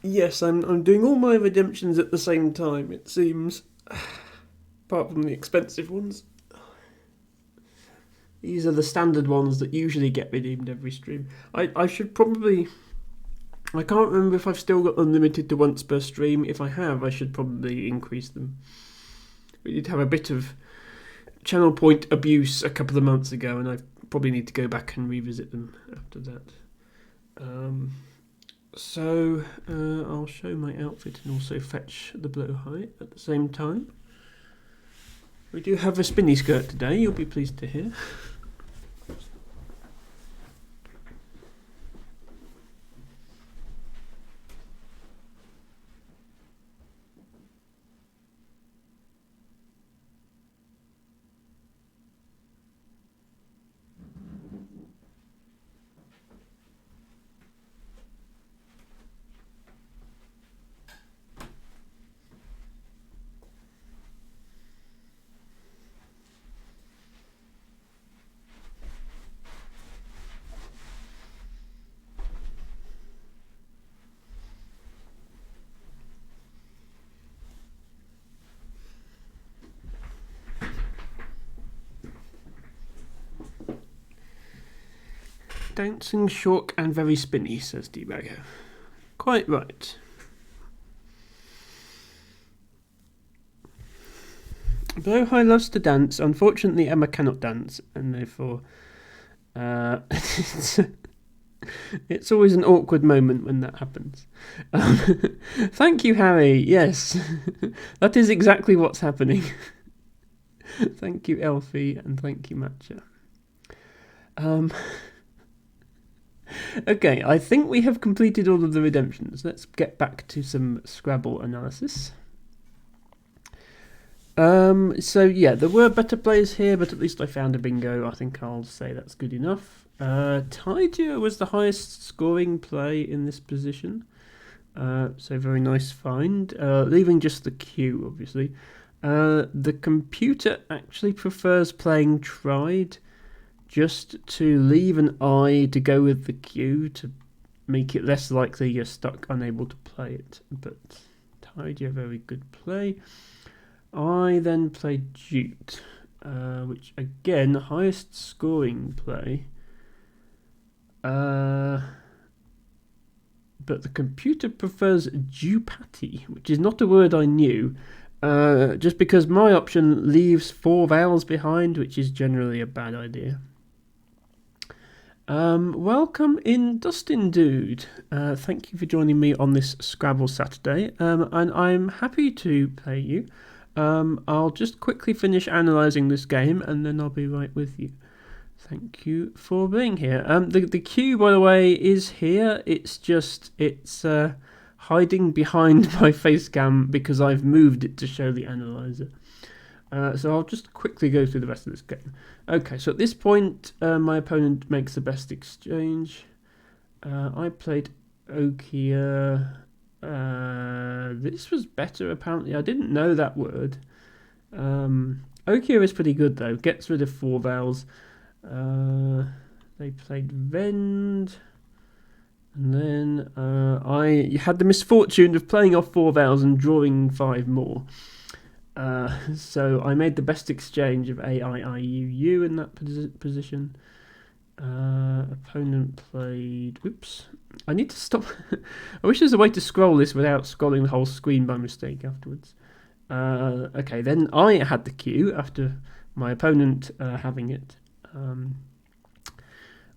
Yes, I'm doing all my redemptions at the same time, it seems. Apart from the expensive ones. These are the standard ones that usually get redeemed every stream. I should probably... I can't remember if I've still got unlimited to once per stream. If I have, I should probably increase them. We did have a bit of channel point abuse a couple of months ago, and I probably need to go back and revisit them after that. So I'll show my outfit and also fetch the blowhigh at the same time. We do have a spinny skirt today, you'll be pleased to hear. Dancing, short and very spinny, says Debago. Quite right. Blowhigh loves to dance. Unfortunately, Emma cannot dance, and therefore it's always an awkward moment when that happens. Thank you, Harry. Yes, that is exactly what's happening. Thank you, Elfie, and thank you, Matcha. Okay, I think we have completed all of the redemptions. Let's get back to some Scrabble analysis. So yeah, there were better players here, but at least I found a bingo. I think I'll say that's good enough. Tidia was the highest scoring play in this position. So very nice find. Leaving just the Q, obviously. The computer actually prefers playing tried, just to leave an I to go with the Q to make it less likely you're stuck unable to play it. But Tidia, very good play. I then played Jute, which again, highest scoring play. But the computer prefers Jupati, which is not a word I knew, just because my option leaves 4 vowels behind, which is generally a bad idea. Welcome in, Dustin Dude. Thank you for joining me on this Scrabble Saturday, and I'm happy to play you. I'll just quickly finish analysing this game and then I'll be right with you. Thank you for being here. The Q, by the way, is here. It's hiding behind my face cam because I've moved it to show the analyzer. So I'll just quickly go through the rest of this game. Okay, so at this point, my opponent makes the best exchange. I played Okia. This was better, apparently. I didn't know that word. Okia is pretty good, though. Gets rid of 4 vowels. They played Vend. And then I had the misfortune of playing off 4 vowels and drawing 5 more. So I made the best exchange of A, I, U, U in that position. Opponent played... Oops. I need to stop. I wish there's a way to scroll this without scrolling the whole screen by mistake afterwards. Okay, then I had the Q after my opponent having it.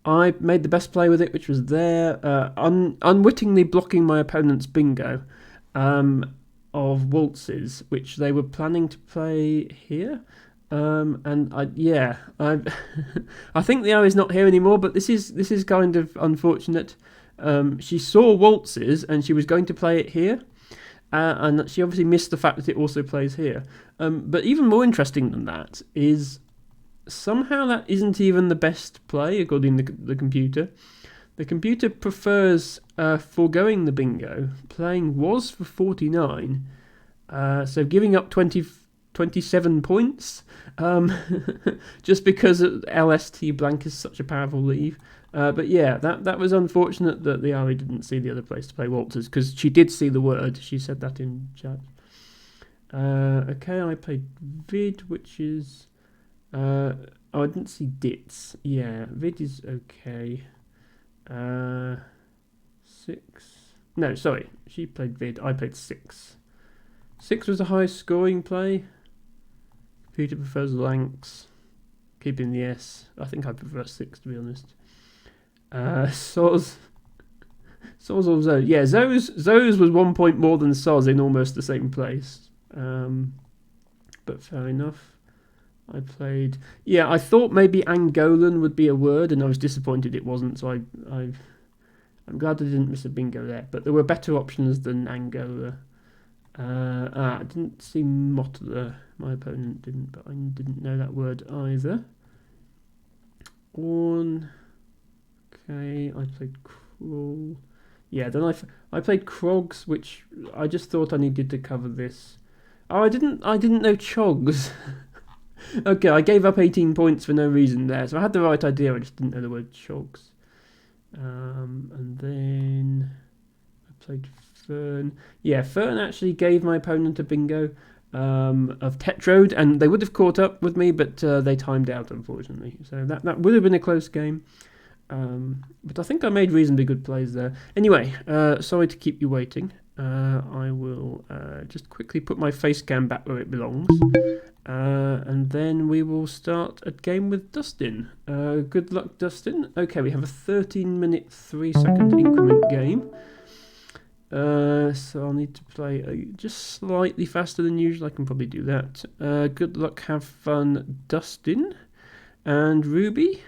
I made the best play with it, which was there, unwittingly blocking my opponent's bingo of waltzes, which they were planning to play here. And I think the O is not here anymore, but this is kind of unfortunate. She saw waltzes and she was going to play it here, and she obviously missed the fact that it also plays here. But even more interesting than that is somehow that isn't even the best play according to the computer. The computer prefers foregoing the bingo, playing was for 49, so giving up 27 points, just because LST blank is such a powerful leave. But yeah, that was unfortunate that the Ari didn't see the other place to play waltzes, because she did see the word. She said that in chat. Okay, I played Vid, which is... I didn't see Dits. Yeah, Vid is okay. 6. No, sorry. She played Vid. I played 6. 6 was the highest scoring play. Computer prefers Lanx. Keeping the S. I think I prefer 6, to be honest. Soz or Zoe. Yeah, Zoe's was 1 point more than Soz in almost the same place. But fair enough. I played... Yeah, I thought maybe Angolan would be a word, and I was disappointed it wasn't, so I'm glad I didn't miss a bingo there. But there were better options than Angola. I didn't see Motler. My opponent didn't, but I didn't know that word either. Okay, I played Crawl. Yeah, then I played Krogs, which I just thought I needed to cover this. Oh, I didn't know Chogs. Okay, I gave up 18 points for no reason there, so I had the right idea, I just didn't know the word Chogs. And then I played Fern. Yeah, Fern actually gave my opponent a bingo of Tetrode, and they would have caught up with me, but they timed out, unfortunately. So that would have been a close game. But I think I made reasonably good plays there. Anyway, sorry to keep you waiting. I will just quickly put my face cam back where it belongs. And then we will start a game with Dustin. Good luck, Dustin. Okay, we have a 13-minute, 3-second increment game. So I'll need to play just slightly faster than usual. I can probably do that. Good luck, have fun, Dustin. And Ruby.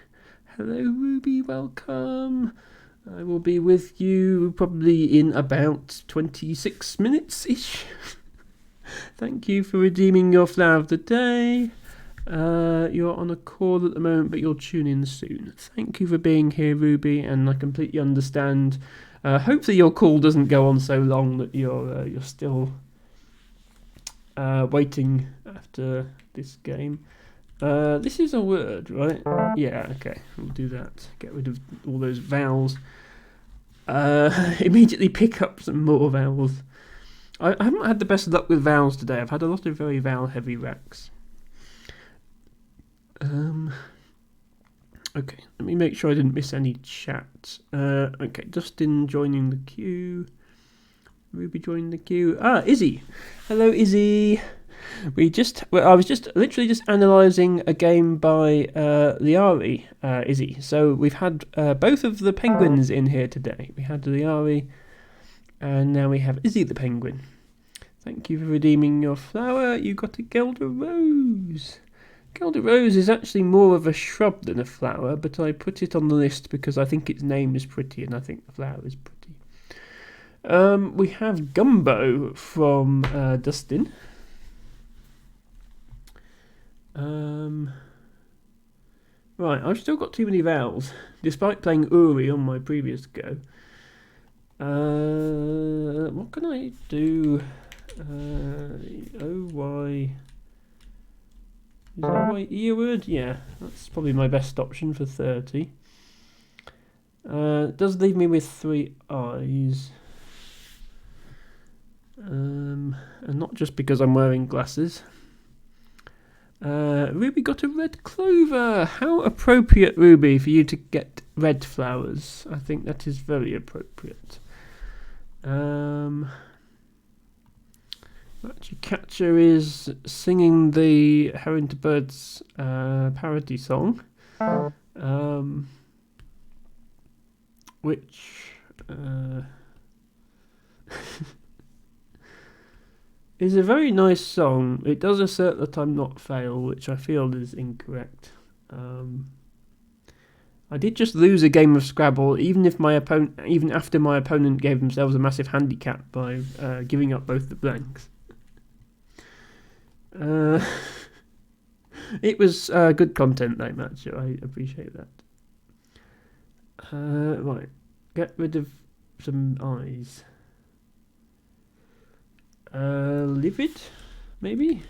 Hello, Ruby, welcome. I will be with you probably in about 26 minutes-ish. Thank you for redeeming your flower of the day. You're on a call at the moment, but you'll tune in soon. Thank you for being here, Ruby, and I completely understand. Hopefully your call doesn't go on so long that you're still waiting after this game. This is a word, right? Yeah, okay, we'll do that. Get rid of all those vowels. Immediately pick up some more vowels. I haven't had the best luck with vowels today. I've had a lot of very vowel-heavy racks. Okay, let me make sure I didn't miss any chat. Okay, Dustin joining the queue. Ruby joining the queue. Izzy. Hello, Izzy. I was literally just analysing a game by Liari, Izzy. So we've had both of the penguins in here today. We had Liari, and now we have Izzy the penguin. Thank you for redeeming your flower. You got a Gelder Rose. Gelder Rose is actually more of a shrub than a flower, but I put it on the list because I think its name is pretty and I think the flower is pretty. We have Gumbo from Dustin. Right, I've still got too many vowels, despite playing Uri on my previous go. What can I do? O-Y... Is O-Y-E a word? Yeah, that's probably my best option for 30. It does leave me with 3 eyes. And not just because I'm wearing glasses. Ruby got a red clover. How appropriate, Ruby, for you to get red flowers. I think that is very appropriate. Catcher is singing the Herring to Birds parody song, which is a very nice song. It does assert that I'm not fail, which I feel is incorrect. I did just lose a game of Scrabble, even after my opponent gave themselves a massive handicap by giving up both the blanks. It was good content, that match. I appreciate that. Right, get rid of some eyes. Livid, maybe?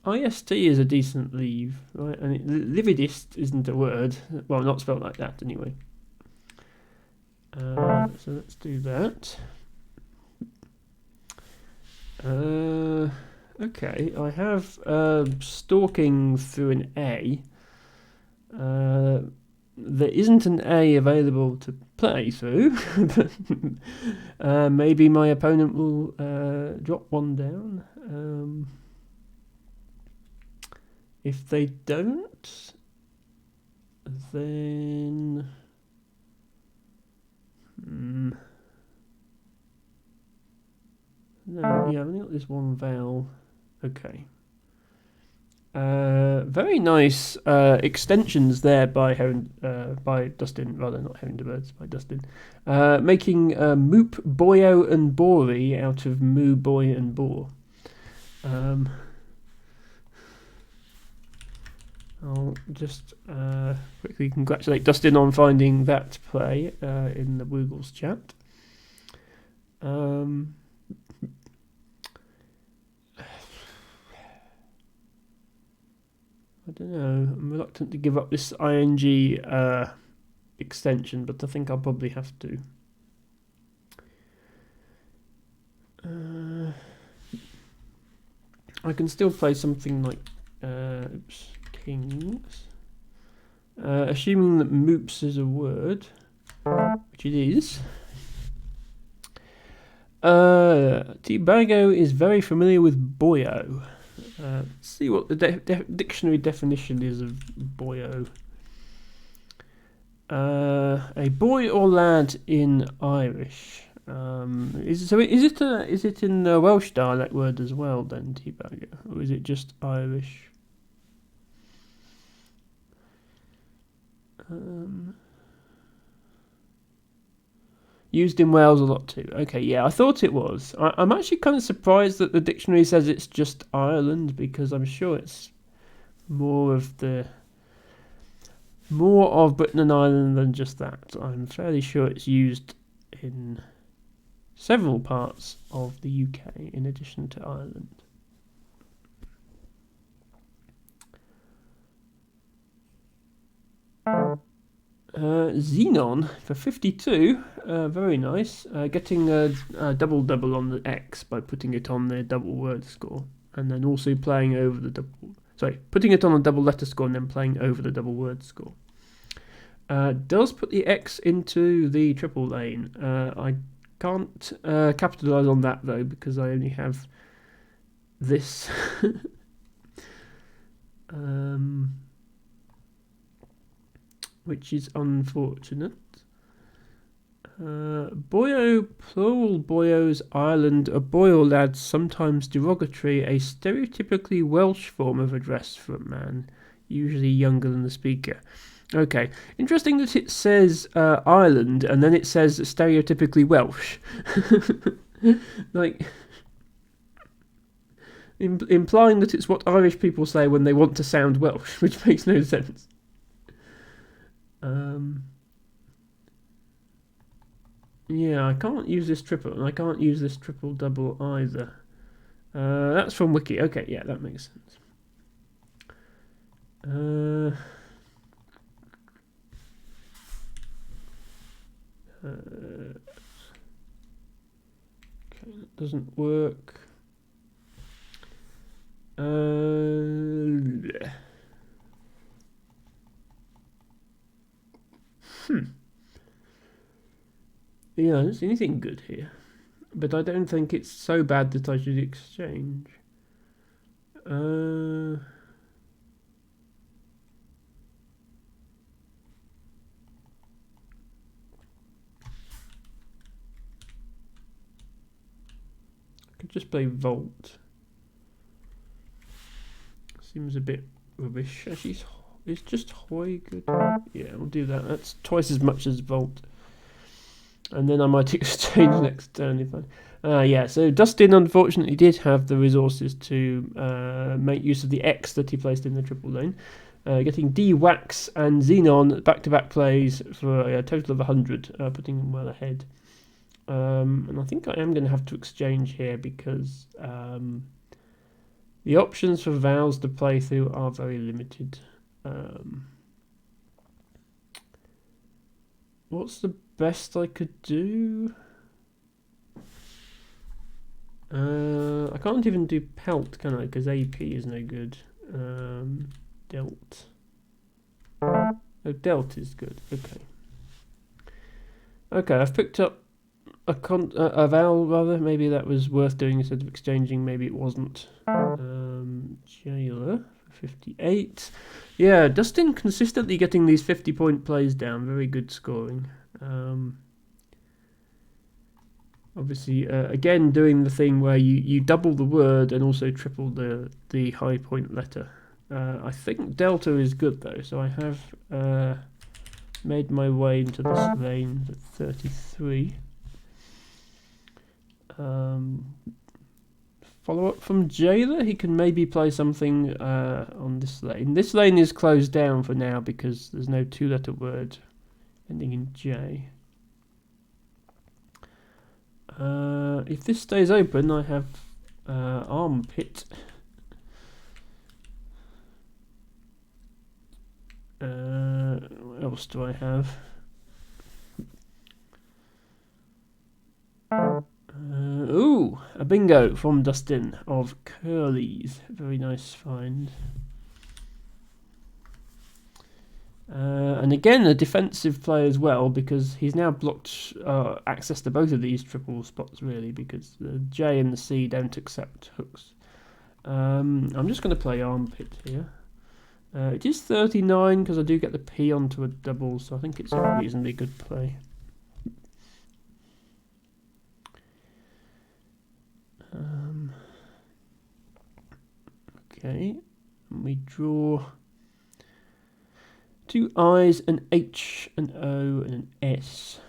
IST is a decent leave, right? And lividist isn't a word. Well, not spelled like that, anyway. So let's do that. Okay, I have stalking through an A. There isn't an A available to play through, but maybe my opponent will drop one down. If they don't, then... No, yeah, I've only got this one vowel. Okay. Very nice extensions there by Dustin, rather not Herring to Birds, by Dustin. Making Moop, Boyo and Bori out of Moo, Boy and Boar. I'll just quickly congratulate Dustin on finding that play in the Woogles chat. I don't know. I'm reluctant to give up this ing extension, but I think I'll probably have to. I can still play something like Kings. Assuming that moops is a word, which it is. Tibago is very familiar with boyo. Let's see what the dictionary definition is of boyo. A boy or lad in Irish. Is it in the Welsh dialect word as well then, Tibago, or is it just Irish? Used in Wales a lot too. Okay, yeah, I thought it was. I'm actually kind of surprised that the dictionary says it's just Ireland, because I'm sure it's more of Britain and Ireland than just that. I'm fairly sure it's used in several parts of the UK in addition to Ireland. Xenon for 52, very nice. Getting a double on the X by putting it on their double word score, and then also playing over the double. Sorry, putting it on a double letter score and then playing over the double word score. Does put the X into the triple lane. I can't capitalise on that though, because I only have this. Which is unfortunate. Boyo, plural boyos, Ireland, a boy or lad, sometimes derogatory, a stereotypically Welsh form of address for a man, usually younger than the speaker. Okay, interesting that it says Ireland and then it says stereotypically Welsh. Like, implying that it's what Irish people say when they want to sound Welsh, which makes no sense. Yeah, I can't use this triple, and I can't use this triple double either. That's from Wiki. Okay, yeah, that makes sense. Okay, that doesn't work. Yeah, I don't see anything good here. But I don't think it's so bad that I should exchange. Could just play Volt. Seems a bit rubbish. Actually, is just Hoy good? Yeah, we'll do that. That's twice as much as Volt. And then I might exchange next turn if I... yeah, so Dustin unfortunately did have the resources to make use of the X that he placed in the triple lane. Getting D-Wax and Xenon back-to-back plays for a total of 100, putting him well ahead. And I think I am going to have to exchange here because the options for vowels to play through are very limited. What's the best I could do? I can't even do pelt, can I? Because AP is no good. Delt. Oh, delt is good. Okay. Okay, I've picked up a vowel rather. Maybe that was worth doing instead of exchanging. Maybe it wasn't. Jailer for 58. Yeah, Dustin consistently getting these 50-point plays down. Very good scoring. Obviously, again, doing the thing where you double the word and also triple the high point letter. I think Delta is good though, so I have made my way into this lane at 33. Follow up from Jailer. He can maybe play something on this lane. This lane is closed down for now because there's no two-letter word ending in J. If this stays open, I have armpit. What else do I have? Ooh, a bingo from Dustin of Curly's. Very nice find. And again, a defensive play as well, because he's now blocked access to both of these triple spots, really, because the J and the C don't accept hooks. I'm just going to play armpit here. It is 39 because I do get the P onto a double, so I think it's a reasonably good play. Okay, and we draw 2 I's, an H, an O, and an S.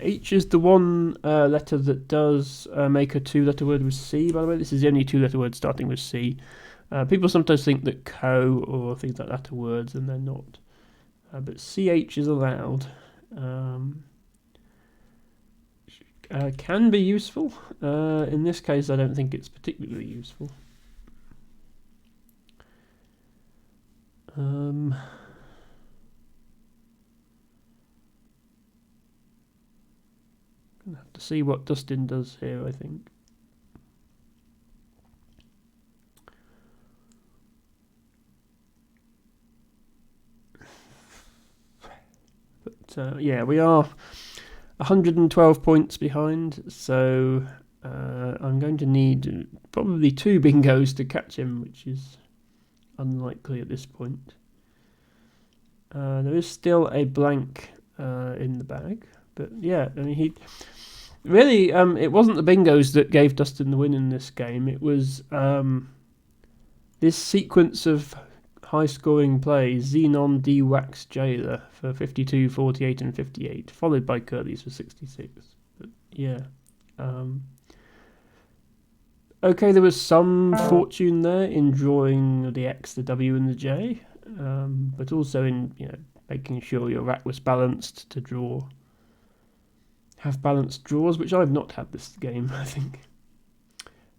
H is the one letter that does make a 2-letter word with C, by the way. This is the only 2-letter word starting with C. People sometimes think that co or things like that are words, and they're not. But CH is allowed. Can be useful. In this case, I don't think it's particularly useful. Gonna have to see what Dustin does here, I think. But yeah, we are 112 points behind, so I'm going to need probably 2 bingos to catch him, which is unlikely at this point. There is still a blank in the bag, but yeah, I mean, he really it wasn't the bingos that gave Dustin the win in this game. It was this sequence of high-scoring plays: Xenon, D-Wax, Jailer for 52, 48, and 58, followed by Curly's for 66. But yeah. Okay, there was some fortune there in drawing the X, the W, and the J, but also in making sure your rack was balanced to have balanced draws, which I've not had this game, I think.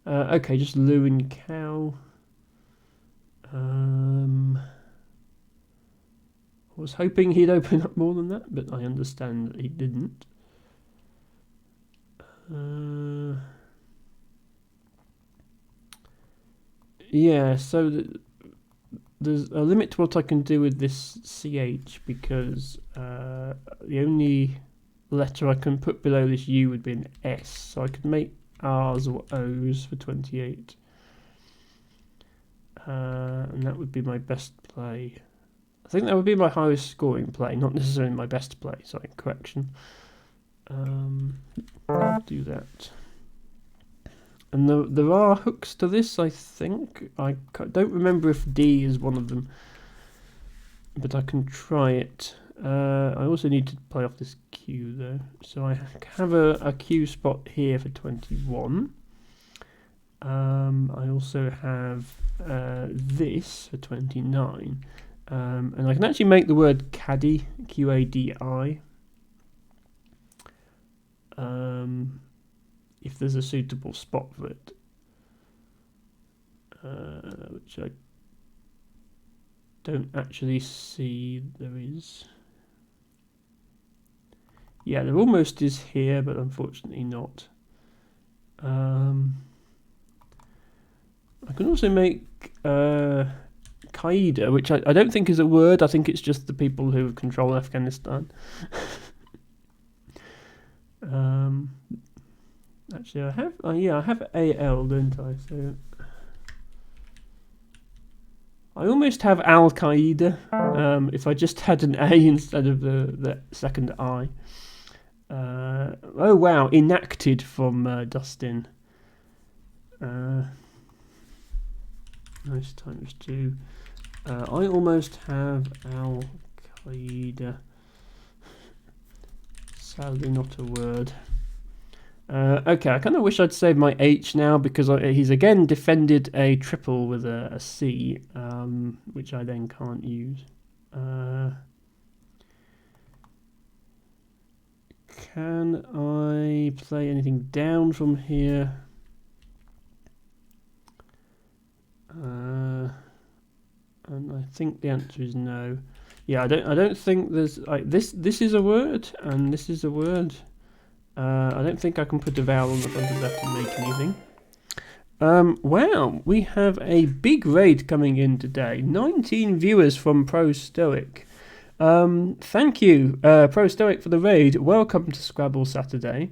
Okay, just Lou and Cow. I was hoping he'd open up more than that, but I understand that he didn't. Yeah, so there's a limit to what I can do with this CH, because the only letter I can put below this U would be an S, so I could make R's or O's for 28. And that would be my best play. I think that would be my highest scoring play, not necessarily my best play, sorry, correction. I'll do that. And there are hooks to this, I think. I don't remember if D is one of them, but I can try it. I also need to play off this Q though. So I have a Q spot here for 21. I also have this for 29. And I can actually make the word caddy, Q-A-D-I. If there's a suitable spot for it, which I don't actually see there is. Yeah, there almost is here, but unfortunately not. I can also make Qaeda, which I don't think is a word. I think it's just the people who control Afghanistan. Actually, I have I have AL, don't I? So I almost have Al Qaeda. If I just had an A instead of the second I. Oh wow, enacted from Dustin. Nice times 2. I almost have Al Qaeda. Sadly, not a word. Okay, I kind of wish I'd saved my H now, because he's again defended a triple with a C, which I then can't use. Can I play anything down from here? And I think the answer is no. Yeah, I don't think there's this is a word and this is a word. I don't think I can put a vowel on the front of that and make anything. Wow, we have a big raid coming in today. 19 viewers from Pro Stoic. Thank you, Pro Stoic, for the raid. Welcome to Scrabble Saturday.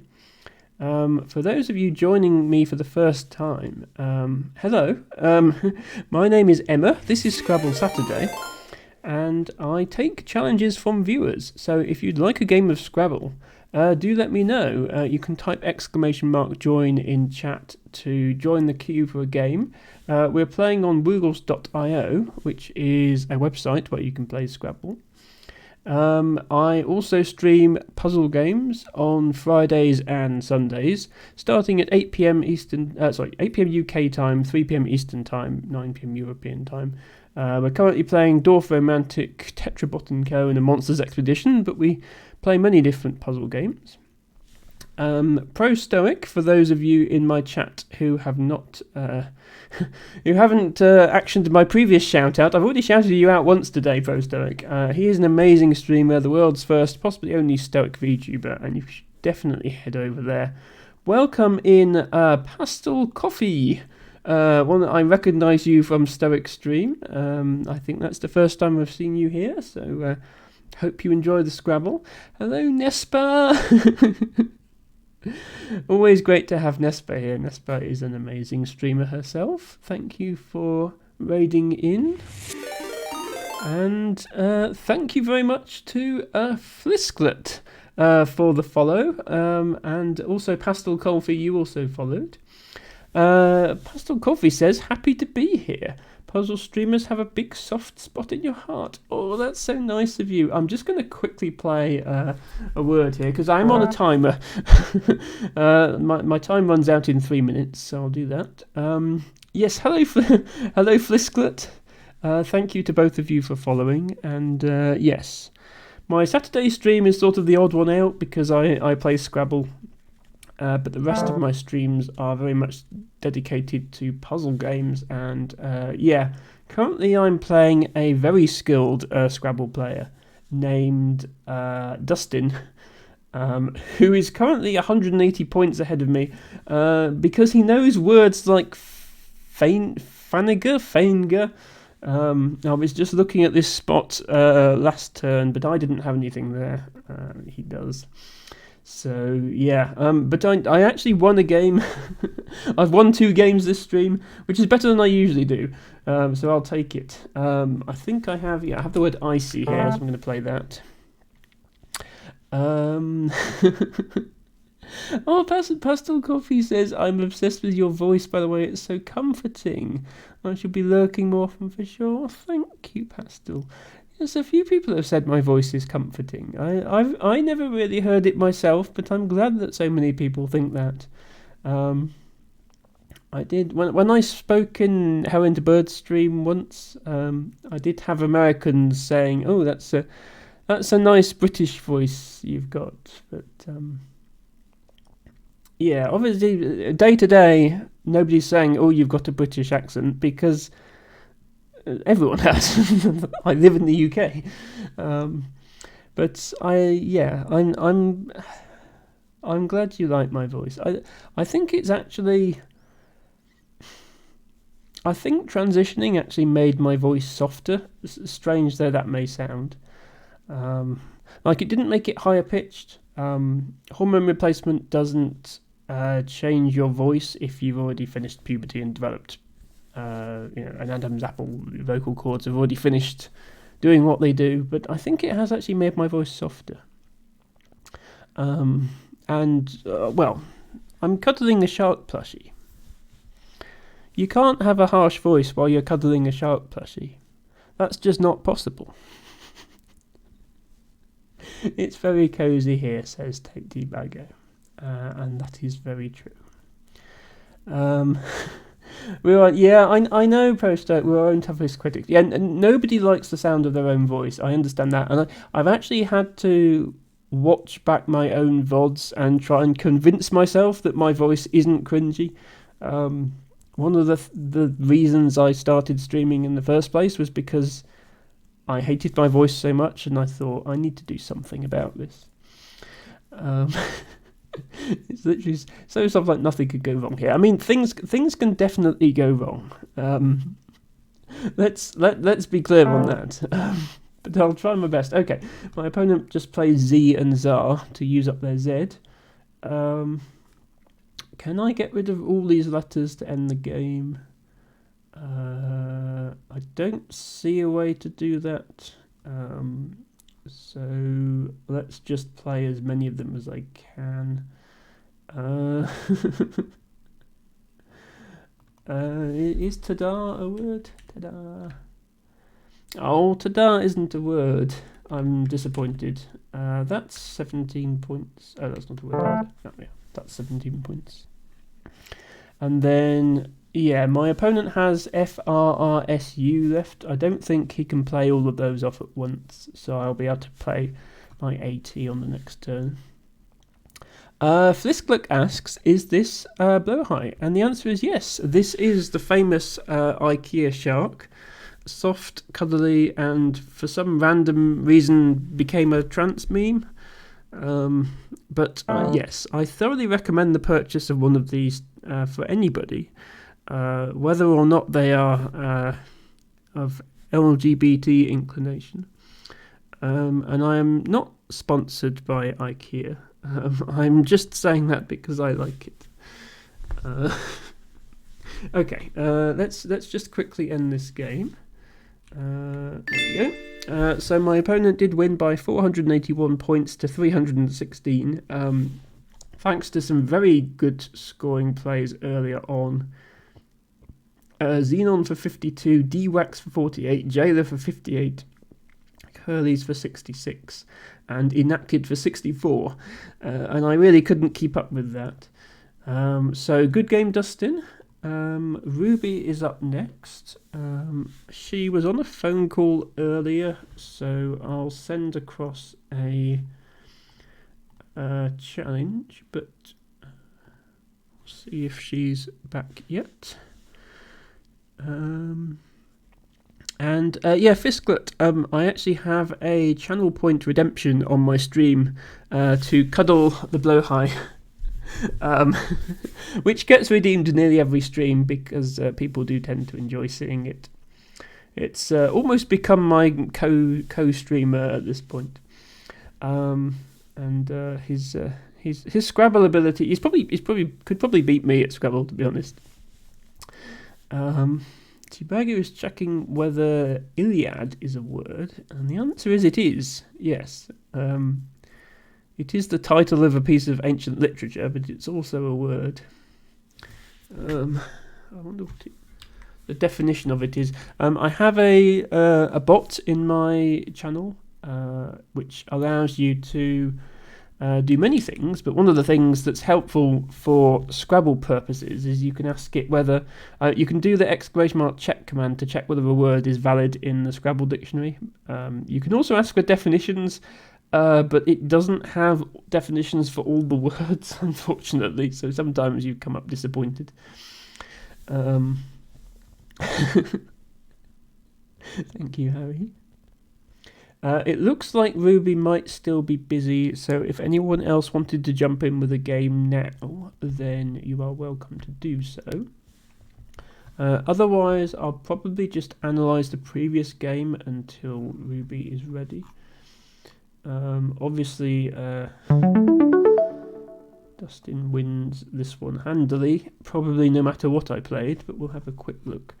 For those of you joining me for the first time, hello. My name is Emma. This is Scrabble Saturday, and I take challenges from viewers. So if you'd like a game of Scrabble, do let me know. You can type !join in chat to join the queue for a game. We're playing on woogles.io, which is a website where you can play Scrabble. I also stream puzzle games on Fridays and Sundays, starting at 8 p.m. 8 p.m. UK time, 3 p.m. Eastern time, 9 p.m. European time. We're currently playing Dwarf Romantic, Tetrabot & Co. and a Monsters Expedition, but we play many different puzzle games. Pro Stoic, for those of you in my chat who have not, who haven't actioned my previous shout out, I've already shouted you out once today, Pro Stoic. He is an amazing streamer, the world's first, possibly only Stoic VTuber, and you should definitely head over there. Welcome in Pastel Coffee. One that I recognise you from Stoic Stream. I think that's the first time I've seen you here, so hope you enjoy the Scrabble. Hello, Nespa. Always great to have Nespa here. Nespa is an amazing streamer herself. Thank you for raiding in. And thank you very much to Flisklet for the follow. And also Pastel Coffee, you also followed. Pastel Coffee says, happy to be here. Puzzle streamers have a big soft spot in your heart. Oh, that's so nice of you. I'm just going to quickly play a word here because I'm on a timer. My time runs out in 3 minutes, so I'll do that. Yes, hello Flisklet. Thank you to both of you for following. And yes, my Saturday stream is sort of the odd one out because I play Scrabble. But the rest of my streams are very much dedicated to puzzle games, and currently I'm playing a very skilled Scrabble player named Dustin, who is currently 180 points ahead of me because he knows words like Fanger. I was just looking at this spot last turn, but I didn't have anything there. He does. So yeah, but I actually won a game. I've won 2 games this stream, which is better than I usually do. So I'll take it. I think I have the word icy here, so I'm going to play that. Oh, Pastel Coffee says, I'm obsessed with your voice, by the way, it's so comforting. I should be lurking more often for sure. Thank you, Pastel. Yes, a few people have said my voice is comforting. I never really heard it myself, but I'm glad that so many people think that. I did when I spoke in How Into Birds stream once. I did have Americans saying, "Oh, that's a nice British voice you've got." But yeah, obviously, day to day, nobody's saying, "Oh, you've got a British accent," because everyone has. I live in the UK, but I'm glad you like my voice. I think it's actually. I think transitioning actually made my voice softer. Strange though that may sound. Like it didn't make it higher pitched. Hormone replacement doesn't change your voice if you've already finished puberty and developed. An Adam's apple vocal cords have already finished doing what they do, but I think it has actually made my voice softer. I'm cuddling a shark plushie. You can't have a harsh voice while you're cuddling a shark plushie. That's just not possible. It's very cosy here, says Take Debago, and that is very true. I know, Prosto, we're our own toughest critics. Yeah, and nobody likes the sound of their own voice. I understand that. And I've actually had to watch back my own VODs and try and convince myself that my voice isn't cringy. One of the reasons I started streaming in the first place was because I hated my voice so much and I thought, I need to do something about this. It's literally so stuff like nothing could go wrong here. I mean, things can definitely go wrong. Let's be clear on that. But I'll try my best. Okay, my opponent just plays Z and Zar to use up their Z. Can I get rid of all these letters to end the game? I don't see a way to do that. So let's just play as many of them as I can. Is tada a word? Tada. Oh, tada isn't a word. I'm disappointed. That's 17 points. Oh, that's not a word either. Oh, yeah, that's 17 points. And then, yeah, my opponent has FRRSU left. I don't think he can play all of those off at once, so I'll be able to play my AT on the next turn. Fliskluck asks, is this Blowhigh? And the answer is yes. This is the famous IKEA shark. Soft, cuddly, and for some random reason became a trans meme. But yes, I thoroughly recommend the purchase of one of these for anybody, whether or not they are of LGBT inclination. And I am not sponsored by IKEA. I'm just saying that because I like it. Okay, let's just quickly end this game. There we go. So my opponent did win by 481 points to 316, thanks to some very good scoring plays earlier on. Xenon for 52, D-Wax for 48, Jailer for 58, Curly's for 66, and Enacted for 64. And I really couldn't keep up with that. So good game, Dustin. Ruby is up next. She was on a phone call earlier, so I'll send across a challenge, but we'll see if she's back yet. Yeah, Fisklet, I actually have a channel point redemption on my stream to cuddle the Blowhigh. Which gets redeemed nearly every stream because people do tend to enjoy seeing it. It's almost become my co-streamer at this point. And his Scrabble ability, he's probably could probably beat me at Scrabble, to be honest. Tibago is checking whether Iliad is a word, and the answer is it is. Yes. It is the title of a piece of ancient literature, but it's also a word. I wonder what the definition of it is. I have a bot in my channel, which allows you to do many things, but one of the things that's helpful for Scrabble purposes is you can ask it whether you can do the !check command to check whether a word is valid in the Scrabble dictionary. You can also ask for definitions, but it doesn't have definitions for all the words, unfortunately, so sometimes you come up disappointed. Thank you, Harry. It looks like Ruby might still be busy, so if anyone else wanted to jump in with a game now, then you are welcome to do so. Otherwise, I'll probably just analyse the previous game until Ruby is ready. Obviously, Dustin wins this one handily, probably no matter what I played, but we'll have a quick look.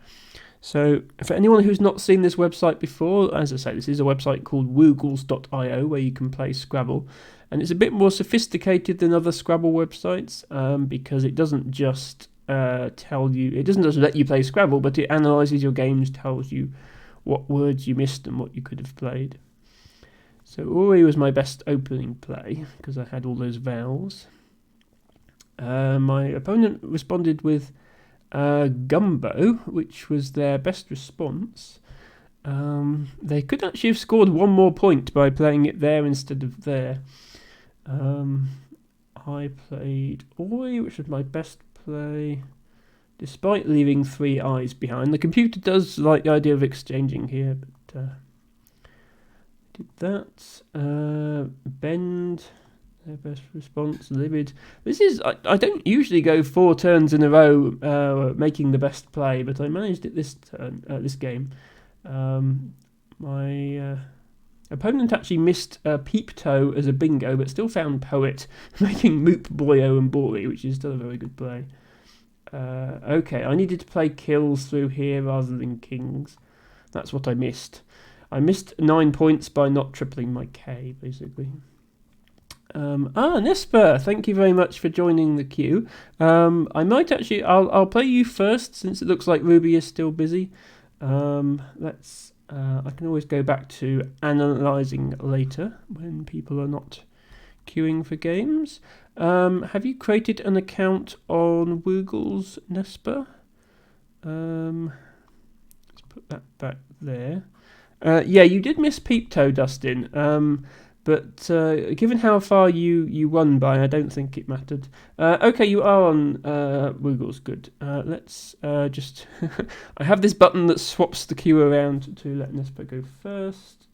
So, for anyone who's not seen this website before, as I say, this is a website called woogles.io where you can play Scrabble, and it's a bit more sophisticated than other Scrabble websites because it doesn't just tell you, it doesn't just let you play Scrabble, but it analyses your games, tells you what words you missed and what you could have played. So Ori was my best opening play because I had all those vowels. My opponent responded with Gumbo, which was their best response. They could actually have scored one more point by playing it there instead of there. I played Oi, which was my best play, despite leaving 3 eyes behind. The computer does like the idea of exchanging here, but did that. Bend. Their best response, livid. This is, I don't usually go 4 turns in a row making the best play, but I managed it this turn, this game. My opponent actually missed Peep Toe as a bingo, but still found Poet, making Moop, Boyo and Bori, which is still a very good play. Okay, I needed to play kills through here rather than kings. That's what I missed. I missed 9 points by not tripling my K, basically. Nesper, thank you very much for joining the queue. I might actually, I'll play you first since it looks like Ruby is still busy. I can always go back to analysing later when people are not queuing for games. Have you created an account on Woogles, Nesper? Let's put that back there. Yeah, you did miss Peep Toe, Dustin. But given how far you won by, I don't think it mattered. Okay, you are on Woogles. Good. Let's just... I have this button that swaps the queue around to let Nesper go first.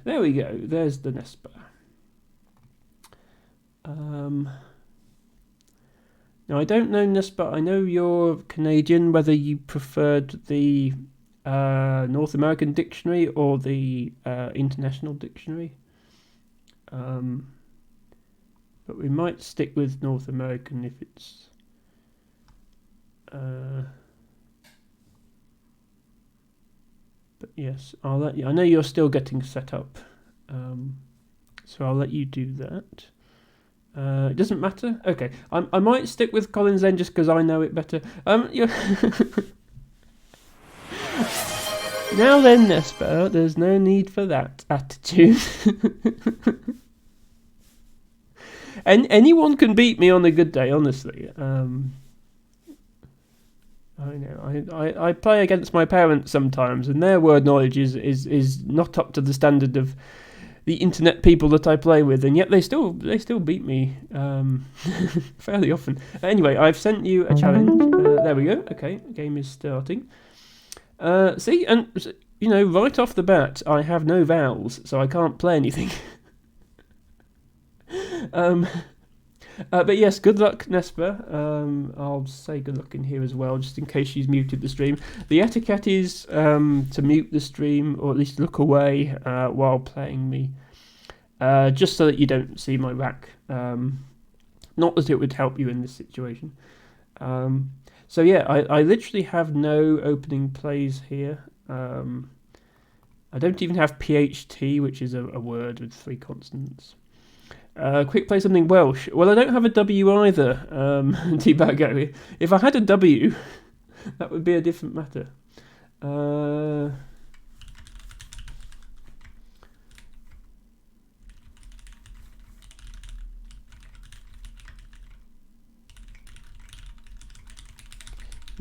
There we go. There's the Nesper. Now, I don't know, Nesper. I know you're Canadian, whether you preferred the... North American dictionary or the international dictionary, but we might stick with North American if it's but yes, I'll let you. I know you're still getting set up, so I'll let you do that. It doesn't matter. Okay, I might stick with Collins then, just because I know it better. Now then, Nesper, there's no need for that attitude. And anyone can beat me on a good day, honestly. I know. I play against my parents sometimes, and their word knowledge is not up to the standard of the internet people that I play with, and yet they still beat me fairly often. Anyway, I've sent you a challenge. There we go. Okay, game is starting. See, and right off the bat, I have no vowels, so I can't play anything. But yes, good luck, Nesper. I'll say good luck in here as well, just in case she's muted the stream. The etiquette is to mute the stream, or at least look away while playing me, just so that you don't see my rack. Not that it would help you in this situation. So yeah, I literally have no opening plays here. I don't even have PHT, which is a word with 3 consonants. Quick play something Welsh. Well, I don't have a W either, Debago. If I had a W, that would be a different matter.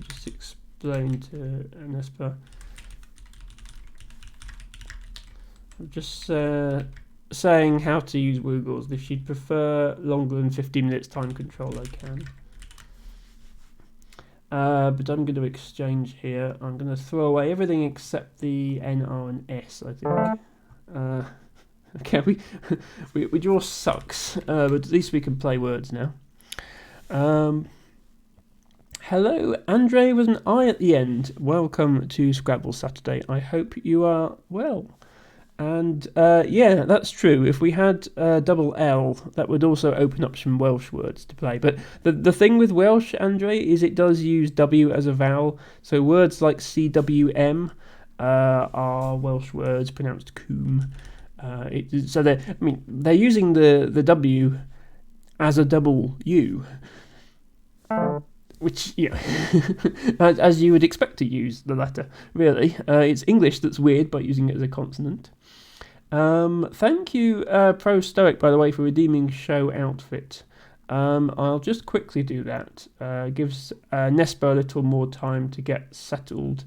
Just explain to Nesper. I'm just saying how to use Woogles. If she'd prefer longer than 15 minutes time control, I can. But I'm going to exchange here. I'm going to throw away everything except the N, R, and S, I think. Okay, we draw sucks, but at least we can play words now. Hello, Andre with an I at the end. Welcome to Scrabble Saturday. I hope you are well. And yeah, that's true. If we had double L, that would also open up some Welsh words to play. But the thing with Welsh, Andre, is it does use W as a vowel. So words like CWM are Welsh words pronounced coom. So they're using the W as a double U, which, as you would expect to use the letter, really. It's English that's weird by using it as a consonant. Thank you, Pro Stoic, by the way, for redeeming show outfit. I'll just quickly do that. Gives Nesper a little more time to get settled.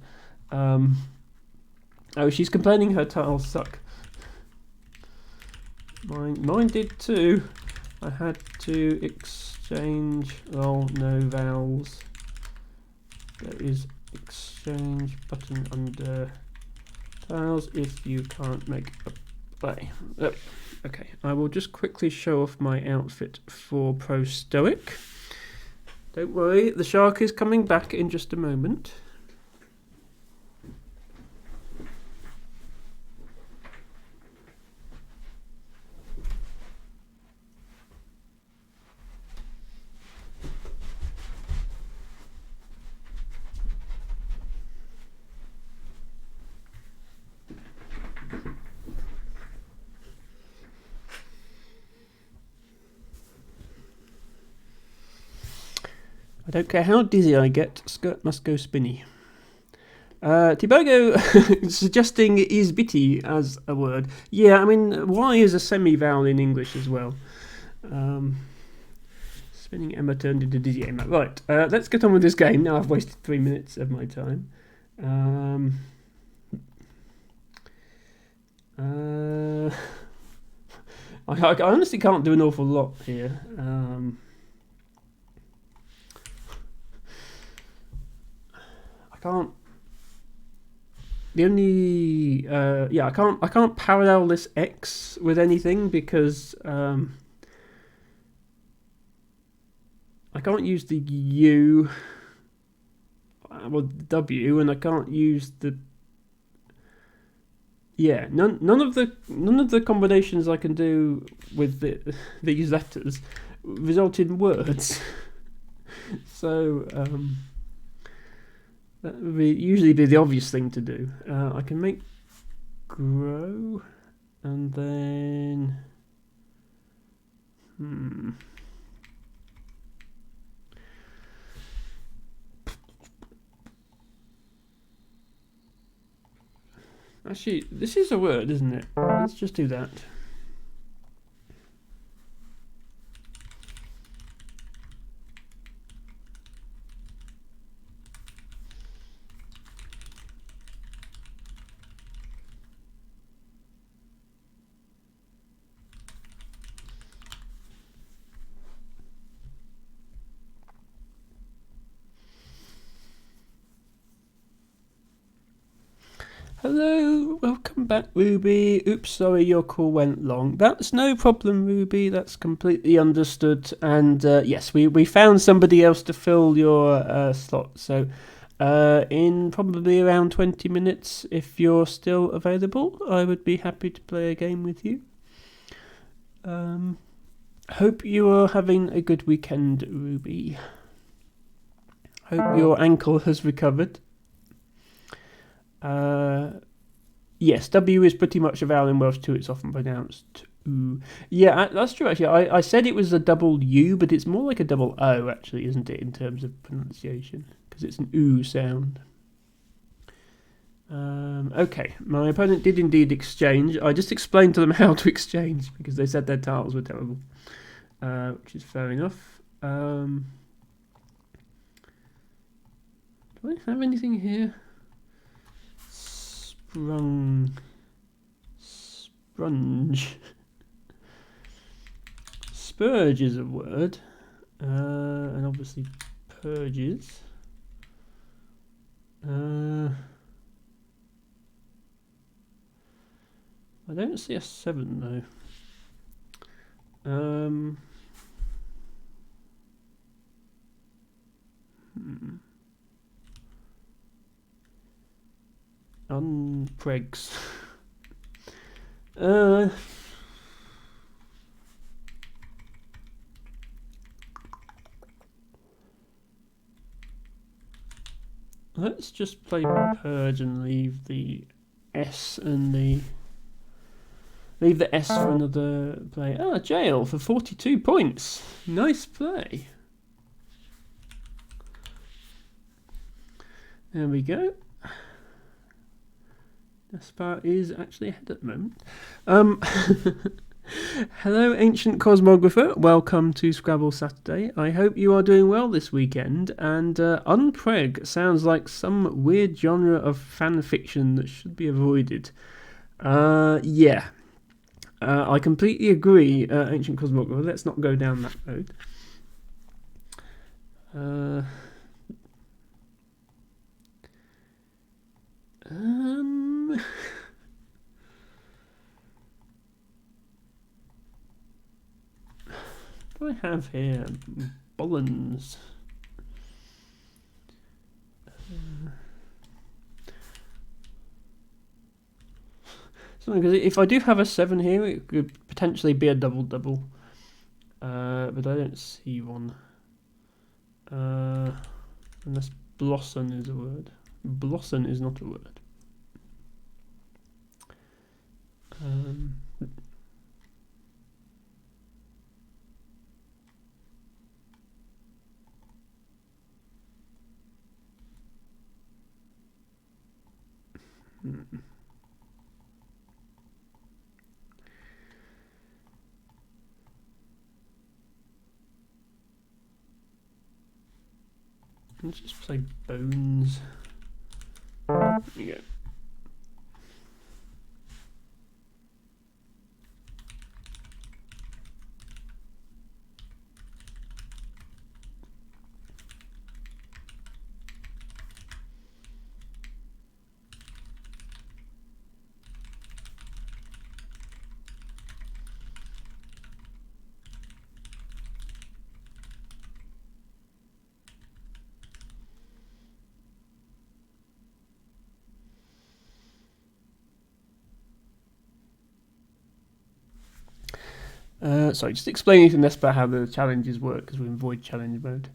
Oh, she's complaining her tiles suck. Mine did too. I had to exchange. Oh, no vowels. There is exchange button under tiles if you can't make a play. Oh, okay, I will just quickly show off my outfit for Pro Stoic. Don't worry, the shark is coming back in just a moment. I don't care how dizzy I get, skirt must go spinny. Tibogo suggesting is bitty as a word. Yeah, I mean, Y is a semi-vowel in English as well. Spinning Emma turned into dizzy Emma. Right, let's get on with this game. Now I've wasted 3 minutes of my time. I honestly can't do an awful lot here. I can't. The only I can't parallel this X with anything because I can't use the U or W, and I can't use the none of the combinations I can do with these letters result in words. So that would usually be the obvious thing to do. I can make grow, and then Actually, this is a word, isn't it? Let's just do that. Hello, welcome back, Ruby. Oops, sorry your call went long. That's no problem, Ruby. That's completely understood. And yes, we found somebody else to fill your slot. So in probably around 20 minutes, if you're still available, I would be happy to play a game with you. Hope you are having a good weekend, Ruby. Hope your ankle has recovered. Yes, W is pretty much a vowel in Welsh too. It's often pronounced oo. Yeah, that's true actually. I said it was a double U, but it's more like a double O actually, isn't it, in terms of pronunciation? Because it's an oo sound. Okay, my opponent did indeed exchange. I just explained to them how to exchange because they said their titles were terrible, which is fair enough. Do I have anything here? Sprunge. Spurge is a word, and obviously purges. I don't see a 7 though. Unpregs. Let's just play purge and leave the S and leave the S for another play. Jail for 42 points. Nice play. There we go. Gaspar is actually ahead at the moment. Hello, ancient cosmographer. Welcome to Scrabble Saturday. I hope you are doing well this weekend. And unpreg sounds like some weird genre of fan fiction that should be avoided. Yeah. I completely agree, ancient cosmographer. Let's not go down that road. have here? Bollens. Something, because if I do have a 7 here, it could potentially be a double-double. But I don't see one. Unless blossom is a word. Blossom is not a word. Let's just say bones. There you go. Sorry, just explaining to Nespa how the challenges work, because we're in void challenge mode.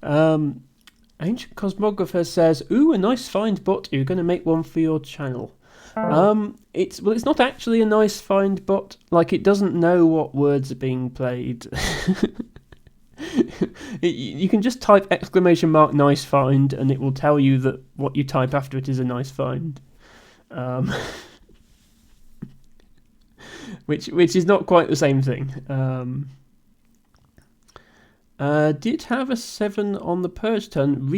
Ancient Cosmographer says, "Ooh, a nice find bot. You're going to make one for your channel." It's not actually a nice find bot. Like, it doesn't know what words are being played. You can just type !nice find, and it will tell you that what you type after it is a nice find. Which is not quite the same thing. Did have a 7 on the purge turn.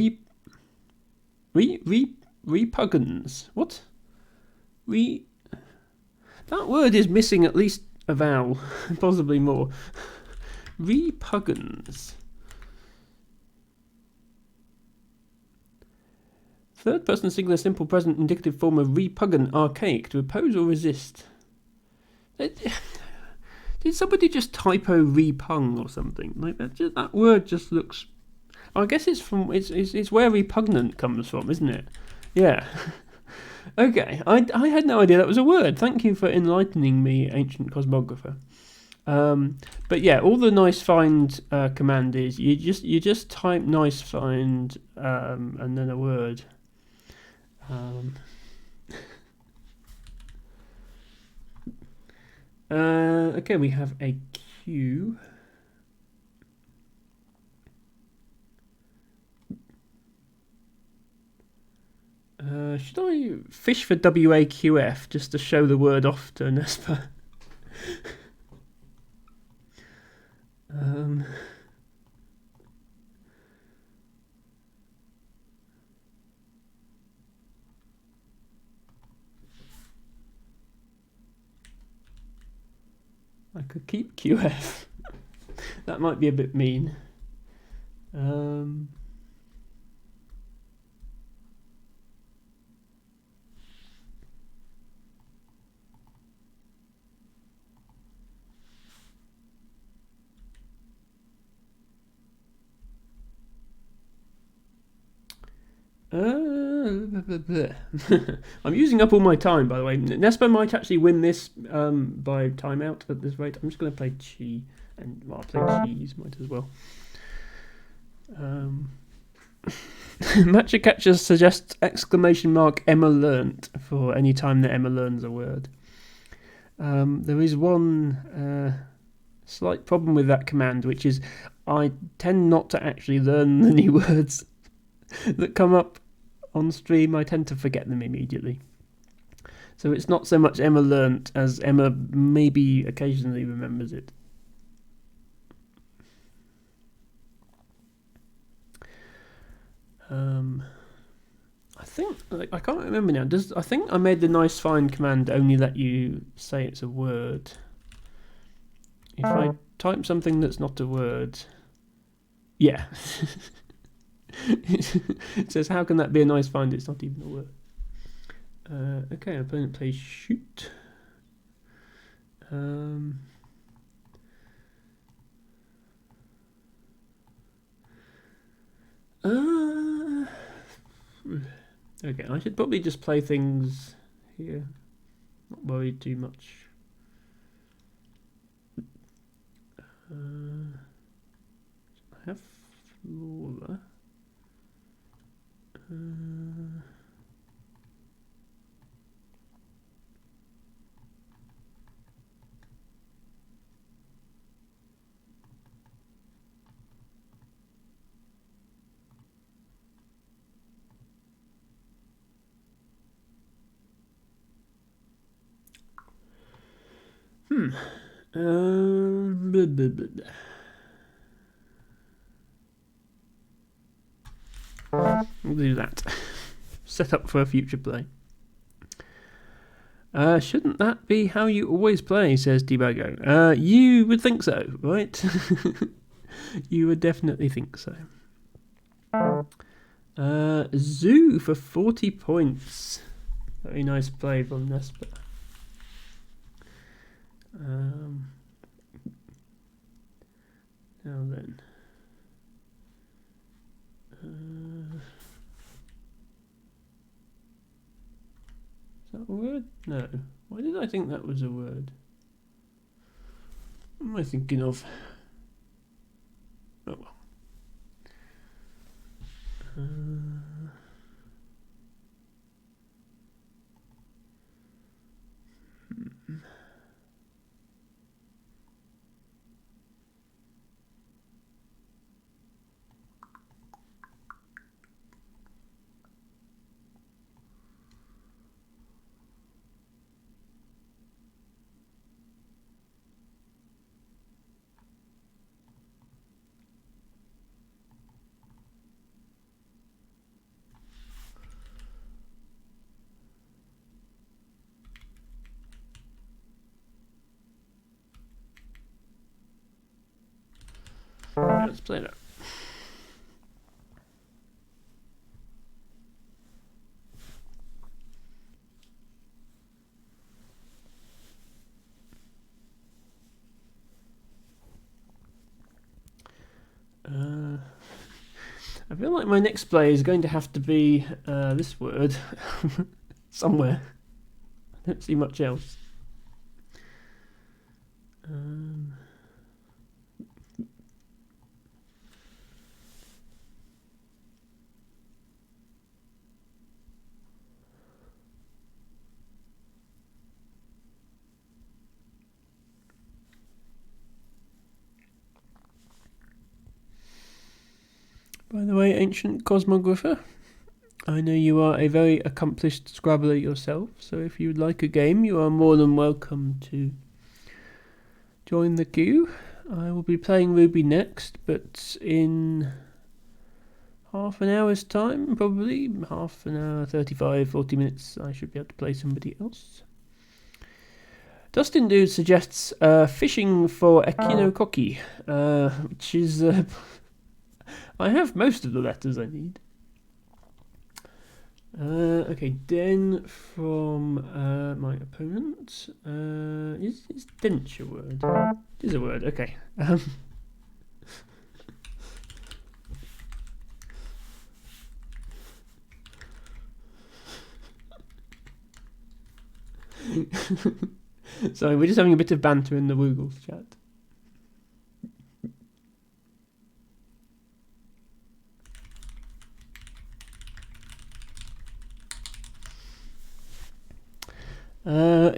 Repugnance. What? That word is missing at least a vowel, possibly more. Repugnance. Third person singular simple present indicative form of repugn, archaic, to oppose or resist. Did somebody just typo repung or something? Like that word just looks. I guess it's where repugnant comes from, isn't it? Yeah. Okay, I had no idea that was a word. Thank you for enlightening me, Ancient Cosmographer. But yeah, all the nice find command is you just type nice find and then a word. Okay, we have a Q. Should I fish for WAQF just to show the word off to Nespa? I could keep QF. That might be a bit mean. I'm using up all my time, by the way. Nespa might actually win this by timeout at this rate. I'm just going to play Chi, and I'll play Cheese, might as well. Matcha Catcher suggests Emma learnt for any time that Emma learns a word. There is one slight problem with that command, which is I tend not to actually learn the new words that come up on stream. I tend to forget them immediately. So it's not so much Emma learnt as Emma maybe occasionally remembers it. I think, I can't remember now. I think I made the nice find command only let you say it's a word. If I type something that's not a word, yeah. It says, how can that be a nice find? It's not even a word. Okay, opponent plays shoot. Okay, I should probably just play things here. Not worry too much. I have Flora. Blah, blah, blah, blah. We'll do that. Set up for a future play. Shouldn't that be how you always play, says Debago. You would think so, right? You would definitely think so. Zoo for 40 points. Very nice play from Nesper. Now then. Is that a word? No. Why did I think that was a word? What am I thinking of? Oh well. Let's play that. I feel like my next play is going to have to be this word somewhere. I don't see much else. By the way, ancient cosmographer, I know you are a very accomplished scrabbler yourself, so if you would like a game, you are more than welcome to join the queue. I will be playing Ruby next, but in half an hour's time, probably, half an hour, 35, 40 minutes, I should be able to play somebody else. Dustin Dude suggests fishing for echinococci, which is... I have most of the letters I need. Okay, Den from my opponent. Is denture a word? It is a word, okay. Sorry, we're just having a bit of banter in the Woogles chat.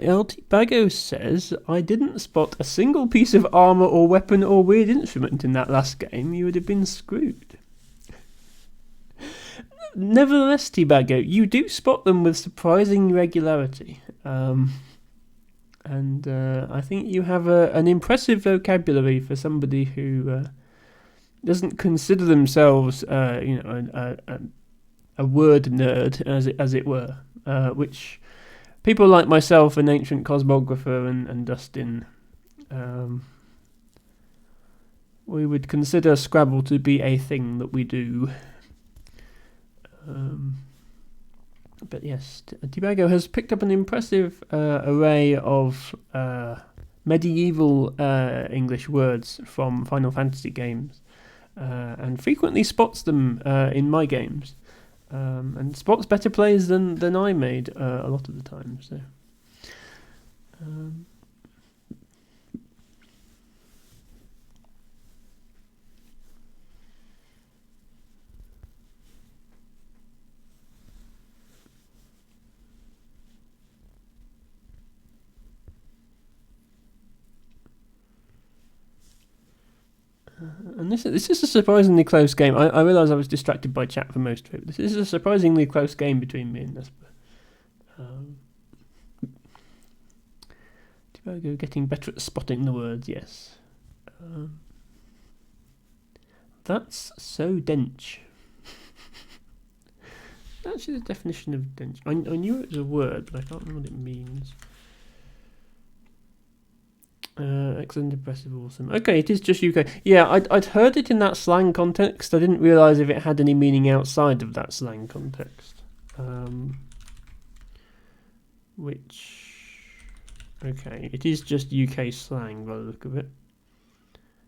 LT Bago says, I didn't spot a single piece of armour or weapon or weird instrument in that last game. You would have been screwed. Nevertheless, T-Bago, you do spot them with surprising regularity. And I think you have an impressive vocabulary for somebody who doesn't consider themselves, a word nerd, as it were, which people like myself, an ancient cosmographer, and Dustin, we would consider Scrabble to be a thing that we do. But yes, Debago has picked up an impressive array of medieval English words from Final Fantasy games, and frequently spots them in my games. and spots better plays than I made a lot of the time. So. And this is a surprisingly close game. I realise I was distracted by chat for most of it. This is a surprisingly close game between me and Nesper. Tibogo getting better at spotting the words, yes. That's so dench. Actually, the definition of dench. I knew it was a word, but I can't remember what it means. Excellent, impressive, awesome. Okay, it is just UK. Yeah, I'd heard it in that slang context. I didn't realise if it had any meaning outside of that slang context. Okay, it is just UK slang by the look of it.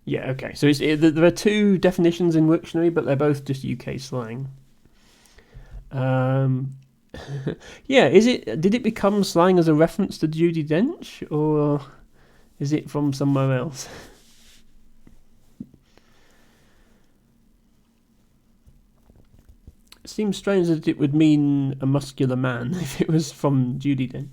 Yeah, okay. So there are two definitions in Wiktionary, but they're both just UK slang. Yeah, did it become slang as a reference to Judi Dench, or is it from somewhere else? It seems strange that it would mean a muscular man if it was from Judi Dench.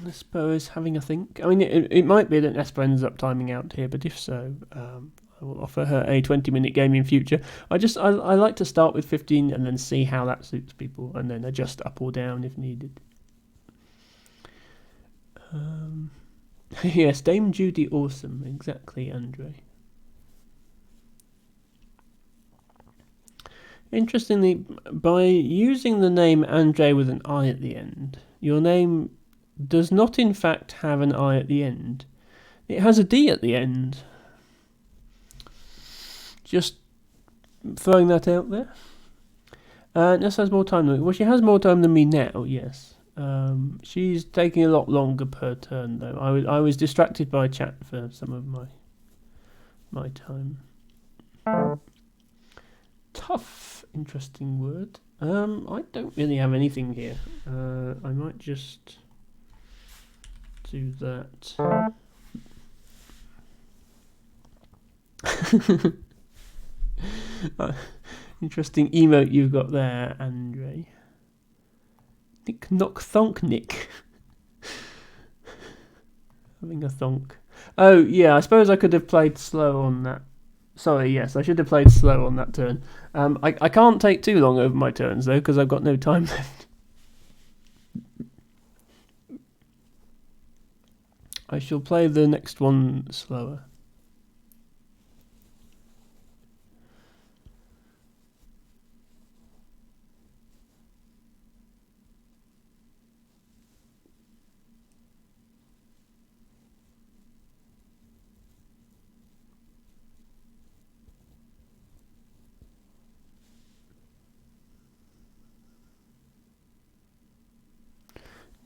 Nespo is having a think. I mean, it might be that Nespo ends up timing out here, but if so, I will offer her a 20-minute game in future. I like to start with 15 and then see how that suits people, and then adjust up or down if needed. Yes, Dame Judy, awesome, exactly, Andre. Interestingly, by using the name Andre with an I at the end, your name does not in fact have an I at the end. It has a D at the end. Just throwing that out there. Ness has more time than me. Well, she has more time than me now, yes. She's taking a lot longer per turn, though. I was distracted by chat for some of my time. Tough, interesting word. I don't really have anything here. I might just do that. Interesting emote you've got there, Andre. Nick knock thonk Nick. Having a thonk. Oh yeah, I suppose I could have played slow on that. Sorry, yes, I should have played slow on that turn. I can't take too long over my turns though, because I've got no time left. I shall play the next one slower.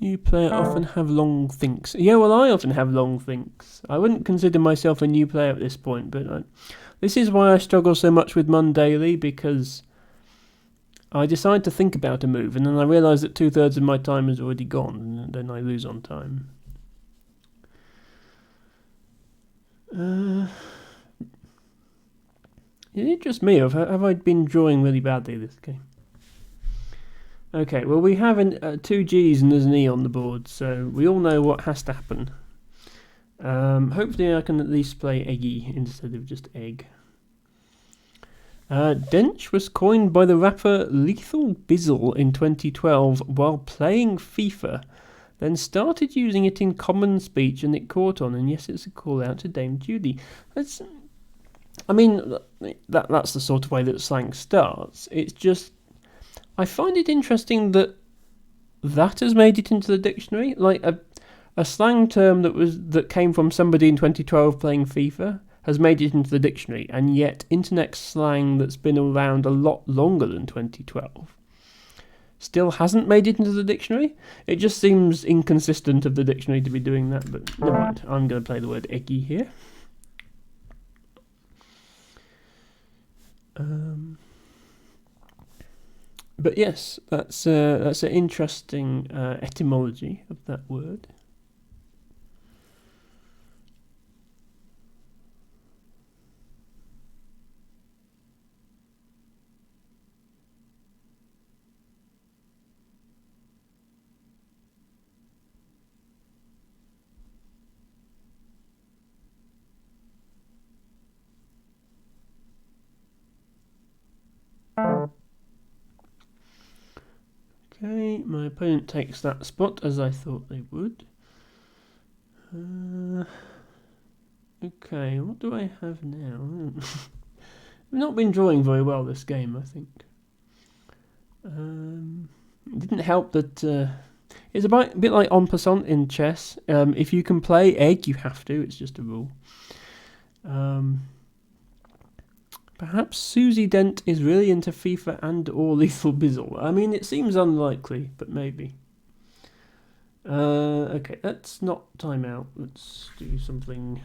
New player often have long thinks. Yeah, well, I often have long thinks. I wouldn't consider myself a new player at this point, but this is why I struggle so much with Mun Daily, because I decide to think about a move, and then I realise that 2/3 of my time is already gone, and then I lose on time. Is it just me, or have I been drawing really badly this game? Okay, well, we have two G's and there's an E on the board, so we all know what has to happen. Hopefully I can at least play Eggy instead of just Egg. Dench was coined by the rapper Lethal Bizzle in 2012 while playing FIFA, then started using it in common speech and it caught on, and yes, it's a call out to Dame Judy. That's the sort of way that slang starts. It's just, I find it interesting that has made it into the dictionary. Like a slang term that came from somebody in 2012 playing FIFA has made it into the dictionary, and yet internet slang that's been around a lot longer than 2012 still hasn't made it into the dictionary. It just seems inconsistent of the dictionary to be doing that, but never mind. I'm going to play the word eggy here. But yes, that's an interesting etymology of that word. Okay, my opponent takes that spot as I thought they would. Okay, what do I have now? I've not been drawing very well this game, I think. It didn't help that it's a bit like en passant in chess. If you can play egg, you have to. It's just a rule. Perhaps Susie Dent is really into FIFA and or Lethal Bizzle. I mean, it seems unlikely, but maybe. Okay, let's not time out. Let's do something.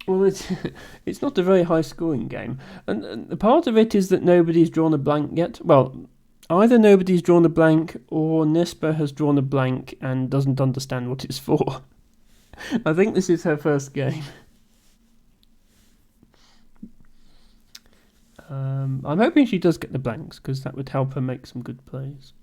Well, it's not a very high scoring game, and the part of it is that nobody's drawn a blank yet. Well, either nobody's drawn a blank or Nispa has drawn a blank and doesn't understand what it's for. I think this is her first game. I'm hoping she does get the blanks because that would help her make some good plays.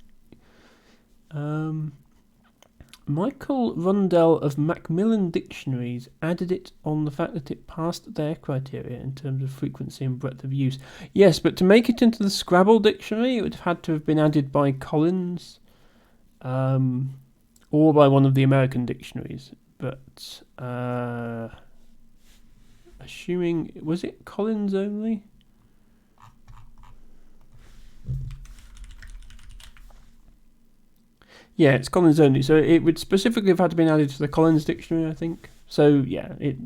Michael Rundell of Macmillan Dictionaries added it on the fact that it passed their criteria in terms of frequency and breadth of use. Yes, but to make it into the Scrabble dictionary, it would have had to have been added by Collins, or by one of the American dictionaries. But assuming, was it Collins only? Yeah, it's Collins only, so it would specifically have had to been added to the Collins dictionary, I think. So yeah, it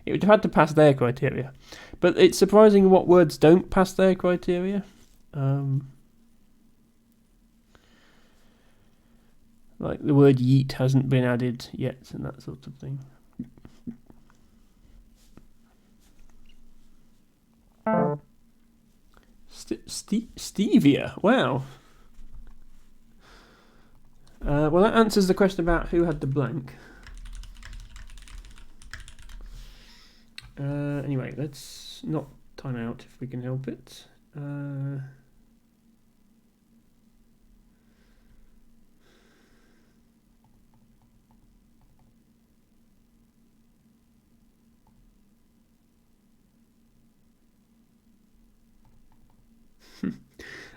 would have had to pass their criteria. But it's surprising what words don't pass their criteria. Like the word yeet hasn't been added yet, and that sort of thing. Stevia, wow. Well, that answers the question about who had the blank. Anyway, let's not time out if we can help it.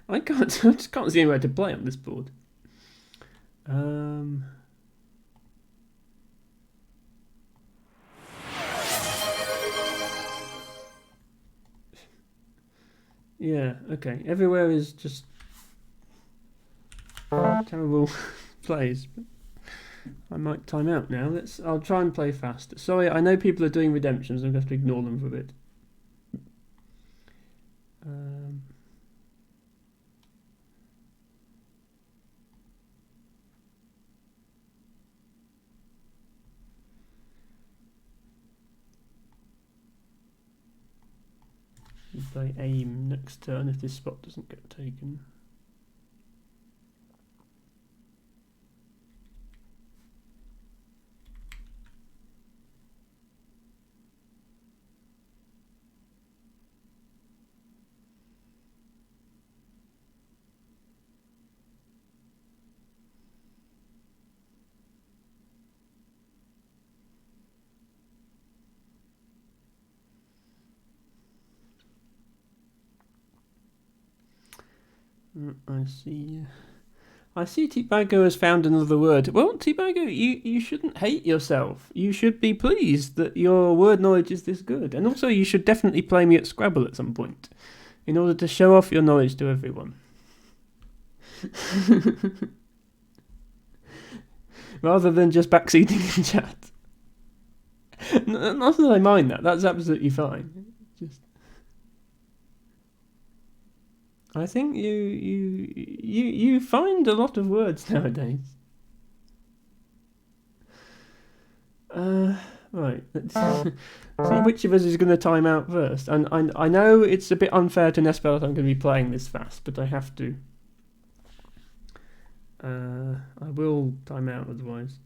I just can't see anywhere to play on this board. Yeah, okay. Everywhere is just terrible plays. But I might time out now. I'll try and play fast. Sorry, I know people are doing redemptions. I'm going to have to ignore them for a bit. Play aim next turn if this spot doesn't get taken. I see. I see Tibago has found another word. Well, Tibago, you shouldn't hate yourself. You should be pleased that your word knowledge is this good. And also, you should definitely play me at Scrabble at some point in order to show off your knowledge to everyone. Rather than just backseating in chat. Not that I mind that. That's absolutely fine. Just, I think you find a lot of words nowadays. Right. Let's see which of us is going to time out first. And I know it's a bit unfair to Nesper that I'm going to be playing this fast, but I have to. I will time out otherwise.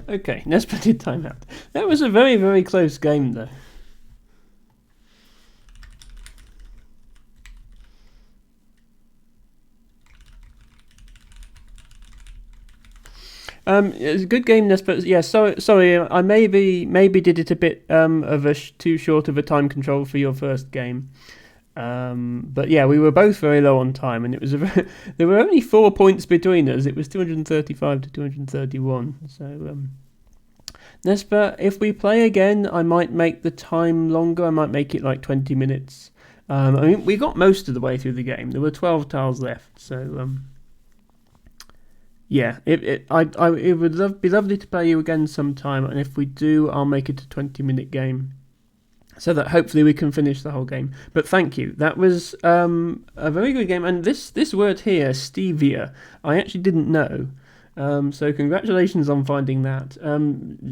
Okay, Nesper did time out. That was a very, very close game, though. It's a good game, Nesper. Yeah, sorry, I maybe did it a bit of a too short of a time control for your first game. But yeah, we were both very low on time, and it was there were only 4 points between us. It was 235 to 231. So, Nesper, if we play again, I might make the time longer. I might make it like 20 minutes. I mean, we got most of the way through the game. There were 12 tiles left, so yeah, it would be lovely to play you again sometime, and if we do, I'll make it a 20-minute game, so that hopefully we can finish the whole game. But thank you, that was a very good game, and this word here, stevia, I actually didn't know, so congratulations on finding that.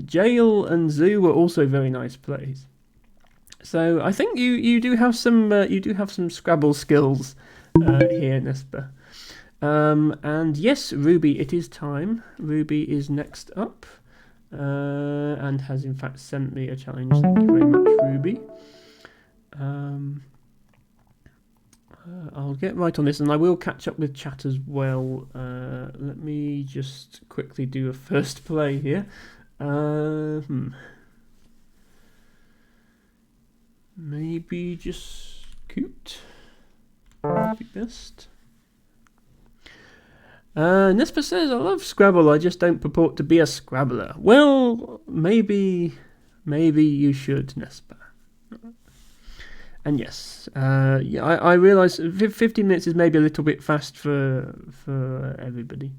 Jail and Zoo were also very nice plays. So I think you do have some Scrabble skills here, Nesper. And yes, Ruby, it is time. Ruby is next up, and has in fact sent me a challenge. Thank you very much, Ruby. I'll get right on this, and I will catch up with chat as well. Let me just quickly do a first play here. Maybe just Coot. Would be best. Nesper says, I love Scrabble, I just don't purport to be a Scrabbler. Well, maybe you should, Nesper. And yes, yeah, I realise 15 minutes is maybe a little bit fast for everybody.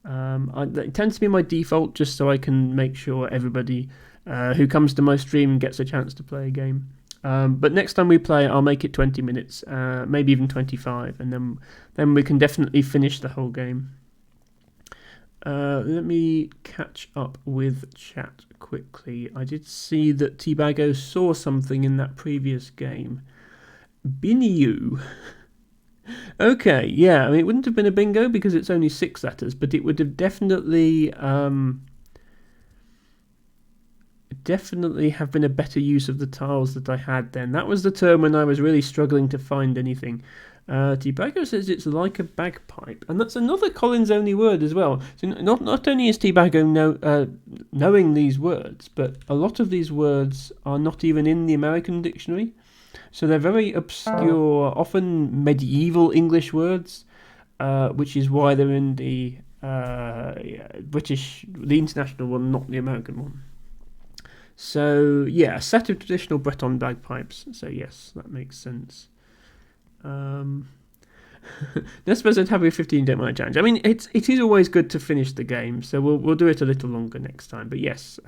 It tends to be my default, just so I can make sure everybody who comes to my stream gets a chance to play a game. But next time we play, I'll make it 20 minutes, maybe even 25, and then we can definitely finish the whole game. Let me catch up with chat quickly. I did see that Tibago saw something in that previous game. Binyu. Okay, yeah, I mean, it wouldn't have been a bingo because it's only 6 letters, but it would have definitely have been a better use of the tiles that I had then. That was the term when I was really struggling to find anything. Tibago says it's like a bagpipe, and that's another Collins only word as well. So not only is Tibago knowing these words, but a lot of these words are not even in the American dictionary. So they're very obscure, often medieval English words, which is why they're in the the international one, not the American one. So yeah, a set of traditional Breton bagpipes. So yes, that makes sense. Let's suppose I'd have a 15 don't mind challenge. I mean, it is always good to finish the game, so we'll do it a little longer next time. But yes,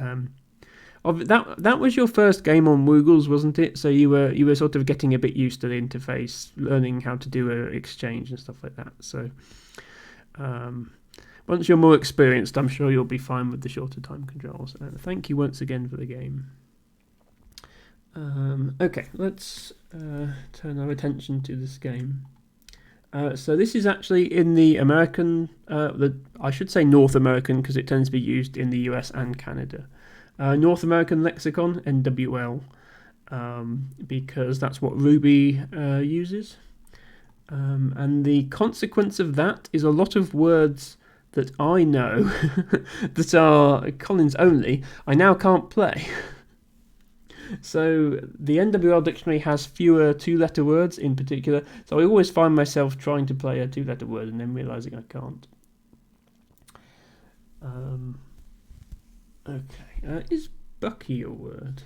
that was your first game on Woogles, wasn't it? So you were sort of getting a bit used to the interface, learning how to do an exchange and stuff like that. So once you're more experienced, I'm sure you'll be fine with the shorter time controls. Thank you once again for the game. Okay, let's turn our attention to this game. So this is actually in the American, I should say North American, because it tends to be used in the US and Canada. North American Lexicon, NWL, because that's what Ruby uses. And the consequence of that is a lot of words that I know that are Collins only, I now can't play. So the NWL dictionary has fewer two-letter words in particular, so I always find myself trying to play a two-letter word and then realising I can't. Okay, is Bucky a word?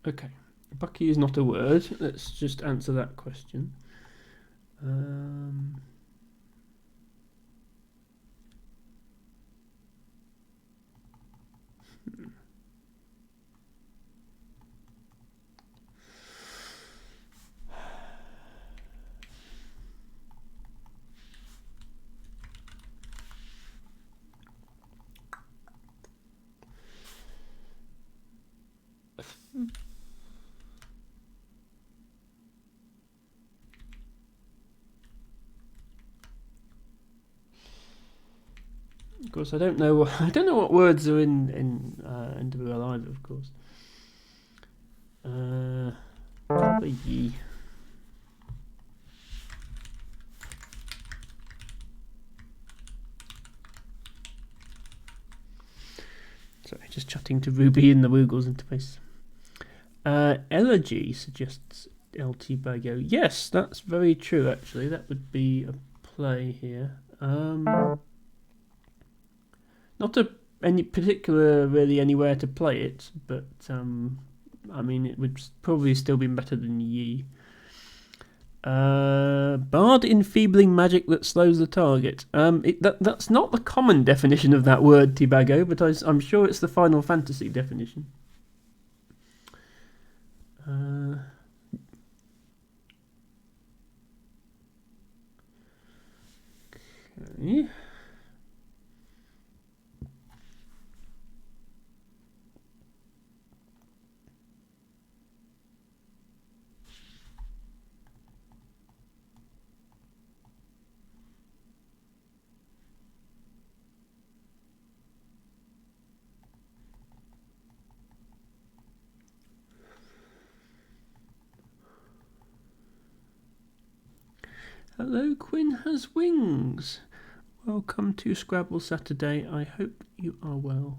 Okay, Bucky is not a word. Let's just answer that question. Of course, I don't know what words are in NWL either. Of course, probably. Sorry, just chatting to Ruby in the Woogles interface. Elegy suggests LT Bago. Yes, that's very true. Actually, that would be a play here. Not any particular really anywhere to play it, but I mean it would probably still be better than Yi. Bard enfeebling magic that slows the target. That's not the common definition of that word, Tibago, but I'm sure it's the Final Fantasy definition. Okay. Hello, Quinn has wings. Welcome to Scrabble Saturday. I hope you are well.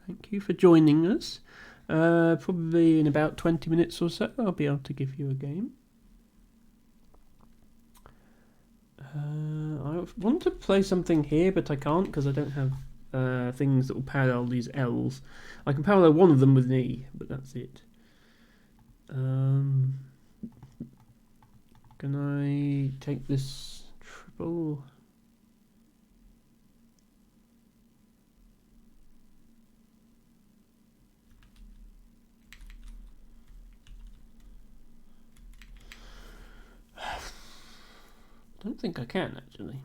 Thank you for joining us. Probably in about 20 minutes or so, I'll be able to give you a game. I want to play something here, but I can't because I don't have things that will parallel these L's. I can parallel one of them with an E, but that's it. Can I take this triple? I don't think I can actually.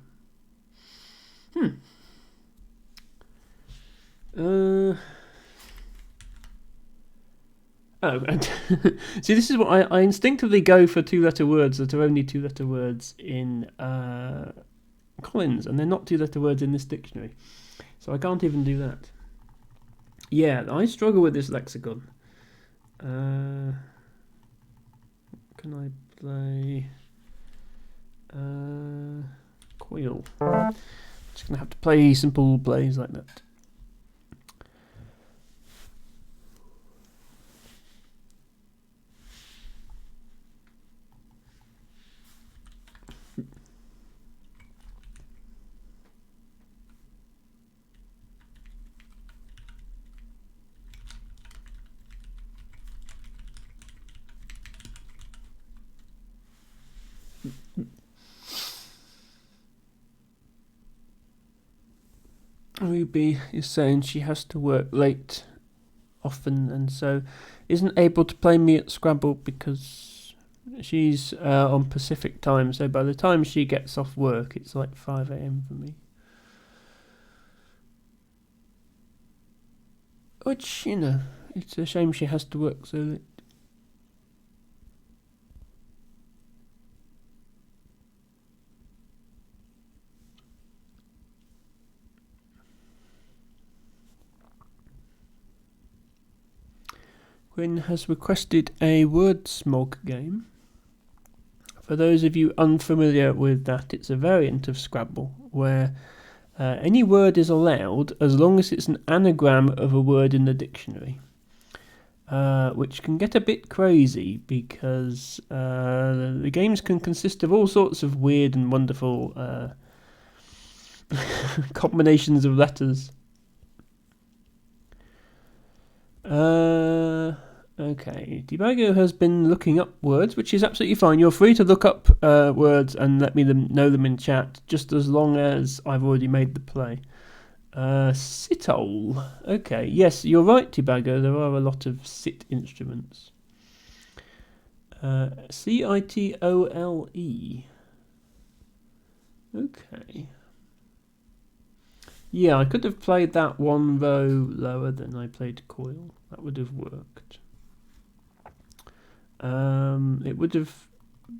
Oh, and see, this is what I instinctively go for two-letter words that are only two-letter words in Collins, and they're not two-letter words in this dictionary. So I can't even do that. Yeah, I struggle with this lexicon. Can I play coil? Just gonna have to play simple plays like that. Ruby is saying she has to work late often and so isn't able to play me at Scrabble because she's on Pacific time, so by the time she gets off work it's like 5 a.m. for me. Which, you know, it's a shame she has to work so late. Quinn has requested a word smog game. For those of you unfamiliar with that, it's a variant of Scrabble where any word is allowed as long as it's an anagram of a word in the dictionary. Which can get a bit crazy because the games can consist of all sorts of weird and wonderful combinations of letters. Okay, Debago has been looking up words, which is absolutely fine. You're free to look up words and let me know them in chat, just as long as I've already made the play. Sitole. Okay, yes, you're right, Debago. There are a lot of sit instruments. Citole. Okay. Yeah, I could have played that one row lower than I played coil. That would have worked. It would have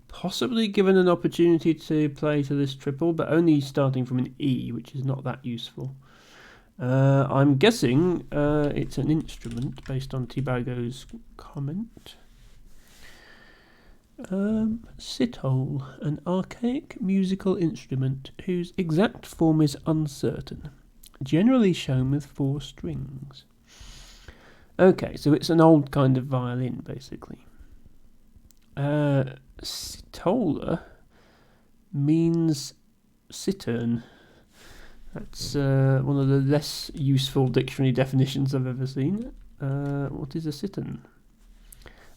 possibly given an opportunity to play to this triple, but only starting from an E, which is not that useful. I'm guessing it's an instrument based on Tibago's comment. Sitole, an archaic musical instrument whose exact form is uncertain, generally shown with 4 strings. Okay, so it's an old kind of violin, basically. Sitola means cittern. That's one of the less useful dictionary definitions I've ever seen. What is a cittern?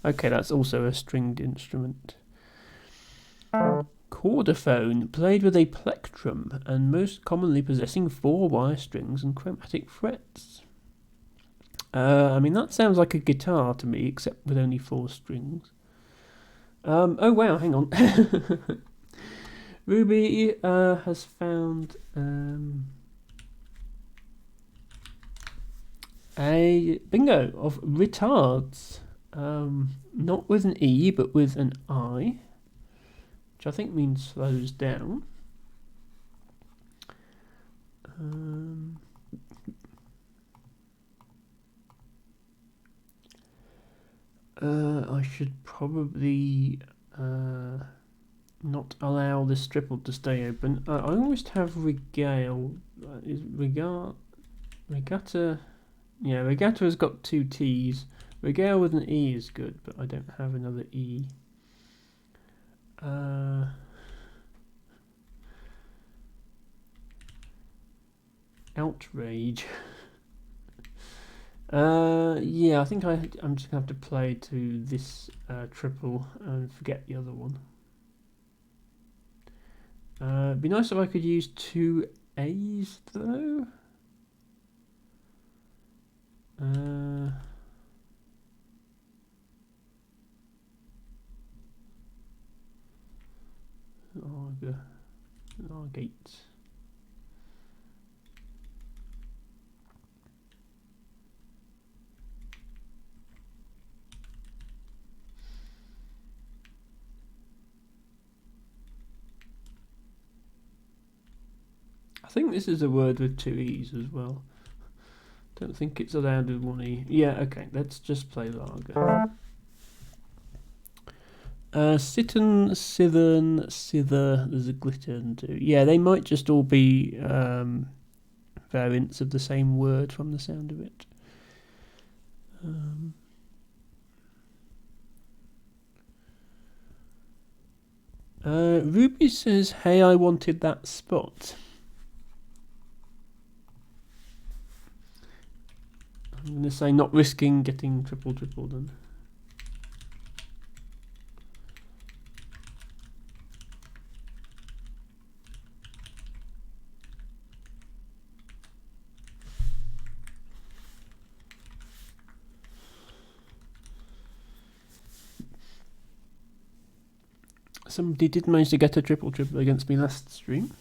Okay, that's also a stringed instrument. Chordophone, played with a plectrum and most commonly possessing 4 wire strings and chromatic frets. I mean, that sounds like a guitar to me, except with only 4 strings. Oh wow, hang on. Ruby has found a bingo of retards. Not with an E, but with an I, which I think means slows down. I should probably not allow this triple to stay open. I almost have regale. Is regatta? Yeah, regatta has got 2 T's. Regale with an E is good, but I don't have another E. Outrage. Yeah, I think I'm just gonna have to play to this triple and forget the other one. It'd be nice if I could use 2 A's though. Gates. think this is a word with 2 E's as well. Don't think it's allowed with 1 E. Yeah, okay, let's just play lager. Sitten, sithern, sither, there's a glittern too. Yeah, they might just all be variants of the same word from the sound of it. Ruby says, hey, I wanted that spot. I'm going to say not risking getting triple then. Somebody did manage to get a triple against me last stream.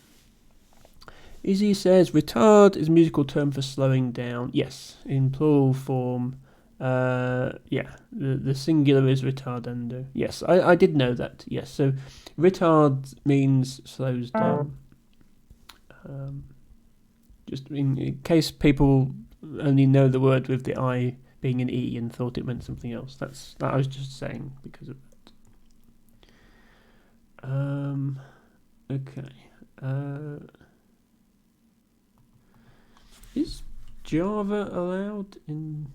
Izzy says, retard is a musical term for slowing down. Yes, in plural form. Yeah, the singular is retardando. Yes, I did know that. Yes, so retard means slows down. Just in case people only know the word with the I being an E and thought it meant something else. That I was just saying because of that. Okay. Is Java allowed in...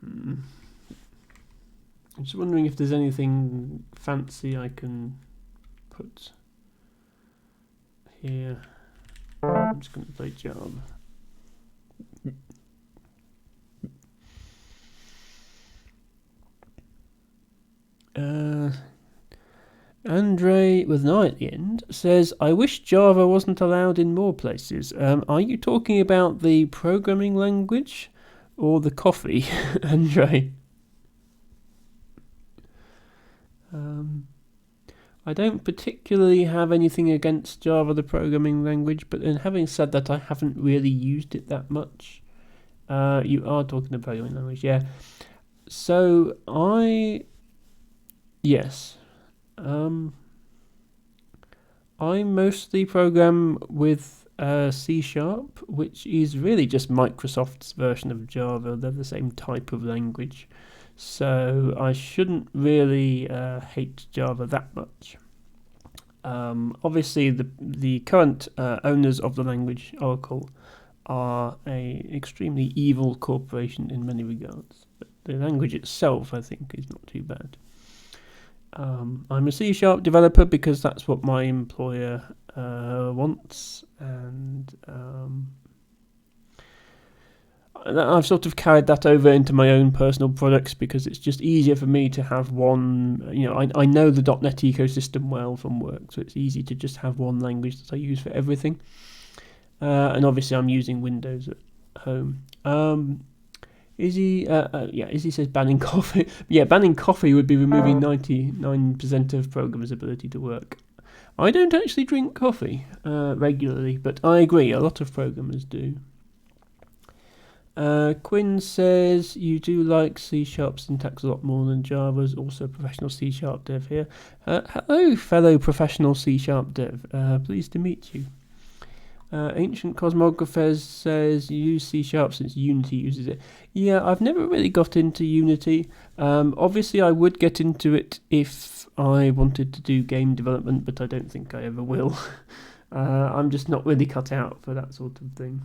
I'm just wondering if there's anything fancy I can put here. I'm just going to play Java. Andre with an I at the end says, I wish Java wasn't allowed in more places. Are you talking about the programming language or the coffee, Andre? I don't particularly have anything against Java, the programming language, but then having said that, I haven't really used it that much. You are talking the programming language, yeah. So yes. I mostly program with C#, which is really just Microsoft's version of Java. They're the same type of language. So I shouldn't really hate Java that much. Obviously, the current owners of the language, Oracle, are a extremely evil corporation in many regards. But the language itself, I think, is not too bad. I'm a C# developer because that's what my employer wants, and I've sort of carried that over into my own personal products because it's just easier for me to have one. I know the .NET ecosystem well from work, so it's easy to just have one language that I use for everything. And obviously, I'm using Windows at home. Izzy says banning coffee. Yeah, banning coffee would be removing 99% of programmers' ability to work. I don't actually drink coffee regularly, but I agree, a lot of programmers do. Quinn says, you do like C# syntax a lot more than Java's, also a professional C# dev here. Hello, fellow professional C# dev. Pleased to meet you. Ancient Cosmographers says, you use C# since Unity uses it. Yeah, I've never really got into Unity. Obviously, I would get into it if I wanted to do game development, but I don't think I ever will. I'm just not really cut out for that sort of thing.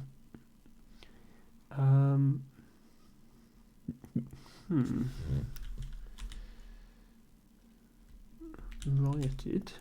Rioted.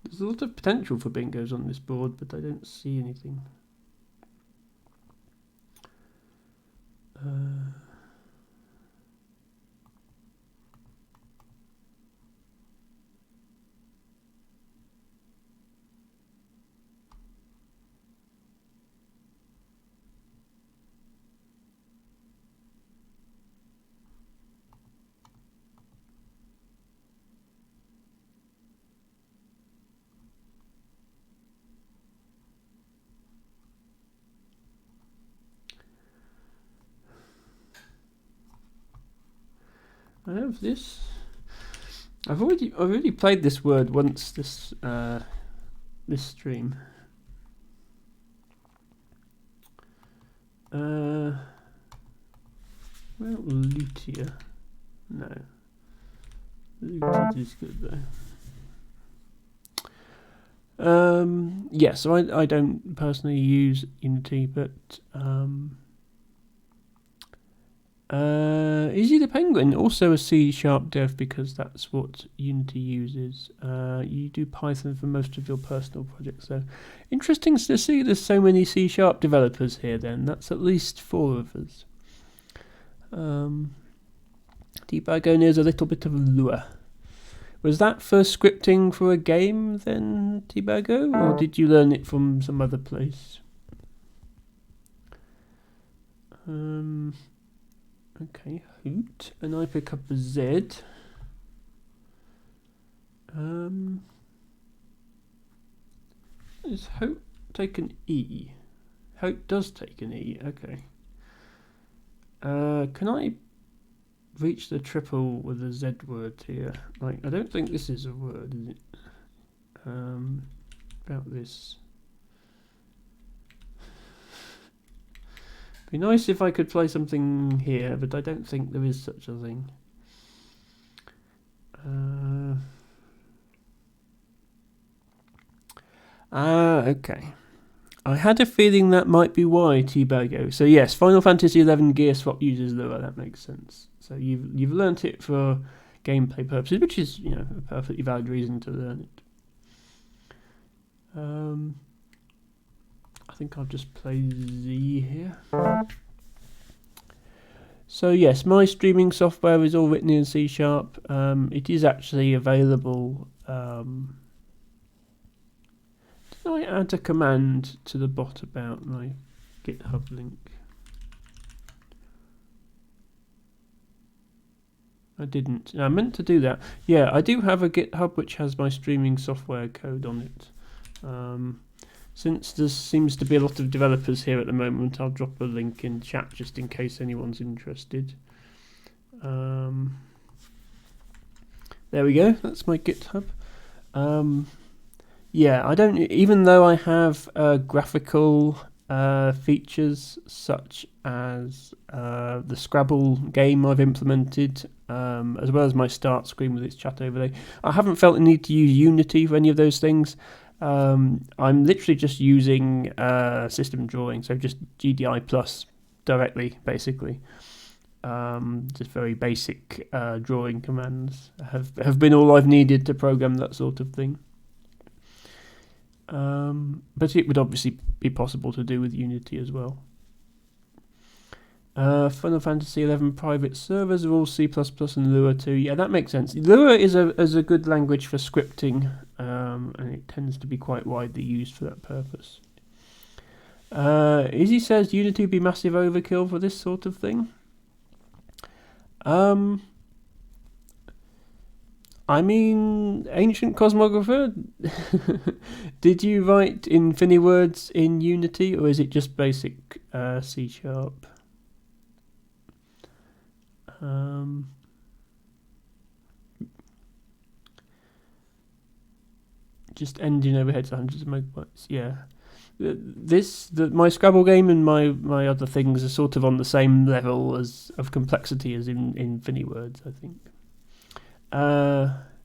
There's a lot of potential for bingos on this board, but I don't see anything. I have this. I've already played this word once this stream. Well, Lutia. No. Looted is good though. Yeah, so I don't personally use Unity, but Izzy the Penguin, also a C# dev, because that's what Unity uses. You do Python for most of your personal projects, so interesting to see there's so many C# developers here then. That's at least 4 of us. Debuggo needs a little bit of Lua. Was that for scripting for a game then, Debuggo, or did you learn it from some other place? Okay, Hoot, and I pick up a Z. Is Hope take an E? Hope does take an E, okay. Can I reach the triple with a Z word here? Like, I don't think this is a word, is it? About this. Be nice if I could play something here, but I don't think there is such a thing. Okay. I had a feeling that might be why, T-Bago. So yes, Final Fantasy XI Gear Swap uses Lua. That makes sense. So you've learnt it for gameplay purposes, which is, you know, a perfectly valid reason to learn it. I think I'll just play Z here. So yes, my streaming software is all written in C#. It is actually available. Did I add a command to the bot about my GitHub link? I didn't. I meant to do that. Yeah, I do have a GitHub which has my streaming software code on it. Since there seems to be a lot of developers here at the moment, I'll drop a link in chat just in case anyone's interested. There we go. That's my GitHub. Yeah, I don't. Even though I have graphical features such as the Scrabble game I've implemented, as well as my start screen with its chat overlay, I haven't felt the need to use Unity for any of those things. I'm literally just using system drawing, so just GDI plus directly, basically. Just very basic drawing commands have been all I've needed to program that sort of thing. But it would obviously be possible to do with Unity as well. Final Fantasy XI private servers are all C++ and Lua too. Yeah, that makes sense. Lua is a good language for scripting, and it tends to be quite widely used for that purpose. Izzy says Unity would be massive overkill for this sort of thing. I mean, ancient cosmographer, did you write InfiniWords in Unity, or is it just basic C#? Just engine overheads hundreds of megabytes. Yeah, my Scrabble game and my other things are sort of on the same level of complexity as in InfiniWords, I think.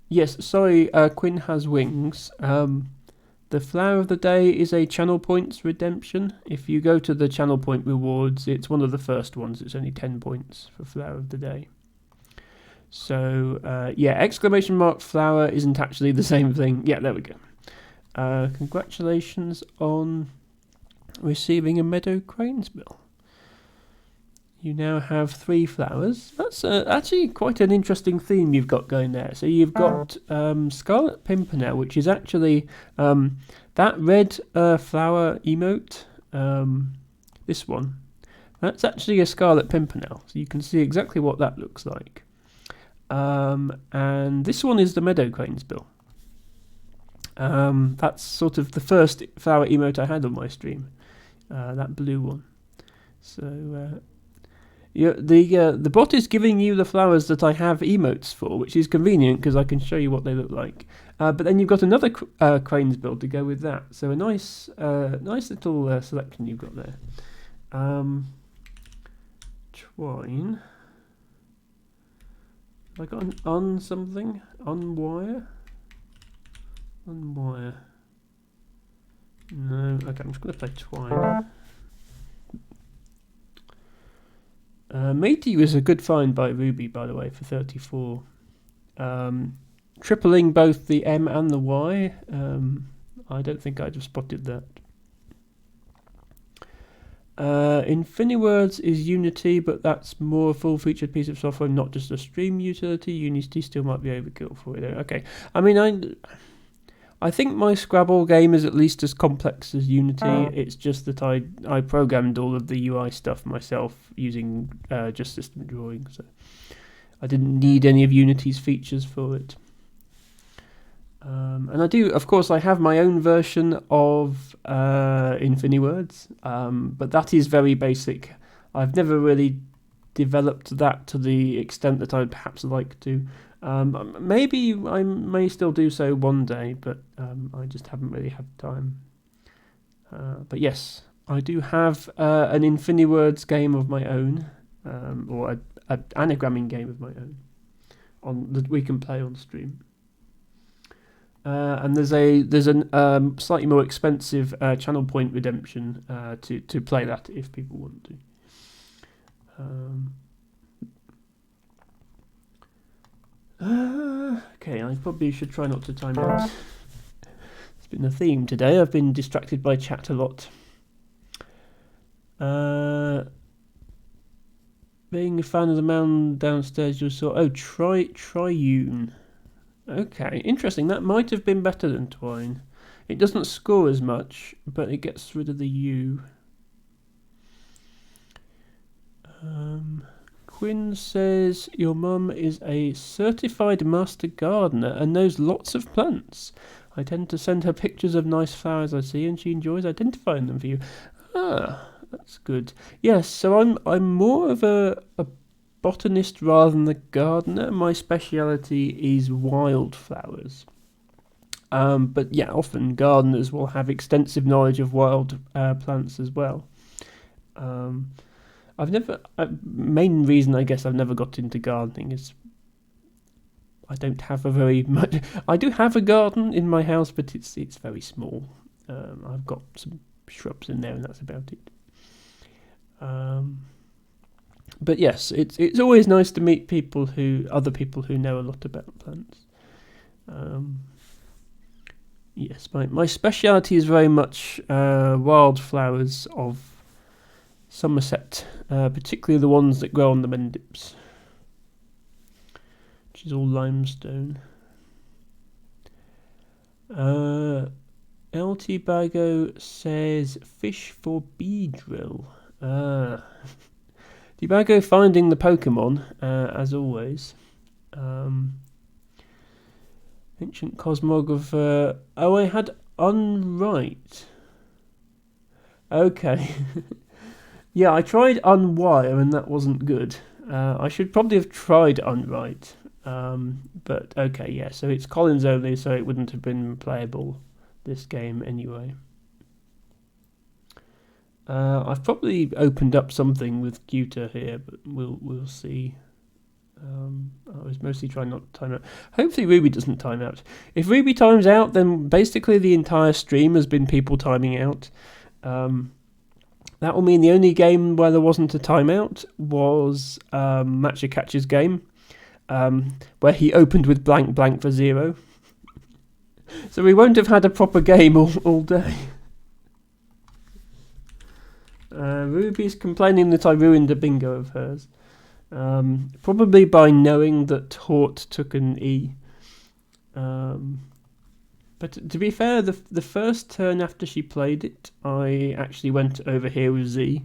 Yes, sorry, Quinn has wings. The flower of the day is a channel points redemption. If you go to the channel point rewards, it's one of the first ones. It's only 10 points for flower of the day. So, yeah, exclamation mark flower isn't actually the same thing. Yeah, there we go. Congratulations on receiving a meadow crane's bill. You now have 3 flowers. That's actually quite an interesting theme you've got going there. So you've got Scarlet Pimpernel, which is actually that red flower emote, this one. That's actually a Scarlet Pimpernel. So you can see exactly what that looks like. And this one is the meadow crane's bill. That's sort of the first flower emote I had on my stream. That blue one. So... The bot is giving you the flowers that I have emotes for, which is convenient because I can show you what they look like. But then you've got another cranes build to go with that. So a nice little selection you've got there. Twine. Have I got an on something? On wire? On wire. No. Okay, I'm just going to play twine. Matey was a good find by Ruby, by the way, for 34. Tripling both the M and the Y. I don't think I'd have spotted that. InfiniWords is Unity, but that's more a full-featured piece of software, not just a stream utility. Unity still might be overkill for it. Okay, I mean, I think my Scrabble game is at least as complex as Unity. It's just that I programmed all of the UI stuff myself using just system drawing, so I didn't need any of Unity's features for it. And I do, of course, I have my own version of InfiniWords, but that is very basic. I've never really developed that to the extent that I'd perhaps like to. Maybe I may still do so one day, but I just haven't really had time. But yes, I do have an InfiniWords game of my own, or an anagramming game of my own that we can play on stream. And there's a slightly more expensive channel point redemption to play that if people want to. Okay, I probably should try not to time out. It's been a theme today. I've been distracted by chat a lot. Being a fan of the man downstairs, you saw. Oh, Triune. Okay, interesting. That might have been better than Twine. It doesn't score as much, but it gets rid of the U. Quinn says, your mum is a certified master gardener and knows lots of plants. I tend to send her pictures of nice flowers I see, and she enjoys identifying them for you. Ah, that's good. Yes, so I'm more of a botanist rather than the gardener. My speciality is wildflowers. But yeah, often gardeners will have extensive knowledge of wild plants as well. Main reason I guess I've never got into gardening is I don't have a very much. I do have a garden in my house, but it's very small. I've got some shrubs in there, and that's about it. But yes, it's always nice to meet other people who know a lot about plants. Yes, my speciality is very much wildflowers of Somerset, particularly the ones that grow on the Mendips, which is all limestone. LT Bago says fish for bee drill. Debago finding the Pokemon, as always. Ancient Cosmographer. Oh, I had unwrite. Okay. Yeah, I tried unwire and that wasn't good. I should probably have tried unwrite. But okay, yeah, so it's Collins only, so it wouldn't have been playable this game anyway. I've probably opened up something with Qta here, but we'll see. I was mostly trying not to time out. Hopefully Ruby doesn't time out. If Ruby times out, then basically the entire stream has been people timing out. That will mean the only game where there wasn't a timeout was Matcha Catcher's game, where he opened with blank blank for 0. So we won't have had a proper game all day. Ruby's complaining that I ruined a bingo of hers. Probably by knowing that Hort took an E. But to be fair, the first turn after she played it, I actually went over here with Z.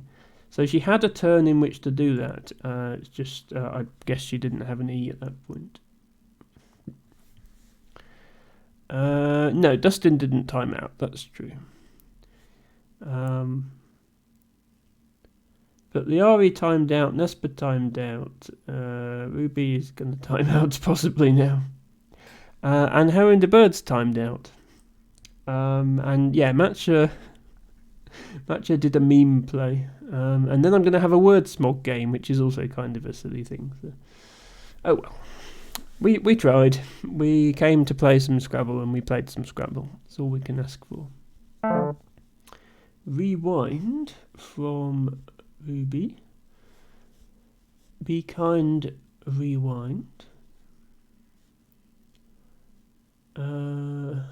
So she had a turn in which to do that. It's just, I guess she didn't have an E at that point. No, Dustin didn't time out, that's true. But the Ari timed out, Nespa timed out, Ruby is going to time out possibly now. And Heron the Bird's timed out. And yeah, Matcha did a meme play. And then I'm going to have a word smog game, which is also kind of a silly thing. So. Oh well. We tried. We came to play some Scrabble and we played some Scrabble. That's all we can ask for. Rewind from Ruby. Be kind, rewind. Okay,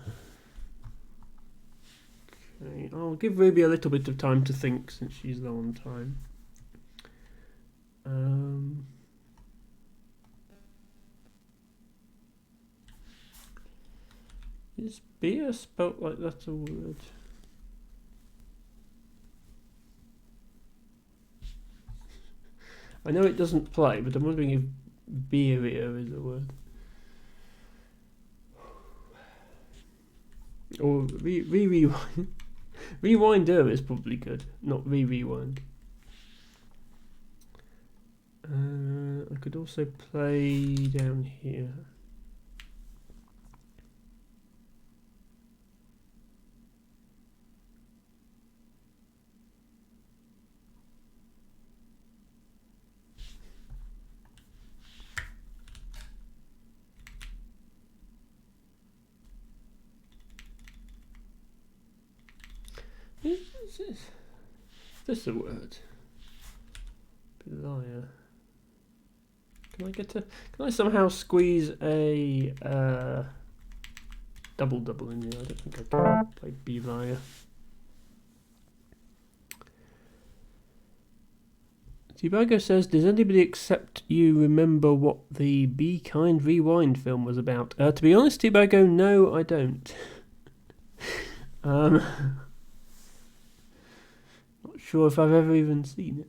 I'll give Ruby a little bit of time to think since she's low on time. Is beer spelt like that's a word? I know it doesn't play, but I'm wondering if beer is a word. Or rewind. Rewinder is probably good, not rewind. I could also play down here. Is this a word? Liar. Can I somehow squeeze a double in there? I don't think I can play be liar. Tibago says, does anybody except you remember what the Be Kind Rewind film was about? To be honest, Tibago, no, I don't. Not sure if I've ever even seen it.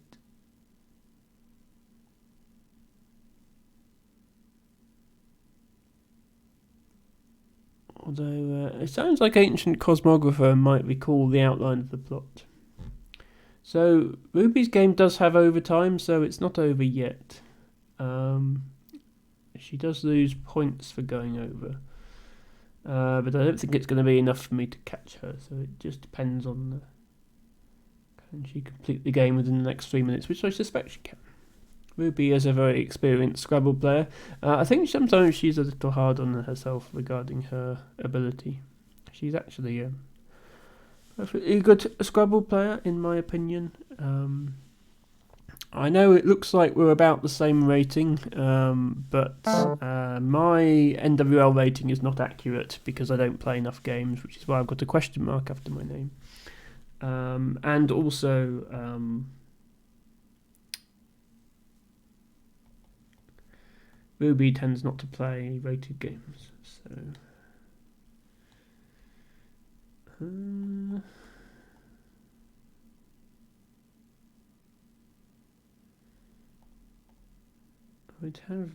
Although it sounds like Ancient Cosmographer might recall the outline of the plot. So Ruby's game does have overtime, so it's not over yet. She does lose points for going over. But I don't think it's going to be enough for me to catch her, so it just depends on can she complete the game within the next 3 minutes, which I suspect she can. Ruby is a very experienced Scrabble player. I think sometimes she's a little hard on herself regarding her ability. She's actually a pretty good Scrabble player, in my opinion. I know it looks like we're about the same rating, but my NWL rating is not accurate because I don't play enough games, which is why I've got a question mark after my name. And also, Ruby tends not to play rated games, so... I would have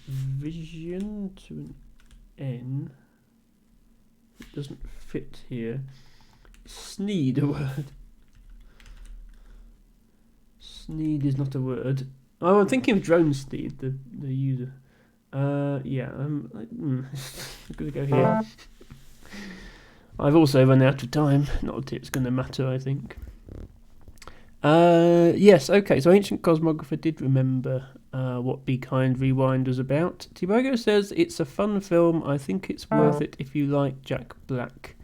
vision to an N. It doesn't fit here. Sneed a word. Sneed is not a word. Oh, I'm thinking of Drone Sneed, the user. Yeah, I'm gonna go here. I've also run out of time. Not that it's going to matter, I think. Yes, okay, so Ancient Cosmographer did remember what Be Kind Rewind was about. Tibago says, it's a fun film. I think it's worth it if you like Jack Black.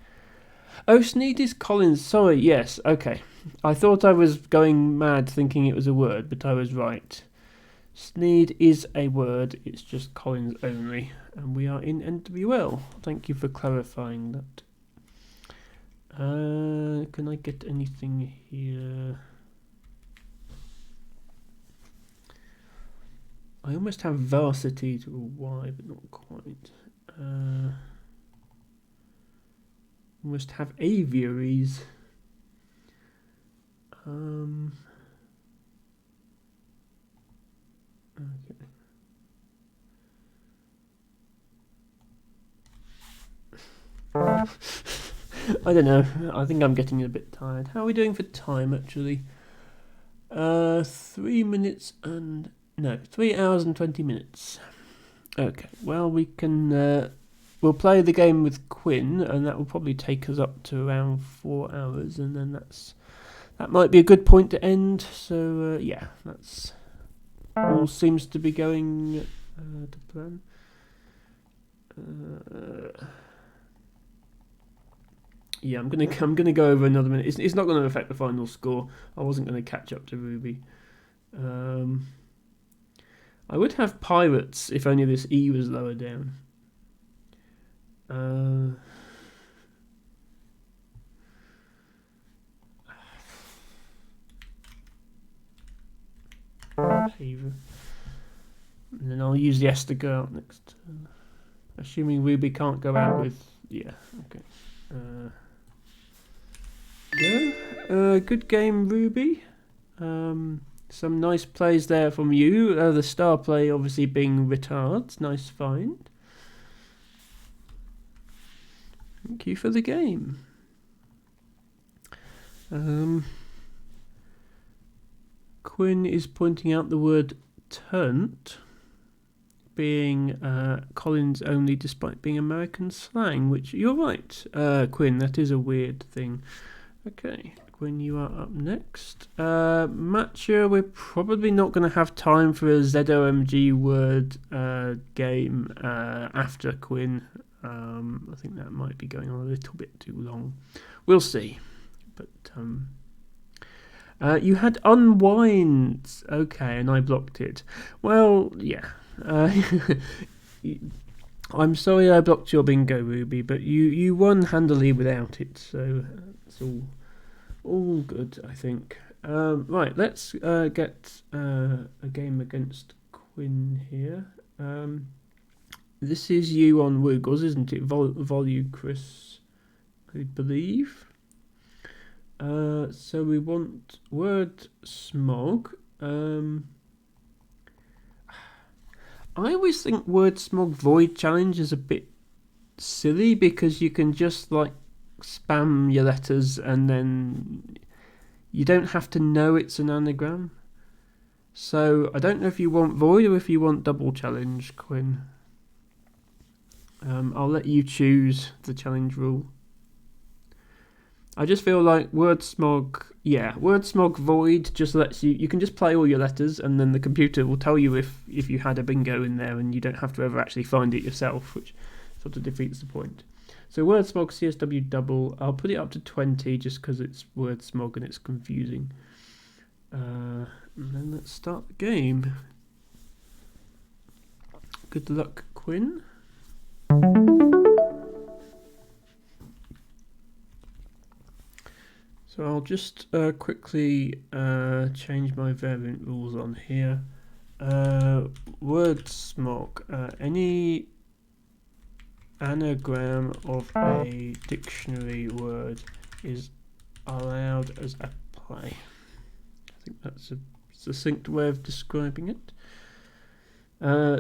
Oh, Sneed is Collins. Sorry, yes, okay. I thought I was going mad thinking it was a word, but I was right. Sneed is a word. It's just Collins only. And we are in NWL. Thank you for clarifying that. Can I get anything here? I almost have varsity to a Y, but not quite. Almost have aviaries. Okay. I don't know. I think I'm getting a bit tired. How are we doing for time, actually? 3 minutes and... No, 3 hours and 20 minutes. Okay, well, we can... we'll play the game with Quinn, and that will probably take us up to around 4 hours, and then that might be a good point to end. So, yeah, that's... all seems to be going to plan. Yeah, I'm gonna go over another minute. It's not going to affect the final score. I wasn't going to catch up to Ruby. I would have pirates if only this E was lower down. And then I'll use the S to go out next turn. Assuming Ruby can't go out with... Yeah, okay. Good game, Ruby. Some nice plays there from you. The star play obviously being retards. Nice find. Thank you for the game. Quinn is pointing out the word turnt being Collins only despite being American slang, which you're right, Quinn, that is a weird thing. Okay, Quinn, you are up next. Matcha, we're probably not going to have time for a ZOMG word game after Quinn. I think that might be going on a little bit too long. We'll see. But you had unwind, okay, and I blocked it. Well, yeah. I'm sorry I blocked your bingo, Ruby, but you won handily without it, so it's all good, I think. Right, let's get a game against Quinn here. This is you on Woogles, isn't it? Volu Chris, I believe. So we want word smog. I always think word smog void challenge is a bit silly because you can just like spam your letters and then you don't have to know it's an anagram. So I don't know if you want void or if you want double challenge, Quinn. I'll let you choose the challenge rule. I just feel like word smog void just lets you can just play all your letters and then the computer will tell you if you had a bingo in there and you don't have to ever actually find it yourself, which sort of defeats the point. So word smog CSW double, I'll put it up to 20 just because it's word smog and it's confusing. And then let's start the game. Good luck, Quinn. So I'll just quickly change my variant rules on here. Word smog. Any anagram of a dictionary word is allowed as a play. I think that's a succinct way of describing it.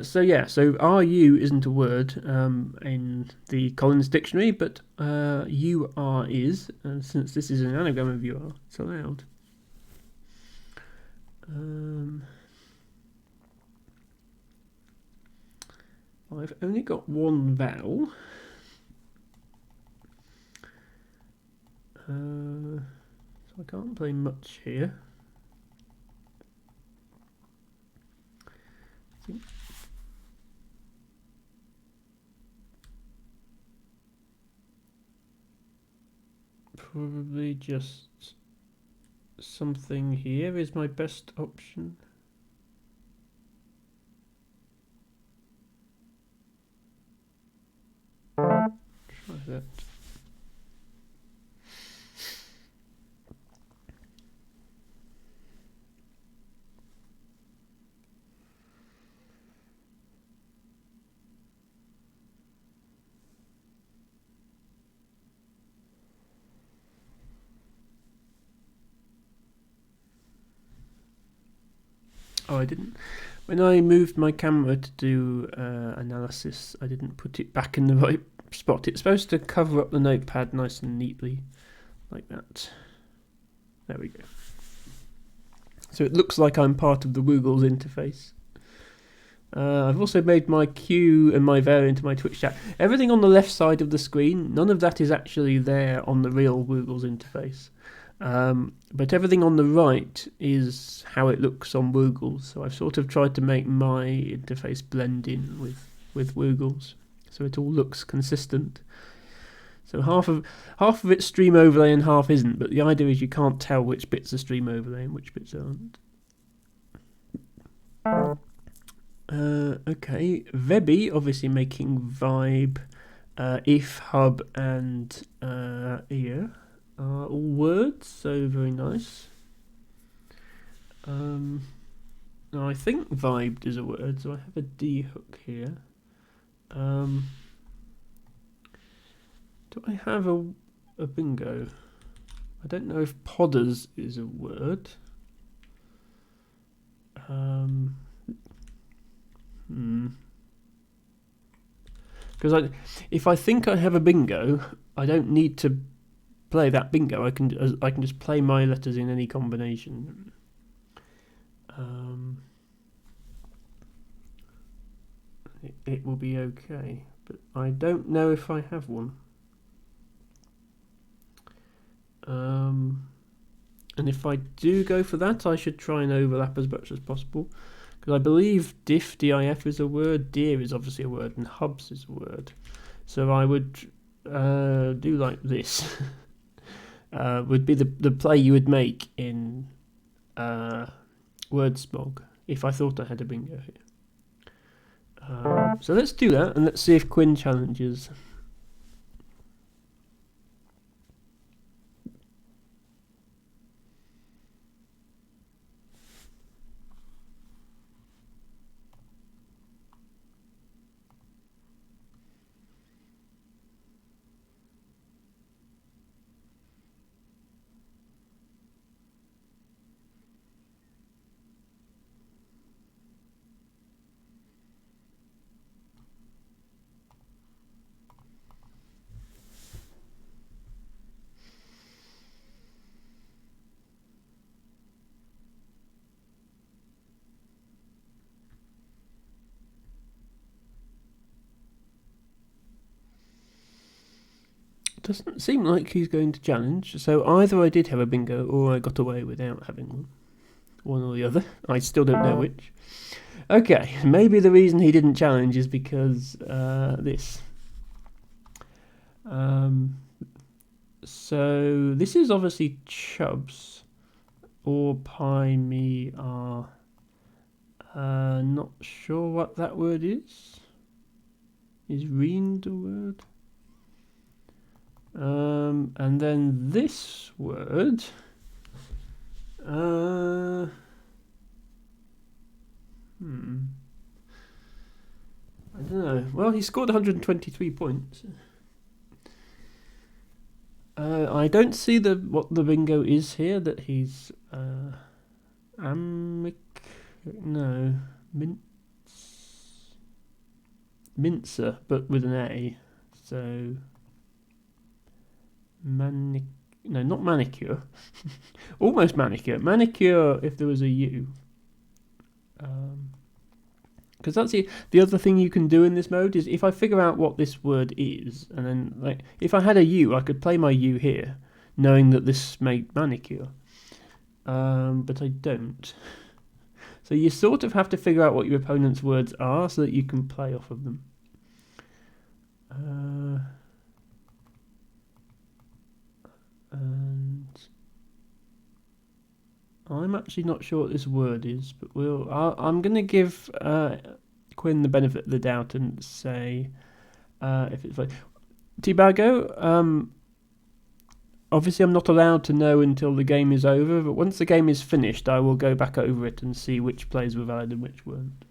So RU isn't a word in the Collins dictionary, but UR is, and since this is an anagram of UR, it's allowed. I've only got one vowel. So I can't play much here. I think probably just something here is my best option. Try that. Oh, I didn't. When I moved my camera to do analysis, I didn't put it back in the right spot. It's supposed to cover up the notepad nice and neatly, like that. There we go. So it looks like I'm part of the Woogles interface. I've also made my queue and my variant of my Twitch chat. Everything on the left side of the screen, none of that is actually there on the real Woogles interface. But everything on the right is how it looks on Woogles. So I've sort of tried to make my interface blend in with Woogles, so it all looks consistent. So half of it's stream overlay and half isn't, but the idea is you can't tell which bits are stream overlay and which bits aren't. Okay, Vebi obviously making vibe, if, hub, and ear are all words, so very nice. Now I think vibed is a word, so I have a D hook here. Do I have a bingo? I don't know if podders is a word. Because if I think I have a bingo, I don't need to play that bingo. I can just play my letters in any combination. It will be okay, but I don't know if I have one. And if I do go for that, I should try and overlap as much as possible, because I believe diff, DIF is a word, deer is obviously a word, and hubs is a word. So I would do like this. Would be the play you would make in Wordsmog if I thought I had a bingo here. So let's do that, and let's see if Quinn challenges. Doesn't seem like he's going to challenge, so either I did have a bingo or I got away without having one or the other. I still don't know which. Okay, maybe the reason he didn't challenge is because this. So this is obviously chubs or pie me are. Not sure what that word is. Is reend a word? And then this word. I don't know. Well, he scored 123 points. I don't see what the bingo is here. That he's mincer, but with an A. So not manicure. Almost manicure. Manicure if there was a U. Because that's the other thing you can do in this mode is if I figure out what this word is, and then like if I had a U, I could play my U here, knowing that this made manicure. But I don't. So you sort of have to figure out what your opponent's words are so that you can play off of them. And I'm actually not sure what this word is, but I'm going to give Quinn the benefit of the doubt and say if it's like Tibago. Obviously, I'm not allowed to know until the game is over, but once the game is finished, I will go back over it and see which plays were valid and which weren't.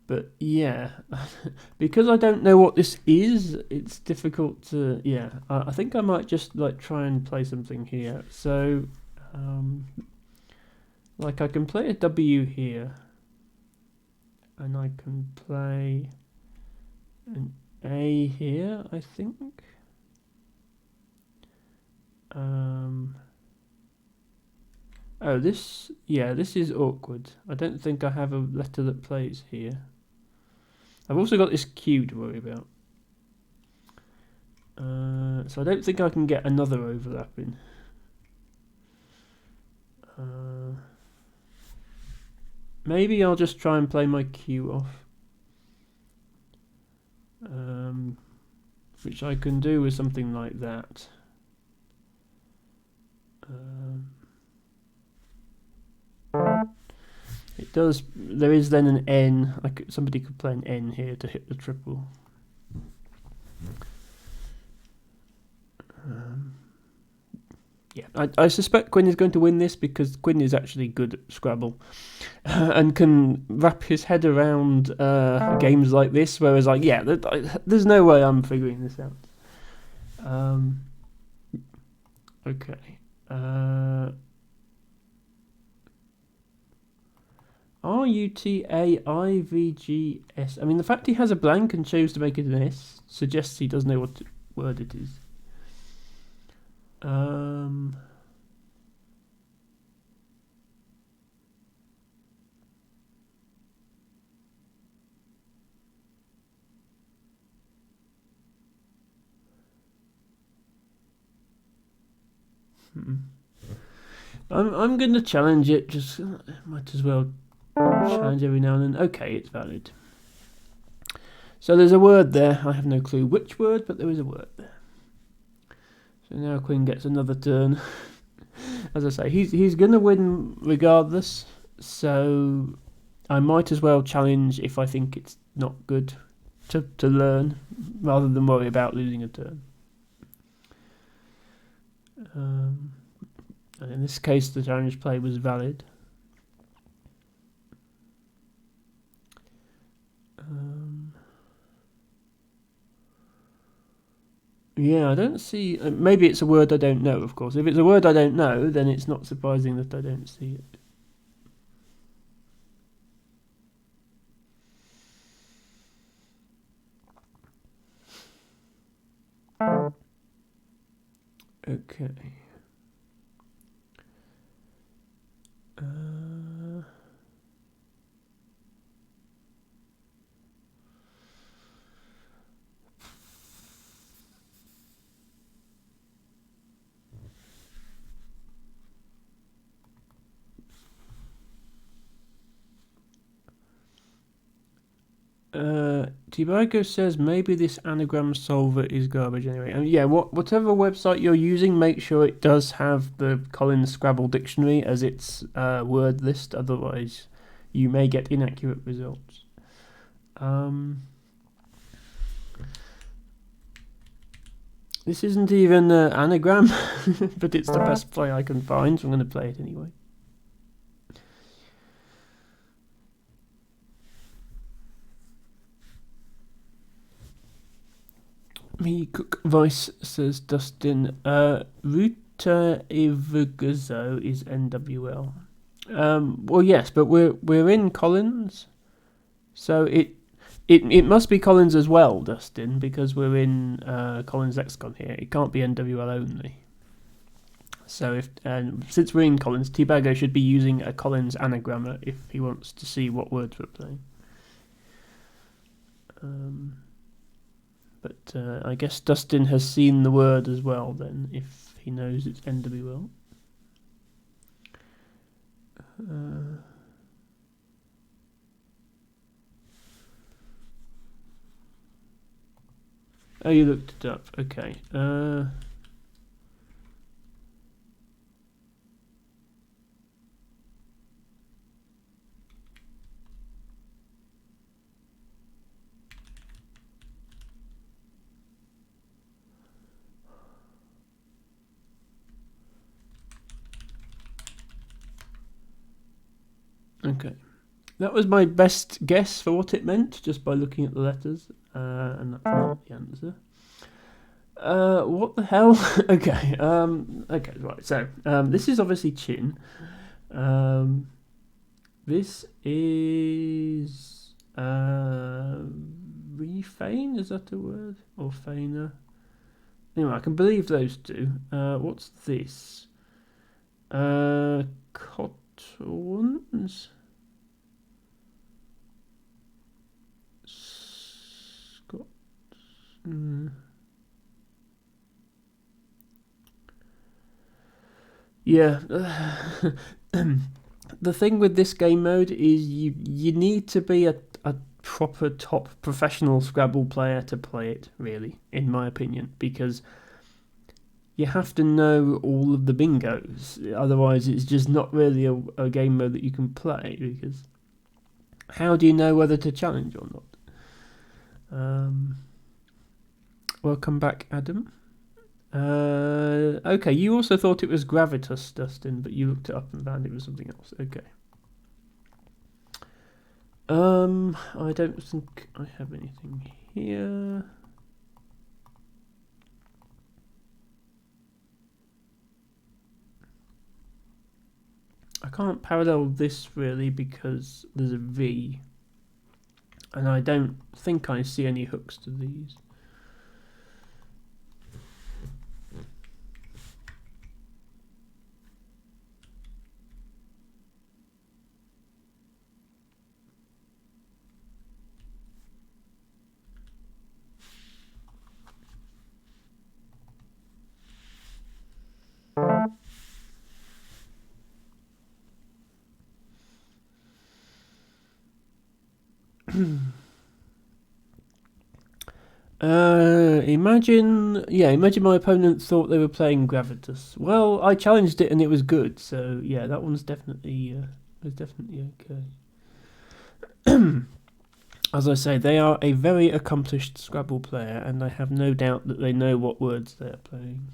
But yeah, because I don't know what this is, it's difficult to. Yeah, I think I might just like try and play something here. So, like I can play a W here, and I can play an A here, I think. Oh, this is awkward. I don't think I have a letter that plays here. I've also got this Q to worry about. So I don't think I can get another overlapping. Maybe I'll just try and play my Q off. Which I can do with something like that. It does. There is then an N. Somebody could play an N here to hit the triple. Yeah, I suspect Quinn is going to win this because Quinn is actually good at Scrabble and can wrap his head around games like this. Whereas, there's no way I'm figuring this out. Okay. RUTAIVGS. I mean, the fact he has a blank and chose to make it an S suggests he does know what word it is. I'm going to challenge it. Just might as well challenge every now and then. Okay, it's valid. So there's a word there. I have no clue which word, but there is a word there. So now Quinn gets another turn. As I say, he's going to win regardless. So I might as well challenge if I think it's not good to learn, rather than worry about losing a turn. And in this case, the challenge play was valid. Yeah, I don't see. Maybe it's a word I don't know, of course. If it's a word I don't know, then it's not surprising that I don't see it. Okay. Tibago says maybe this anagram solver is garbage anyway. Yeah, whatever website you're using, make sure it does have the Collins Scrabble dictionary as its word list. Otherwise, you may get inaccurate results. This isn't even an anagram, but it's the best play I can find, so I'm going to play it anyway. Me Cook Voice says Dustin. Ruta Ivgazo is NWL. Well, yes, but we're in Collins, so it must be Collins as well, Dustin, because we're in Collins Lexicon here. It can't be NWL only. So since we're in Collins, Tibago should be using a Collins anagrammer if he wants to see what words we're playing. But I guess Dustin has seen the word as well then, if he knows it's NWL. Oh, you looked it up. Okay. Okay. That was my best guess for what it meant, just by looking at the letters, and that's not the answer. What the hell? Okay. Okay. Right. So, this is obviously chin. This is refeign. Is that a word or feigner? Anyway, I can believe those two. What's this? Cottons? Scott. Yeah. The thing with this game mode is you need to be a proper top professional Scrabble player to play it, really, in my opinion, because you have to know all of the bingos. Otherwise, it's just not really a game mode that you can play, because how do you know whether to challenge or not? Welcome back, Adam. Okay, you also thought it was Gravitas, Dustin, but you looked it up and found it was something else. Okay. I don't think I have anything here. I can't parallel this really because there's a V, and I don't think I see any hooks to these. Imagine my opponent thought they were playing Gravitas. Well, I challenged it and it was good, so yeah, that one's definitely okay. As I say, they are a very accomplished Scrabble player, and I have no doubt that they know what words they are playing.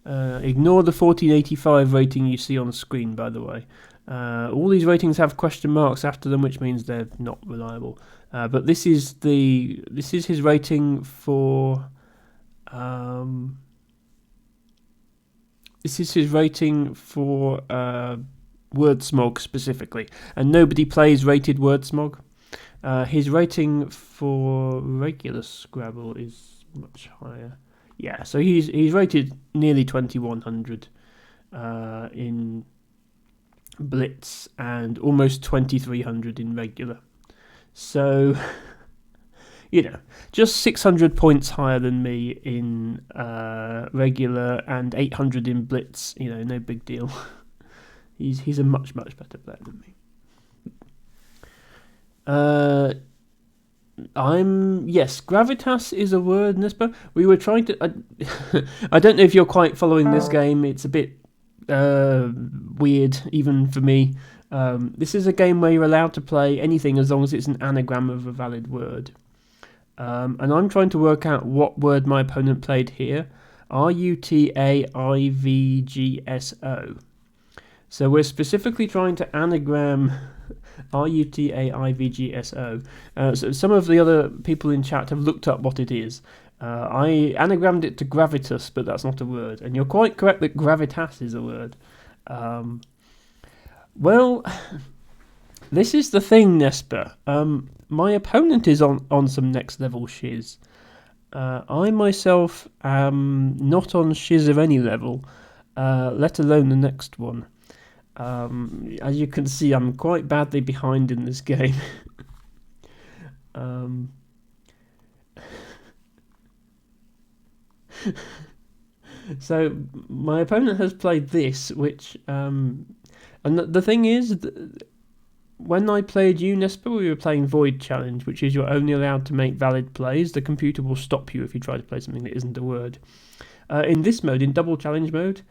Ignore the 1485 rating you see on the screen, by the way. All these ratings have question marks after them, which means they're not reliable. But this is his rating for. This is his rating for Wordsmog specifically, and nobody plays rated Wordsmog. His rating for regular Scrabble is much higher. Yeah, so he's rated nearly 2100 in Blitz and almost 2300 in regular. So, just 600 points higher than me in regular and 800 in Blitz. No big deal. He's a much better player than me. Gravitas is a word, Nespa. We were trying to. I don't know if you're quite following this game. It's a bit weird, even for me. This is a game where you're allowed to play anything as long as it's an anagram of a valid word. And I'm trying to work out what word my opponent played here. RUTAIVGSO. So we're specifically trying to anagram RUTAIVGSO. So some of the other people in chat have looked up what it is. I anagrammed it to gravitas, but that's not a word. And you're quite correct that gravitas is a word. Well, this is the thing, Nesper. My opponent is on some next level shiz. I myself am not on shiz of any level, let alone the next one. As you can see, I'm quite badly behind in this game. So my opponent has played this, which and the thing is, when I played you, Nesper, we were playing Void Challenge, which is you're only allowed to make valid plays. The computer will stop you if you try to play something that isn't a word. In this mode, in Double Challenge mode,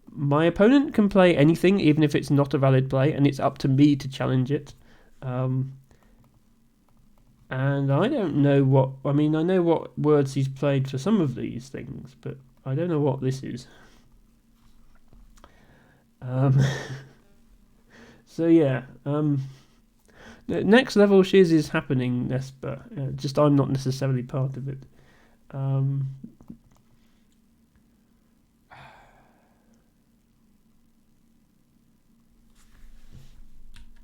my opponent can play anything, even if it's not a valid play, and it's up to me to challenge it. And I don't know what... I mean, I know what words he's played for some of these things, but I don't know what this is. So yeah, next level shiz is happening, Nesper. Just I'm not necessarily part of it.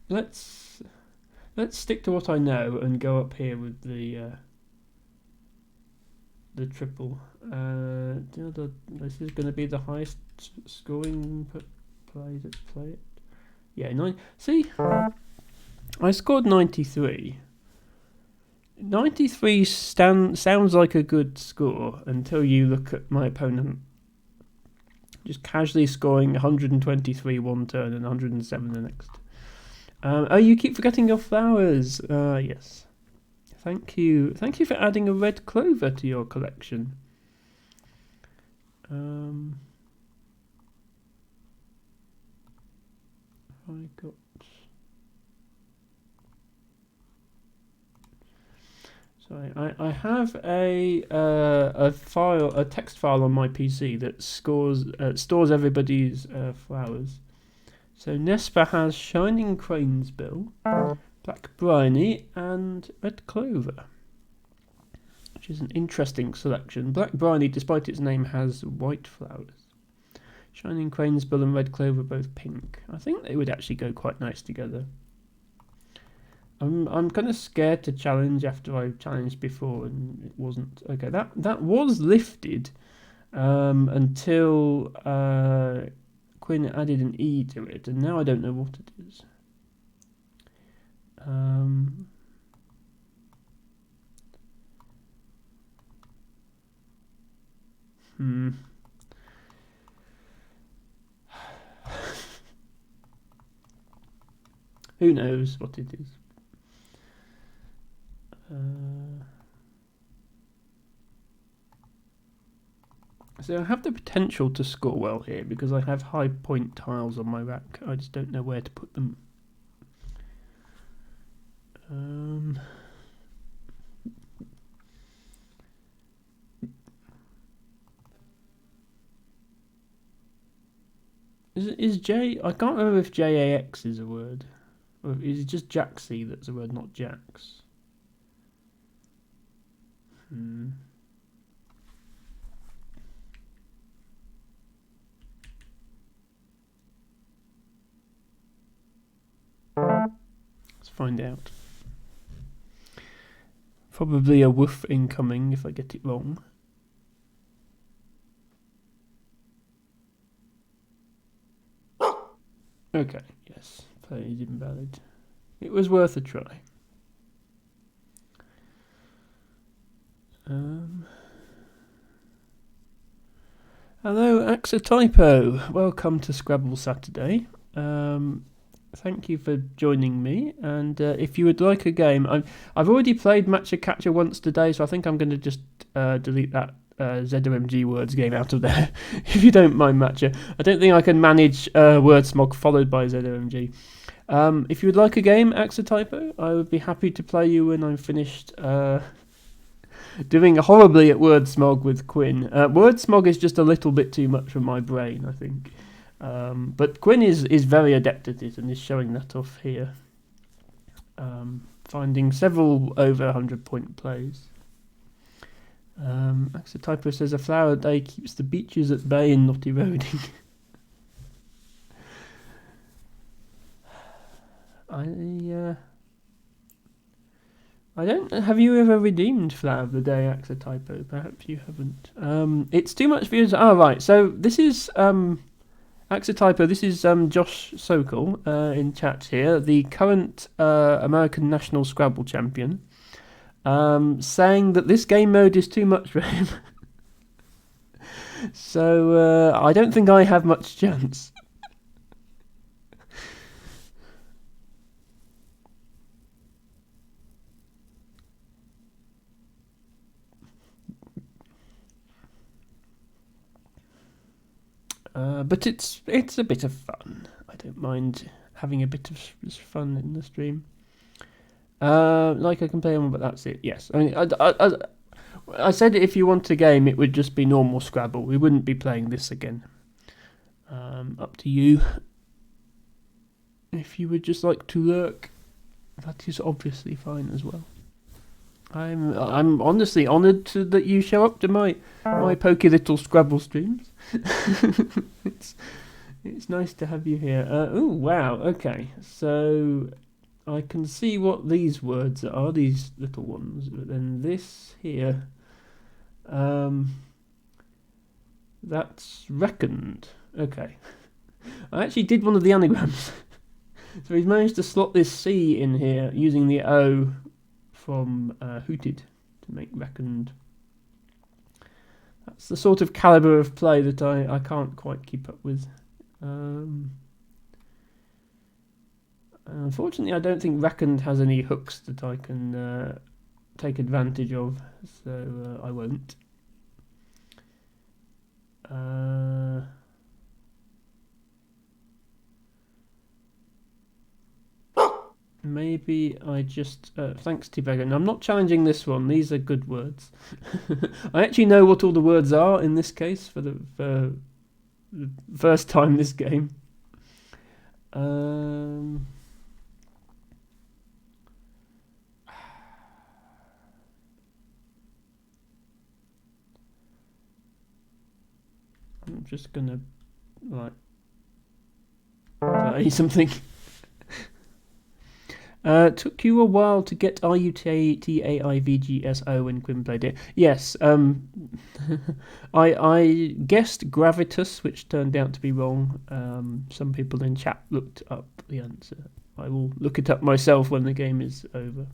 Let's stick to what I know and go up here with the the triple. This is going to be the highest scoring play to play it. Yeah, see, I scored 93. 93 sounds like a good score until you look at my opponent just casually scoring 123 one turn and 107 the next. Oh, you keep forgetting your flowers. Yes. Thank you for adding a red clover to your collection. I got. Sorry, I have a text file on my PC that stores everybody's flowers. So Nespa has Shining Cranesbill, Black Bryony, and Red Clover, which is an interesting selection. Black Bryony, despite its name, has white flowers. Shining Cranesbill and Red Clover both pink. I think they would actually go quite nice together. I'm kind of scared to challenge after I've challenged before and it wasn't. Okay, that was lifted until Quinn added an E to it, and now I don't know what it is. Who knows what it is? So I have the potential to score well here because I have high point tiles on my rack. I just don't know where to put them. Is J? I can't remember if JAX is a word, or is it just Jaxy that's a word, not Jax? Let's find out. Probably a woof incoming if I get it wrong. Okay, yes, play is invalid. It was worth a try. Hello, Axotypo. Welcome to Scrabble Saturday. Thank you for joining me. And if you would like a game, I've already played Matcha Catcher once today, so I think I'm going to just delete that ZOMG words game out of there, if you don't mind, Matcha. I don't think I can manage Wordsmog followed by ZOMG. If you would like a game, Axotypo, I would be happy to play you when I'm finished doing horribly at Wordsmog with Quinn. Wordsmog is just a little bit too much for my brain, I think. But Quinn is very adept at it and is showing that off here. Finding several over 100 point plays. Axotypo says a flower a day keeps the beaches at bay and not eroding. I don't. Have you ever redeemed Flower of the Day, Axotypo? Perhaps you haven't. It's too much for you. Right. So this is Axotypo. This is Josh Sokol in chat here, the current American National Scrabble champion, saying that this game mode is too much for him. So I don't think I have much chance. But it's a bit of fun. I don't mind having a bit of fun in the stream. Like I can play on, but that's it. Yes, I mean, I said if you want a game, it would just be normal Scrabble. We wouldn't be playing this again. Up to you. If you would just like to lurk, that is obviously fine as well. I'm honestly honoured that you show up to my pokey little Scrabble streams. It's nice to have you here. Oh wow, okay. So I can see what these words are, these little ones, but then this here, That's reckoned. Okay. I actually did one of the anagrams. So he's managed to slot this C in here using the O from hooted to make reckoned. That's the sort of calibre of play that I can't quite keep up with. Unfortunately, I don't think reckoned has any hooks that I can take advantage of, so I won't. Maybe I just thanks T-Vegan. I'm not challenging this one. These are good words. I actually know what all the words are in this case for the first time this game. I'm just gonna play something. Took you a while to get RUTAIVGSO when Quinn played it. Yes, I guessed gravitas, which turned out to be wrong. Some people in chat looked up the answer. I will look it up myself when the game is over.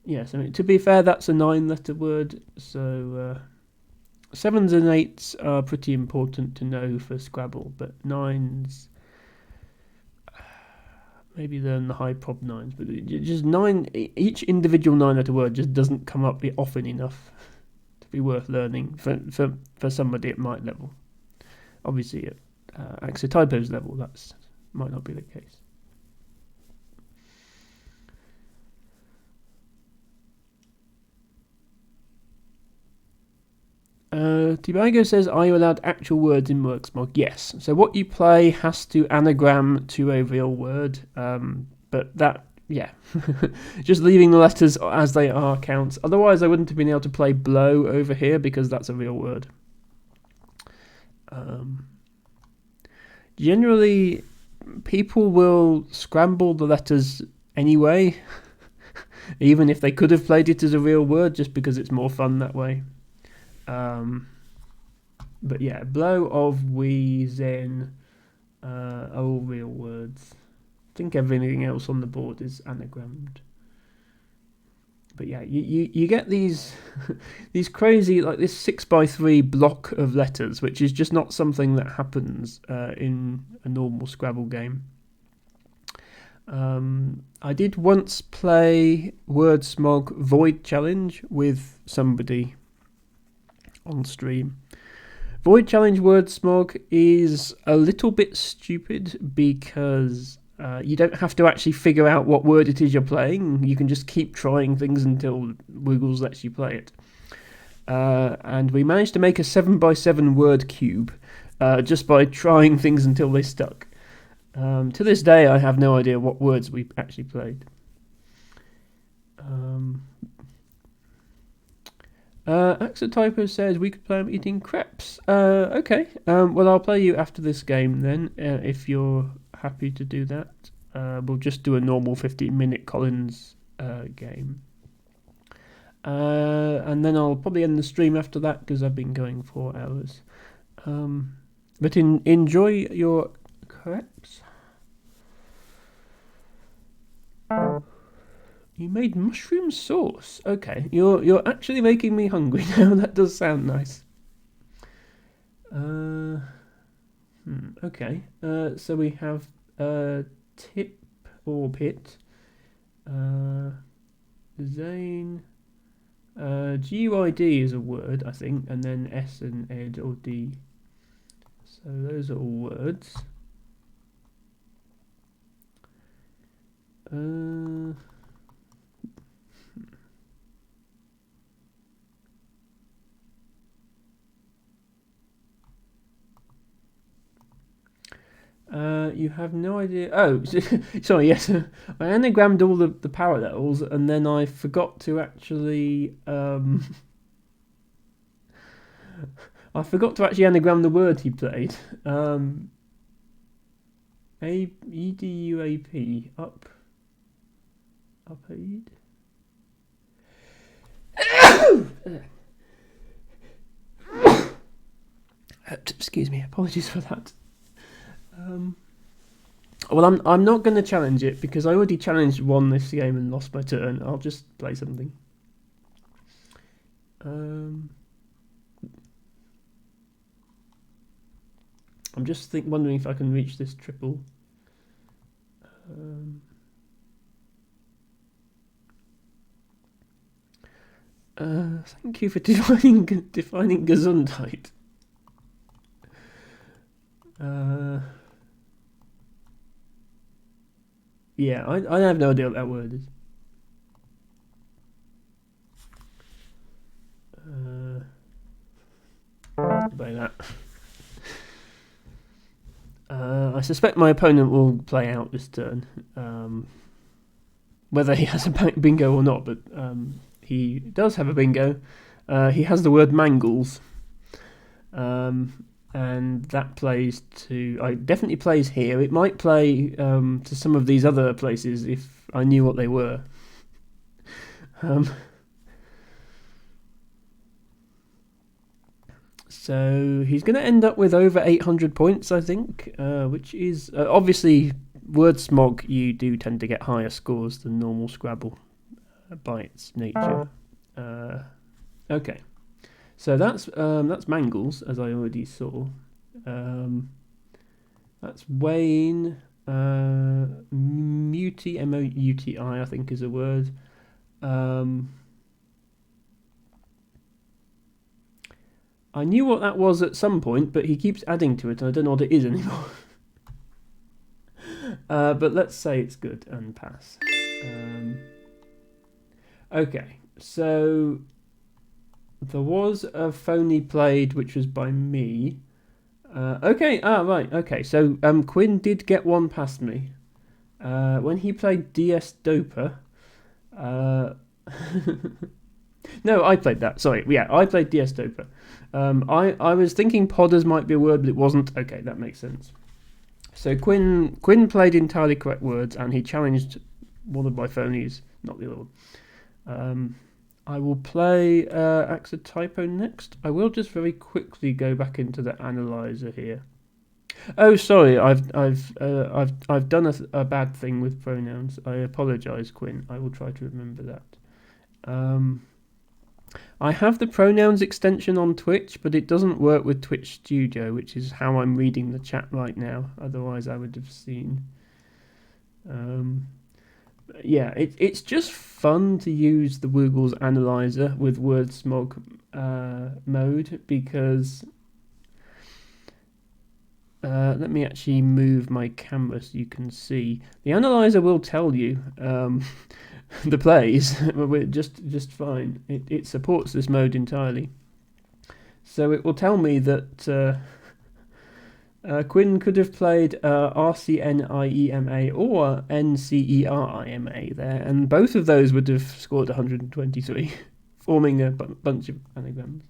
Yes, I mean, to be fair, that's a 9-letter word, so 7s and 8s are pretty important to know for Scrabble, but 9s, maybe they're in the high prob 9s, but just 9, each individual 9-letter word just doesn't come up often enough to be worth learning for somebody at my level. Obviously, at Axotypo's level, that might not be the case. Tibago says, are you allowed actual words in Worksmog? Yes. So what you play has to anagram to a real word, but that, yeah, just leaving the letters as they are counts. Otherwise, I wouldn't have been able to play blow over here because that's a real word. Generally, people will scramble the letters anyway, even if they could have played it as a real word, just because it's more fun that way. But yeah, blow, of, we, zen are all real words. I think everything else on the board is anagrammed. But yeah, you get these these crazy, like this 6x3 block of letters, which is just not something that happens in a normal Scrabble game. I did once play Wordsmog Void Challenge with somebody on stream. Void Challenge Wordsmog is a little bit stupid because you don't have to actually figure out what word it is you're playing. You can just keep trying things until Wiggles lets you play it. And we managed to make a 7x7 word cube just by trying things until they stuck. To this day, I have no idea what words we actually played. Axotypo says we could play him eating crepes. Okay. Well, I'll play you after this game then, if you're happy to do that. We'll just do a normal 15-minute Collins game. And then I'll probably end the stream after that because I've been going 4 hours. But enjoy your crepes. You made mushroom sauce. Okay, you're actually making me hungry now. That does sound nice. Okay. So we have tip or pit. Zane. GUID is a word, I think, and then S and ed or D. So those are all words. You have no idea. Oh, sorry. Yes, I anagrammed all the parallels, and then I forgot to actually. I forgot to actually anagram the word he played. EDUAP. Up aid. Excuse me. Apologies for that. Well, I'm not going to challenge it because I already challenged one this game and lost my turn. I'll just play something. I'm just wondering if I can reach this triple. Thank you for defining Gesundheit. Yeah, I have no idea what that word is. Play that. I suspect my opponent will play out this turn, whether he has a bingo or not, but he does have a bingo. He has the word mangles, and that plays to... It definitely plays here. It might play to some of these other places if I knew what they were. So he's going to end up with over 800 points, I think, which is... obviously, word smog, you do tend to get higher scores than normal Scrabble by its nature. Okay. So that's Mangles, as I already saw. That's Wayne. Muti, M-O-U-T-I, I think is a word. I knew what that was at some point, but he keeps adding to it, and I don't know what it is anymore. But let's say it's good and pass. Okay, so there was a phony played, which was by me. Okay, right, okay. So Quinn did get one past me. When he played DS Doper. No, I played that. Sorry, yeah, I played DS Doper. I was thinking podders might be a word, but it wasn't. Okay, that makes sense. So Quinn played entirely correct words, and he challenged one of my phonies, not the other one. I will play Axa Typo next. I will just very quickly go back into the analyzer here. Oh, sorry, I've done a bad thing with pronouns. I apologise, Quinn. I will try to remember that. I have the pronouns extension on Twitch, but it doesn't work with Twitch Studio, which is how I'm reading the chat right now. Otherwise, I would have seen. Yeah, it's just fun to use the Woogle's analyzer with word smog mode because. Let me actually move my camera so you can see. The analyzer will tell you the plays just fine. It supports this mode entirely. So it will tell me that Quinn could have played RCNIEMA or NCERIMA there, and both of those would have scored 123, forming a bunch of anagrams.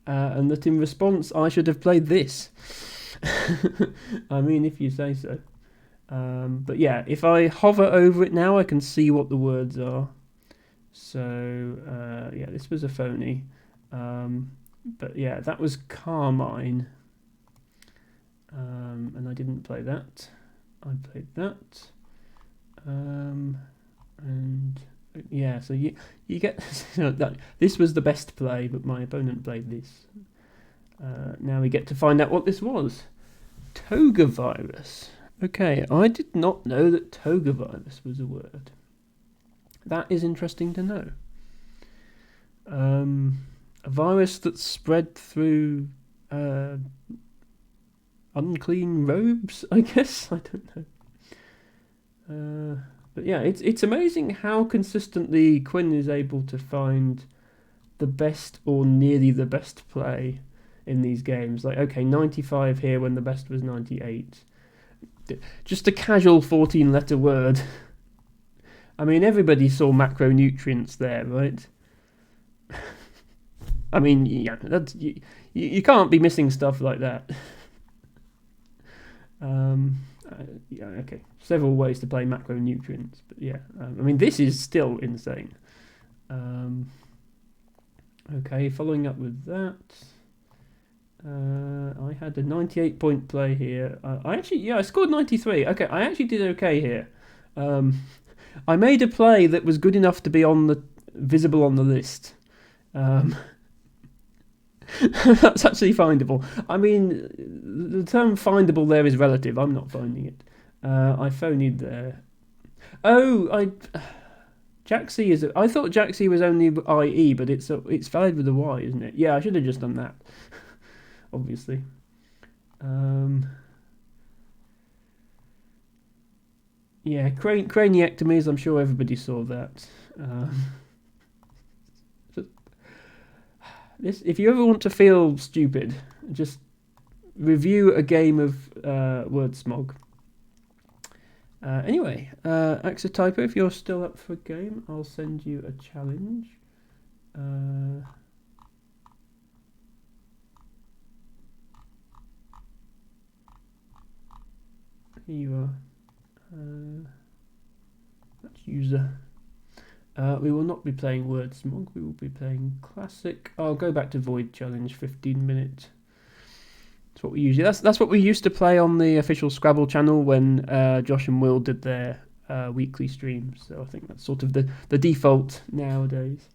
And that in response I should have played this. I mean, if you say so. But yeah, if I hover over it now, I can see what the words are. So yeah, this was a phony. But yeah, that was Carmine. And I didn't play that. I played that. And yeah, so you get that. This was the best play, but my opponent played this. Now we get to find out what this was. Toga virus. Okay, I did not know that toga virus was a word. That is interesting to know. A virus that spread through unclean robes, I guess. I don't know. But yeah, it's amazing how consistently Quinn is able to find the best or nearly the best play in these games. Like, okay, 95 here when the best was 98. Just a casual 14-letter word. I mean, everybody saw macronutrients there, right? I mean, yeah, that's, you can't be missing stuff like that. Yeah, okay. Several ways to play macronutrients, but yeah, I mean this is still insane. Okay, following up with that, I had a 98-point play here. I scored 93. Okay, I actually did okay here. I made a play that was good enough to be visible on the list. That's actually findable. I mean, the term findable there is relative. I'm not finding it. I phoned there. Oh, Jaxie is. I thought Jaxie was only IE, but it's valid with a Y, isn't it? Yeah, I should have just done that. Obviously. Yeah, craniectomies. I'm sure everybody saw that. If you ever want to feel stupid, just review a game of word smog. Anyway, Axotypo, if you're still up for a game, I'll send you a challenge. Here you are. That's user. We will not be playing word smog. We will be playing classic. I'll go back to void challenge. 15 minutes. That's what we usually. That's what we used to play on the official Scrabble channel when Josh and Will did their weekly streams. So I think that's sort of the default nowadays.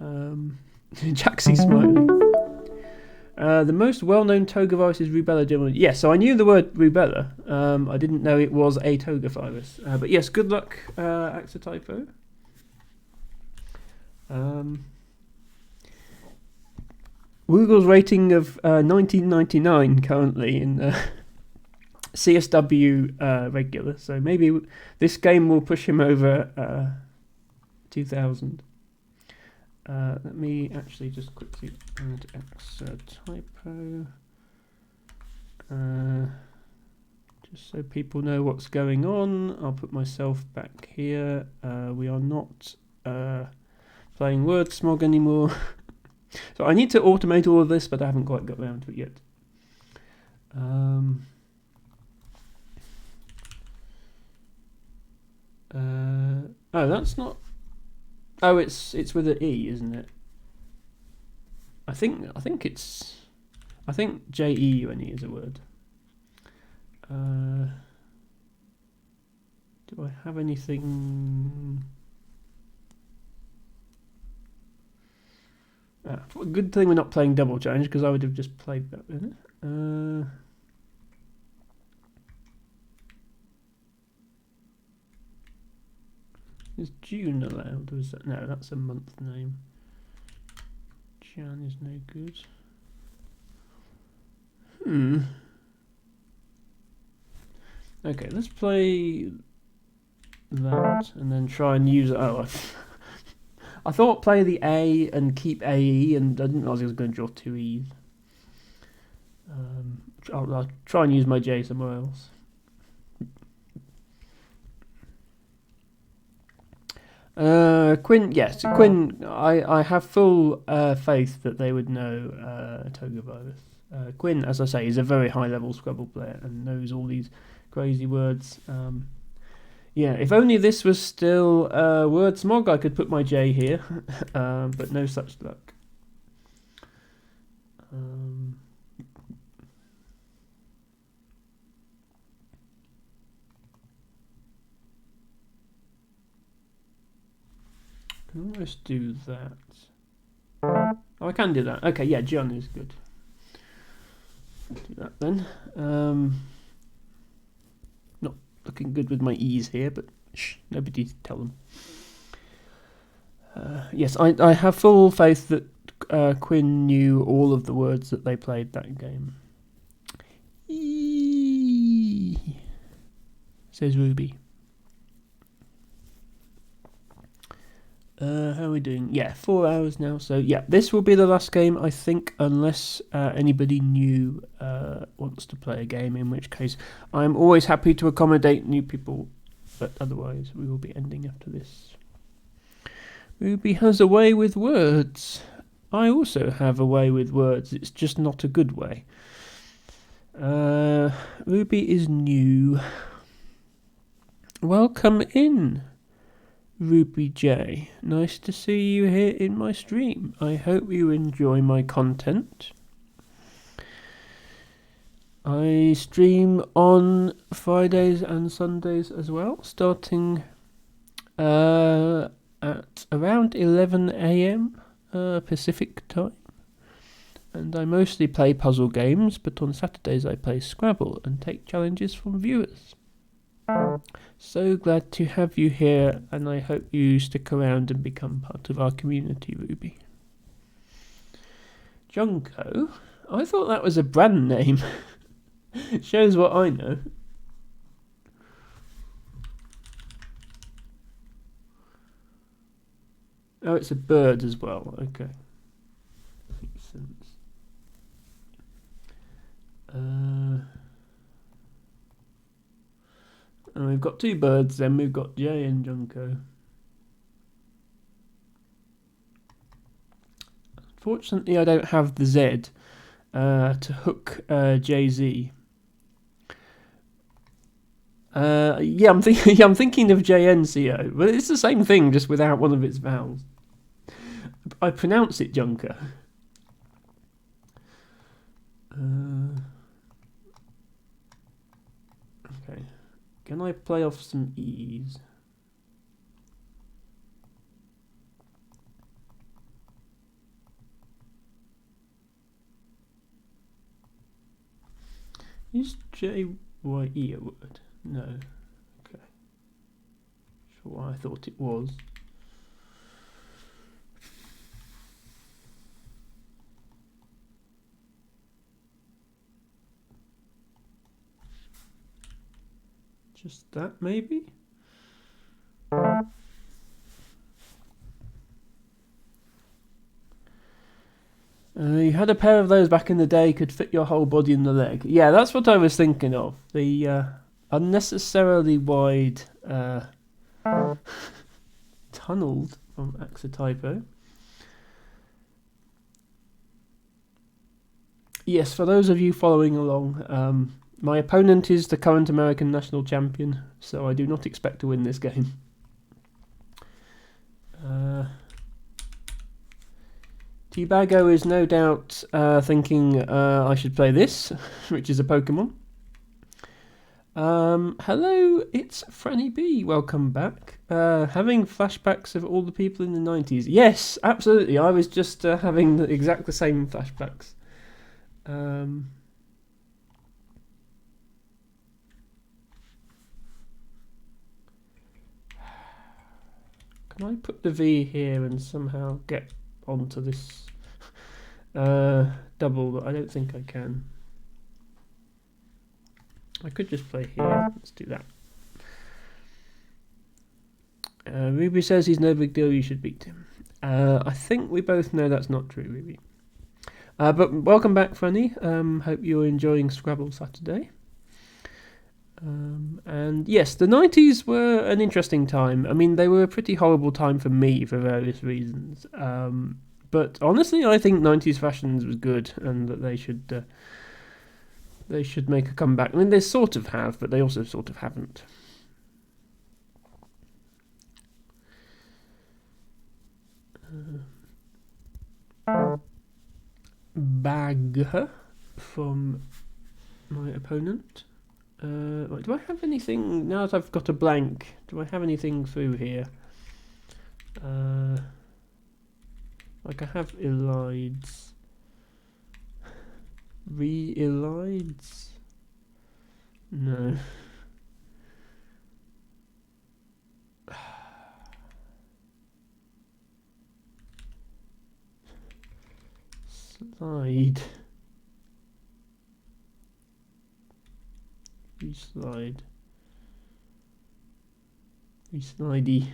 Jaxie Smiley. The most well-known toga virus is rubella germinal. Yes, so I knew the word rubella. I didn't know it was a toga virus. But yes, good luck, Axotypo. Google's rating of 1999 currently in CSW regular. So maybe this game will push him over 2000. Let me actually just quickly add Axotypo. Just so people know what's going on, I'll put myself back here. We are not playing word smog anymore. So I need to automate all of this, but I haven't quite got around to it yet. Oh, that's not. Oh, it's with an E, isn't it? I think JEUNE is a word. Do I have anything? Good thing we're not playing double challenge, because I would have just played that with it. Is June allowed? Or is that, no, that's a month name. Jan is no good. Okay, let's play that and then try and use it. Oh, I thought play the A and keep AE, and I didn't realize I was going to draw two E's. I'll try and use my J somewhere else. Quinn, yes, Quinn. I have full faith that they would know toga virus. Quinn, as I say, is a very high-level Scrabble player and knows all these crazy words. Yeah, if only this was still word smog, I could put my J here, but no such luck. Can almost do that. Oh, I can do that. Okay, yeah, John is good. Do that then. Not looking good with my E's here, but shh, nobody tell them. Yes, I have full faith that Quinn knew all of the words that they played that game. Says Ruby. How are we doing? Yeah, 4 hours now. So yeah, this will be the last game, I think, unless anybody new wants to play a game, in which case I'm always happy to accommodate new people, but otherwise we will be ending after this. Ruby has a way with words. I also have a way with words. It's just not a good way. Ruby is new. Welcome in, Ruby J. Nice to see you here in my stream. I hope you enjoy my content. I stream on Fridays and Sundays as well, starting at around 11 a.m. Pacific time. And I mostly play puzzle games, but on Saturdays I play Scrabble and take challenges from viewers. So glad to have you here, and I hope you stick around and become part of our community, Ruby. Junko? I thought that was a brand name. It shows what I know. Oh, it's a bird as well. Okay. Makes sense. And we've got two birds then. We've got Jay and Junko. Fortunately, I don't have the Z to hook Jay-Z. Yeah, I'm thinking of JNCO, but it's the same thing, just without one of its vowels. I pronounce it Junker. Okay, can I play off some E's? Is J-Y-E a word? No. Okay. Sure, I thought it was. Just that, maybe? You had a pair of those back in the day, could fit your whole body in the leg. Yeah, that's what I was thinking of. The unnecessarily wide tunneled from Axotypo. Yes, for those of you following along, my opponent is the current American national champion, so I do not expect to win this game. T-Bago is no doubt thinking I should play this, which is a Pokemon. Hello, it's Franny B. Welcome back. Having flashbacks of all the people in the 90s. Yes, absolutely. I was just having the exact same flashbacks. Can I put the V here and somehow get onto this double? I don't think I can. I could just play here. Let's do that. Ruby says he's no big deal, you should beat him. I think we both know that's not true, Ruby. But welcome back, Franny. Hope you're enjoying Scrabble Saturday. And yes, the 90s were an interesting time. I mean, they were a pretty horrible time for me for various reasons. But honestly, I think 90s fashions was good, and that they should make a comeback. I mean, they sort of have, but they also sort of haven't. Bag from my opponent. Right, do I have anything, now that I've got a blank, do I have anything through here? Like I have Elides. Re-Elides? No. Slide. Reslide. Reslidey.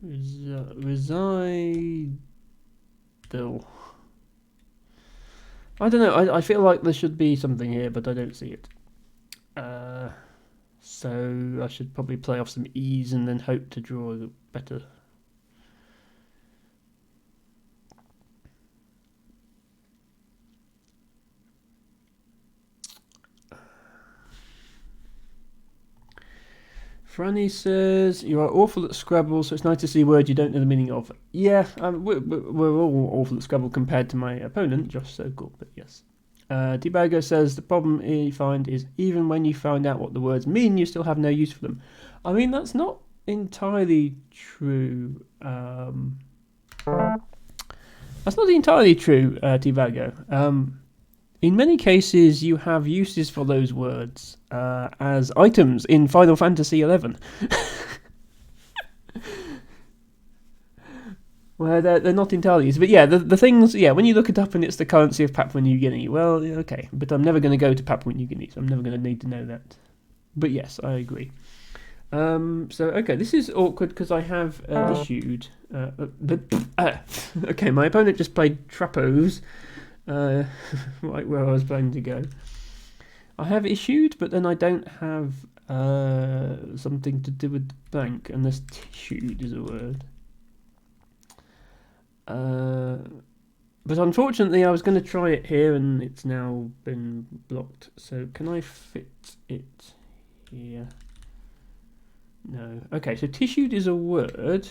Reside. I don't know. I feel like there should be something here, but I don't see it. So I should probably play off some E's and then hope to draw better. Franny says, you are awful at Scrabble, so it's nice to see words you don't know the meaning of. Yeah, we're all awful at Scrabble compared to my opponent, Josh Sokol, but yes. Debago says, the problem you find is even when you find out what the words mean, you still have no use for them. I mean, that's not entirely true. That's not entirely true, Debago. In many cases, you have uses for those words as items in Final Fantasy XI. Well, they're not entirely used. But yeah, the things, yeah, when you look it up and it's the currency of Papua New Guinea, well, okay. But I'm never going to go to Papua New Guinea, so I'm never going to need to know that. But yes, I agree. Okay, this is awkward because I have issued... okay, my opponent just played Trapos. Right where I was planning to go. I have issued, but then I don't have something to do with the bank, unless tissued is a word. But unfortunately, I was going to try it here, and it's now been blocked. So can I fit it here? No. Okay, so tissued is a word.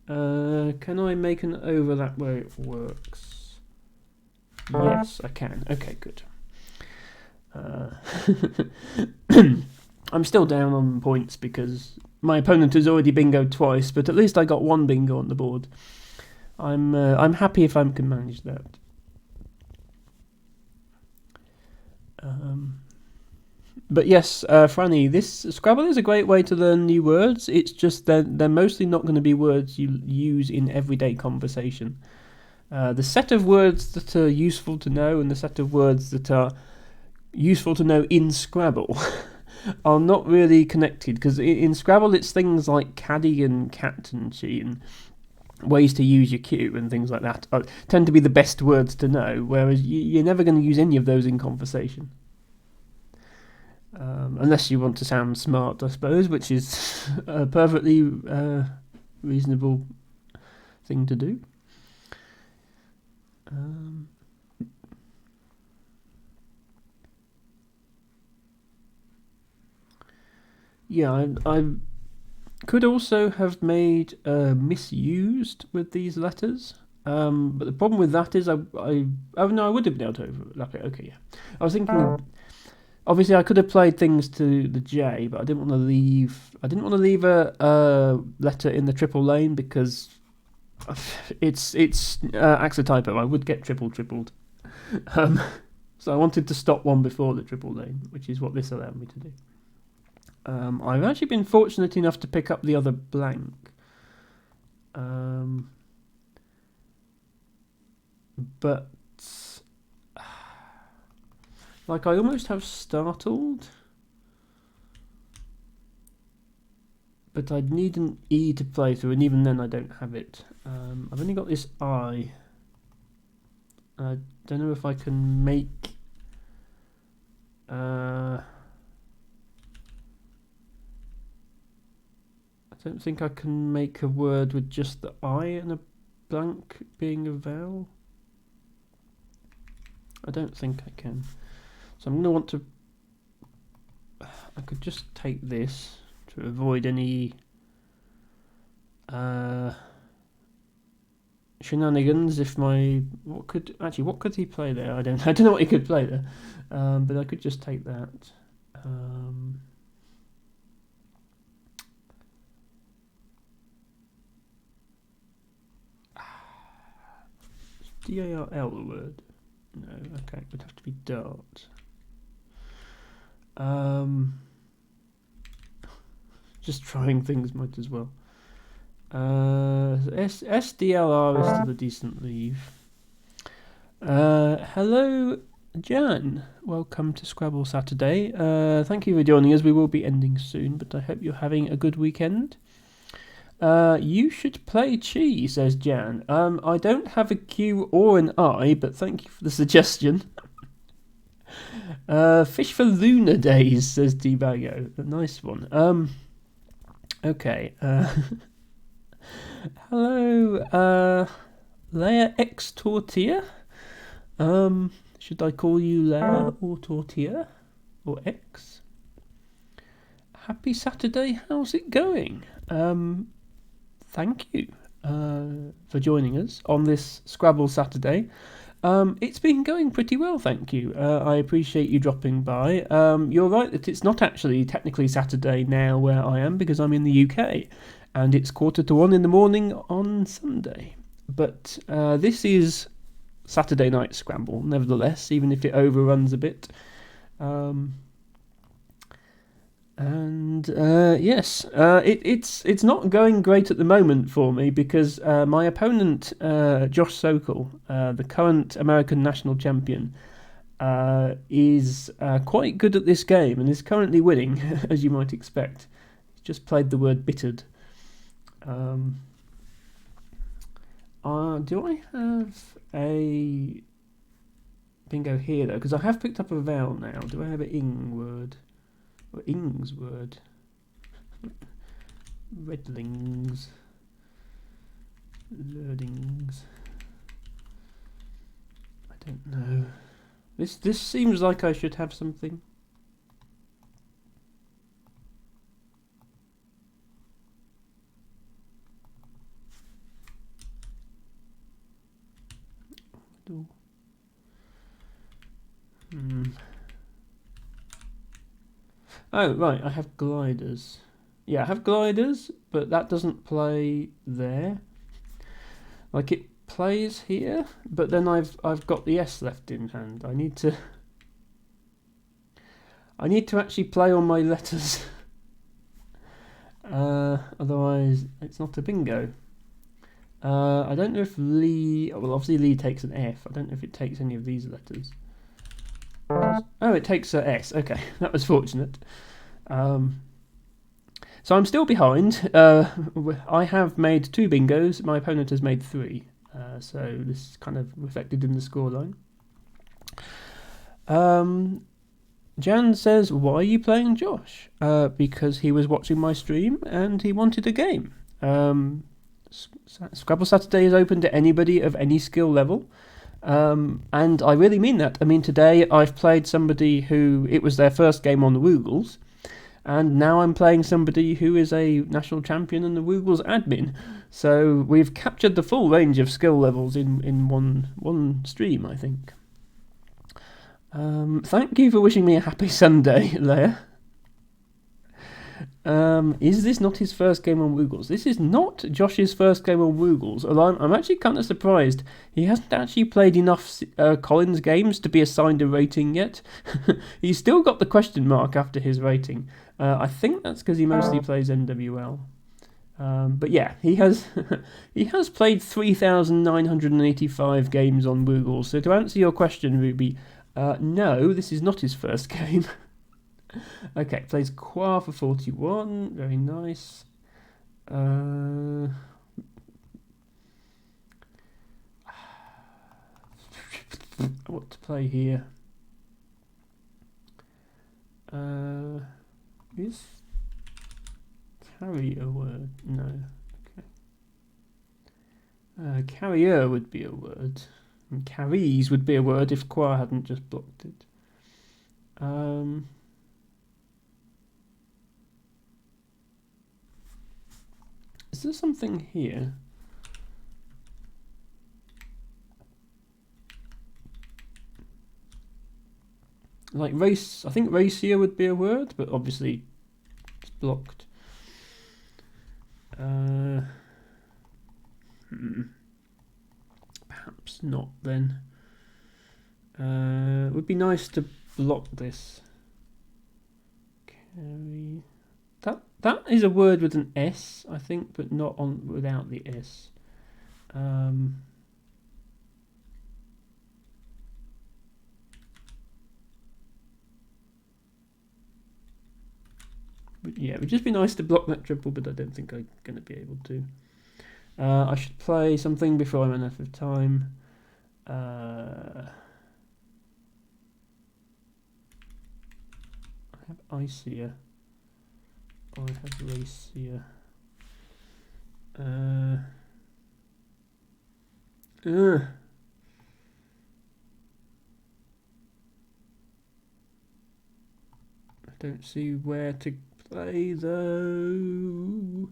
Can I make an overlap where it works? Yes, I can. Okay, good. I'm still down on points because my opponent has already bingoed twice, but at least I got one bingo on the board. I'm happy if I can manage that. But yes, Franny, this Scrabble is a great way to learn new words. It's just they're mostly not going to be words you use in everyday conversation. The set of words that are useful to know and the set of words that are useful to know in Scrabble are not really connected, because in Scrabble it's things like caddy and captaincy and ways to use your cue and things like that tend to be the best words to know, whereas you're never going to use any of those in conversation. Unless you want to sound smart, I suppose, which is a perfectly reasonable thing to do. Yeah, I could also have made misused with these letters. But the problem with that is I would have been able to overlap it. Okay, yeah. I was thinking, obviously I could have played things to the J, but I didn't want to leave a letter in the triple lane because it's acts of typo. I would get tripled. So I wanted to stop one before the triple lane, which is what this allowed me to do. I've actually been fortunate enough to pick up the other blank. But like I almost have startled, but I'd need an E to play through, and even then I don't have it. I've only got this I. I don't know if I can make I don't think I can make a word with just the I and a blank being a vowel. I don't think I can. So I'm going to want to... I could just take this to avoid any shenanigans if my... What could he play there? I don't know what he could play there. But I could just take that. D-A-R-L the word? No, okay, it would have to be dart. Just trying things might as well. SDLR is still a decent leave. Hello, Jan. Welcome to Scrabble Saturday. Thank you for joining us. We will be ending soon, but I hope you're having a good weekend. You should play Chi, says Jan. I don't have a Q or an I, but thank you for the suggestion. Fish for Lunar Days, says Debago. A nice one. Okay. Hello, Leia X Tortilla. Should I call you Leia or Tortilla or X? happy Saturday. How's it going? Thank you for joining us on this Scrabble Saturday. It's been going pretty well, thank you. I appreciate you dropping by. You're right that it's not actually technically Saturday now where I am because I'm in the UK and it's 1:45 in the morning on Sunday. But this is Saturday night Scrabble, nevertheless, even if it overruns a bit. Yes, it's not going great at the moment for me because my opponent, Josh Sokol, the current American national champion, is quite good at this game and is currently winning, as you might expect. He's just played the word bittered. Do I have a bingo here though? Because I have picked up a vowel now. Do I have an ing word? Or ings word? Redlings. Lurdings. I don't know. This seems like I should have something. Oh, right, I have gliders. Yeah, I have gliders, but that doesn't play there. Like, it plays here, but then I've got the S left in hand. I need to actually play on my letters. Otherwise, it's not a bingo. I don't know if Lee... Well, obviously Lee takes an F. I don't know if it takes any of these letters. Oh, it takes a S. Okay, that was fortunate. So I'm still behind. I have made 2 bingos. My opponent has made 3. So this is kind of reflected in the scoreline. Jan says, why are you playing Josh? Because he was watching my stream and he wanted a game. Scrabble Saturday is open to anybody of any skill level. And I really mean that. I mean, today I've played somebody who it was their first game on the Woogles, and now I'm playing somebody who is a national champion and the Woogles admin. So we've captured the full range of skill levels in one stream, I think. Thank you for wishing me a happy Sunday, Leia. Is this not his first game on Woogles? This is not Josh's first game on Woogles, although I'm actually kind of surprised. He hasn't actually played enough Collins games to be assigned a rating yet. He's still got the question mark after his rating. I think that's because he mostly plays NWL. But yeah, he has he has played 3,985 games on Woogles. So to answer your question, Ruby, no, this is not his first game. Okay, plays Qua for 41. Very nice. What to play here? Is carry a word? No. Okay. Carrier would be a word. And carries would be a word if Qua hadn't just blocked it. Is there something here? Like race, I think racier would be a word, but obviously it's blocked. Perhaps not then. It would be nice to block this. Carry. That is a word with an S, I think, but not on without the S. But yeah, it would just be nice to block that triple, but I don't think I'm going to be able to. I should play something before I run out of time. I have Icier. I have Racier. I don't see where to play though.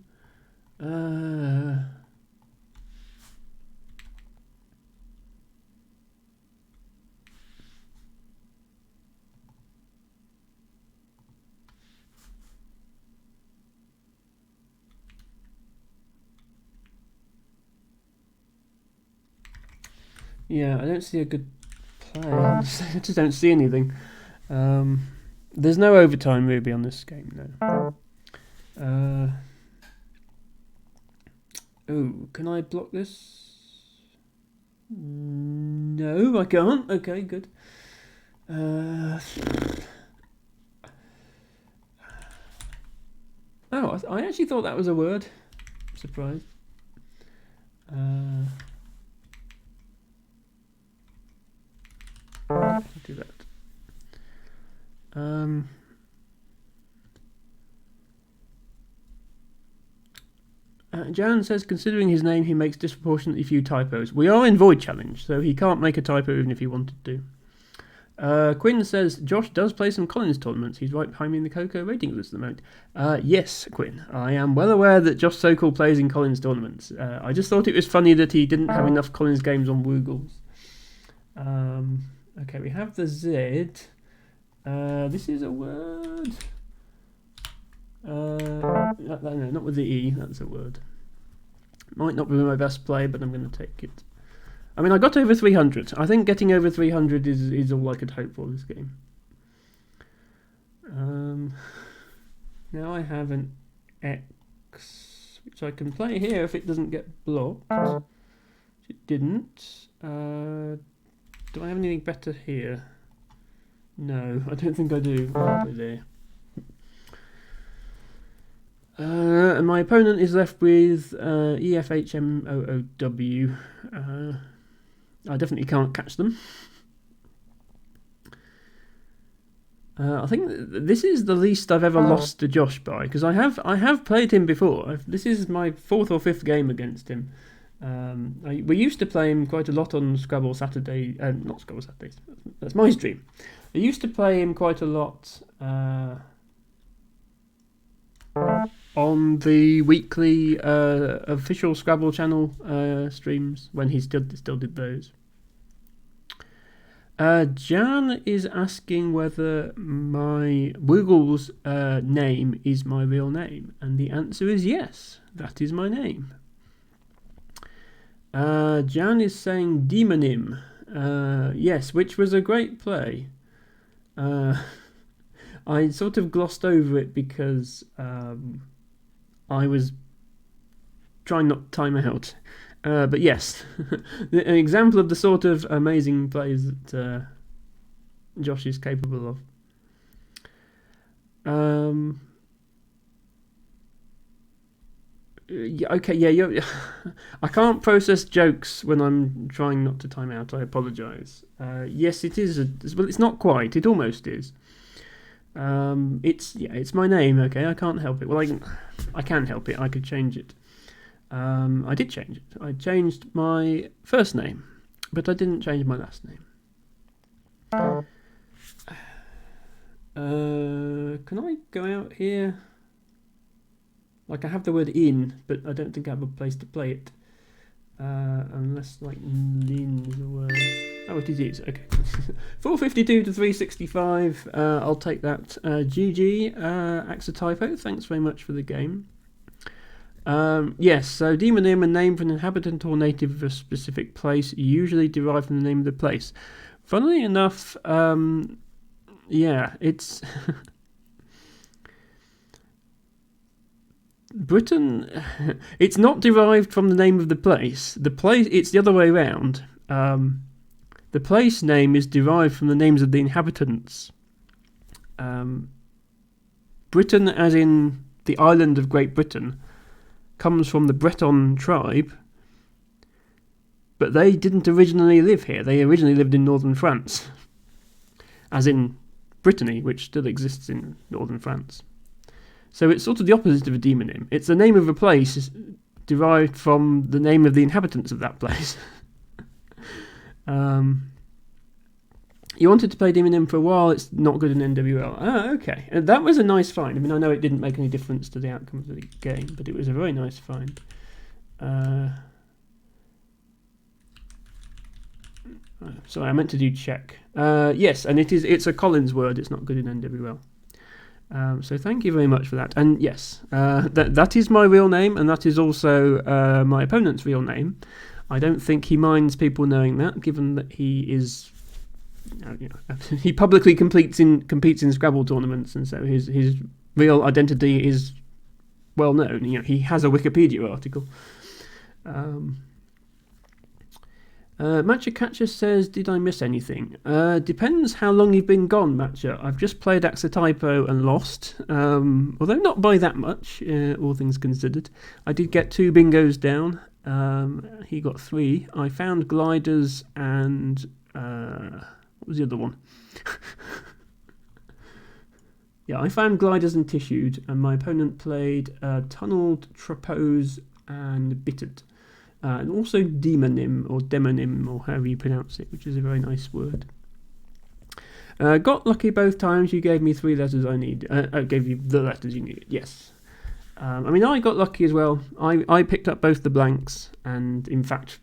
Yeah, I don't see a good play. I just don't see anything. There's no overtime Ruby on this game, no. Oh, can I block this? No, I can't. Okay, good. Oh, I actually thought that was a word. Surprised. I'll do that. Jan says, considering his name, he makes disproportionately few typos. We are in Void Challenge, so he can't make a typo even if he wanted to. Quinn says, Josh does play some Collins tournaments. He's right behind me in the Coco rating list at the moment. Yes, Quinn. I am well aware that Josh Sokol plays in Collins tournaments. I just thought it was funny that he didn't have enough Collins games on Woogles. Okay, we have the Z. This is a word. No, not with the E. That's a word. Might not be my best play, but I'm going to take it. I mean, I got over 300. I think getting over 300 is all I could hope for this game. Now I have an X, which I can play here if it doesn't get blocked. It didn't. Do I have anything better here? No, I don't think I do. I'll play there. And my opponent is left with EFHMOOW. I definitely can't catch them. I think this is the least I've ever lost to Josh by, because I have played him before. This is my 4th or 5th game against him. We used to play him quite a lot on Scrabble Saturday, not Scrabble Saturdays. That's my stream. I used to play him quite a lot on the weekly official Scrabble channel streams when he still did those. Jan is asking whether my Woogle's name is my real name, and the answer is yes, that is my name. Jan is saying Demonym, yes, which was a great play. I sort of glossed over it because I was trying not to time out. But yes, an example of the sort of amazing plays that Josh is capable of. Yeah. I can't process jokes when I'm trying not to time out. I apologise. Yes, it is. Well, it's not quite. It almost is. It's my name. Okay, I can't help it. Well, I can help it. I could change it. I did change it. I changed my first name, but I didn't change my last name. Can I go out here? Like, I have the word in, but I don't think I have a place to play it. Unless, like, Lin is a word. Oh, it is. Okay. 452 to 365. I'll take that. GG, Axotypo, thanks very much for the game. Yes, so demonym, a name for an inhabitant or native of a specific place, usually derived from the name of the place. Funnily enough, yeah, it's... Britain, it's not derived from the name of the place. It's the other way around. The place name is derived from the names of the inhabitants. Britain, as in the island of Great Britain, comes from the Breton tribe, but they didn't originally live here. They originally lived in northern France, as in Brittany, which still exists in northern France. So it's sort of the opposite of a demonym. It's the name of a place derived from the name of the inhabitants of that place. You wanted to play Demon Inn for a while, it's not good in NWL. Oh, okay. That was a nice find. I mean, I know it didn't make any difference to the outcome of the game, but it was a very nice find. Sorry, I meant to do check. Yes, and it's a Collins word, it's not good in NWL. So thank you very much for that. And yes, that is my real name, and that is also my opponent's real name. I don't think he minds people knowing that, given that he is... he publicly competes in Scrabble tournaments, and so his real identity is well known. He has a Wikipedia article. Matcha Catcher says, did I miss anything? Depends how long you've been gone, Matcha. I've just played Axotypo and lost, although not by that much, all things considered. I did get 2 bingos down. He got 3. I found gliders and... what was the other one? Yeah, I found gliders and tissued, and my opponent played tunneled, trapose, and bittered. And also demonym, or demonym, or however you pronounce it, which is a very nice word. Got lucky both times. You gave me 3 letters I need. I gave you the letters you needed, yes. I mean, I got lucky as well. I picked up both the blanks, and in fact,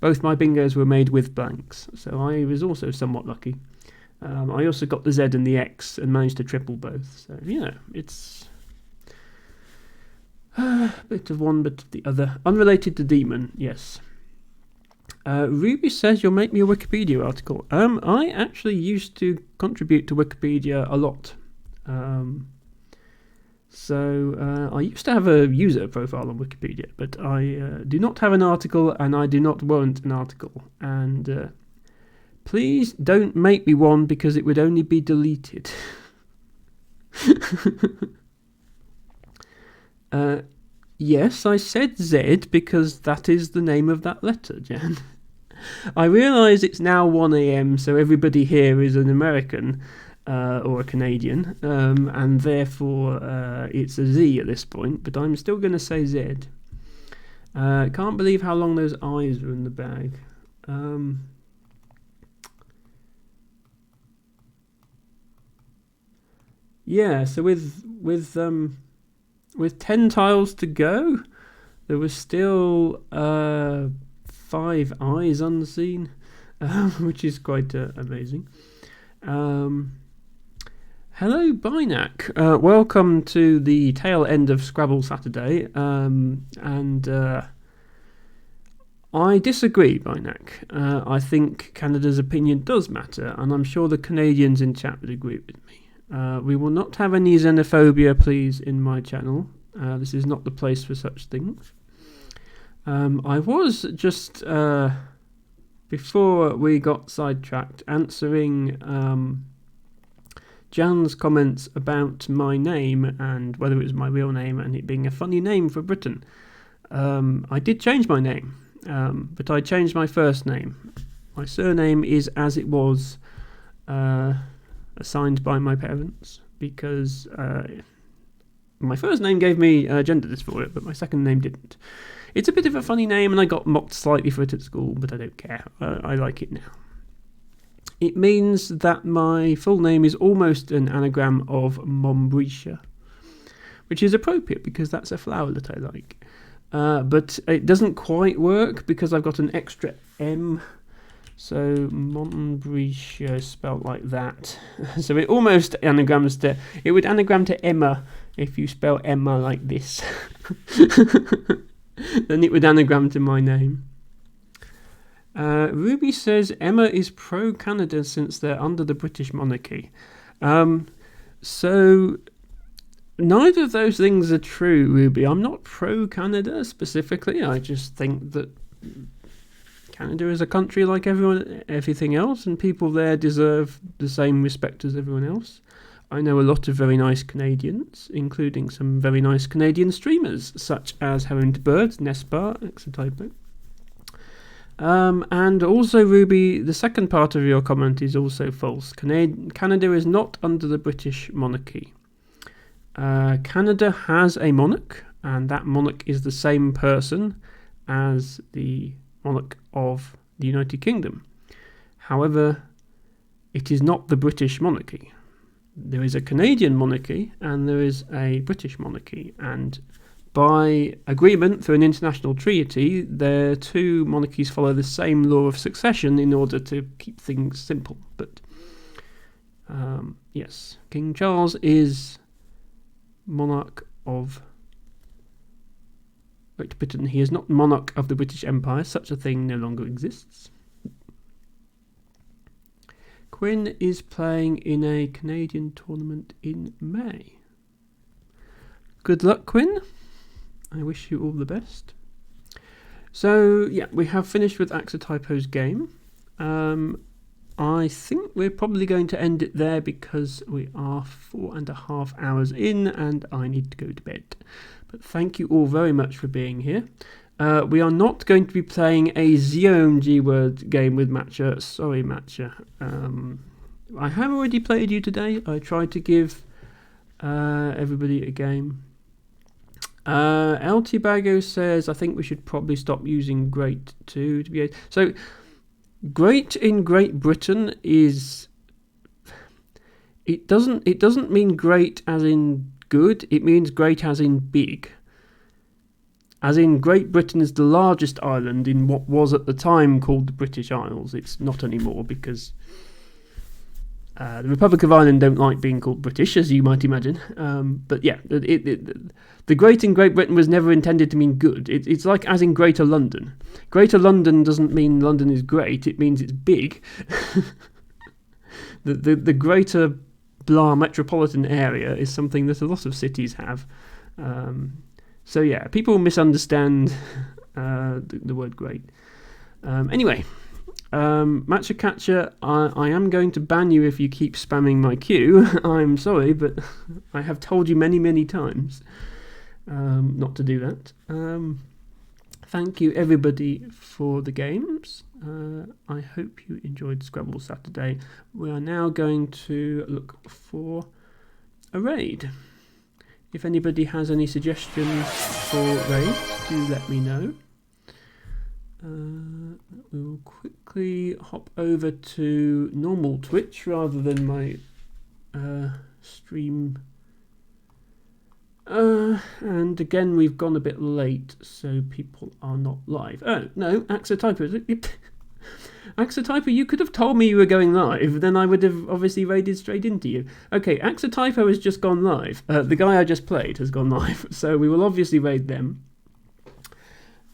both my bingos were made with blanks, so I was also somewhat lucky. I also got the Z and the X and managed to triple both. So, it's a bit of one, bit of the other. Unrelated to Demon, yes. Ruby says you'll make me a Wikipedia article. I actually used to contribute to Wikipedia a lot. So I used to have a user profile on Wikipedia, but I do not have an article, and I do not warrant an article. And please don't make me one, because it would only be deleted. Yes, I said Z because that is the name of that letter, Jan. I realise it's now 1 a.m, so everybody here is an American. Or a Canadian, and therefore it's a Z at this point, but I'm still going to say Z. Can't believe how long those eyes are in the bag. Yeah, so with 10 tiles to go, there was still 5 eyes unseen, which is quite amazing. Hello, Bynac. Welcome to the tail end of Scrabble Saturday. I disagree, Bynac. I think Canada's opinion does matter, and I'm sure the Canadians in chat would agree with me. We will not have any xenophobia, please, in my channel. This is not the place for such things. I was just, before we got sidetracked, answering... Jan's comments about my name and whether it was my real name and it being a funny name for Britain. I did change my name, but I changed my first name. My surname is as it was assigned by my parents, because my first name gave me gender dysphoria, but my second name didn't. It's a bit of a funny name, and I got mocked slightly for it at school, but I don't care. I like it now. It means that my full name is almost an anagram of Mombretia, which is appropriate because that's a flower that I like. But it doesn't quite work because I've got an extra M. So Mombretia is spelled like that. So it almost anagrams to... It would anagram to Emma if you spell Emma like this. Then it would anagram to my name. Ruby says Emma is pro-Canada since they're under the British monarchy. So neither of those things are true, Ruby. I'm not pro-Canada specifically. I just think that Canada is a country like everything else, and people there deserve the same respect as everyone else. I know a lot of very nice Canadians, including some very nice Canadian streamers, such as Herringed Birds, Nespar, Exotypo. And also, Ruby, the second part of your comment is also false. Canada is not under the British monarchy. Canada has a monarch, and that monarch is the same person as the monarch of the United Kingdom. However, it is not the British monarchy. There is a Canadian monarchy and there is a British monarchy, and by agreement through an international treaty, the two monarchies follow the same law of succession in order to keep things simple. But yes, King Charles is monarch of Great Britain. He is not monarch of the British Empire. Such a thing no longer exists. Quinn is playing in a Canadian tournament in May. Good luck, Quinn. I wish you all the best. So, yeah, we have finished with Axotypo's game. I think we're probably going to end it there because we are 4.5 hours in and I need to go to bed. But thank you all very much for being here. We are not going to be playing a ZOMG word game with Matcha. Sorry, Matcha. I have already played you today. I tried to give everybody a game. LT Bago says, I think we should probably stop using great to be... So, great in Great Britain is... It doesn't mean great as in good. It means great as in big. As in, Great Britain is the largest island in what was at the time called the British Isles. It's not anymore because the Republic of Ireland don't like being called British, as you might imagine. But yeah, the great in Great Britain was never intended to mean good. It's like as in Greater London. Greater London doesn't mean London is great, it means it's big. The greater blah metropolitan area is something that a lot of cities have. So yeah, people misunderstand the word great. Anyway, Matcha Catcher, I am going to ban you if you keep spamming my queue. I'm sorry, but I have told you many, many times not to do that. Thank you everybody for the games. I hope you enjoyed Scrabble Saturday. We are now going to look for a raid. If anybody has any suggestions for raids, do let me know. We will quickly hop over to normal Twitch rather than my stream. And again, we've gone a bit late, so people are not live. Oh, no, Axotypo. Axotypo, you could have told me you were going live, then I would have obviously raided straight into you. Okay, Axotypo has just gone live. The guy I just played has gone live, so we will obviously raid them.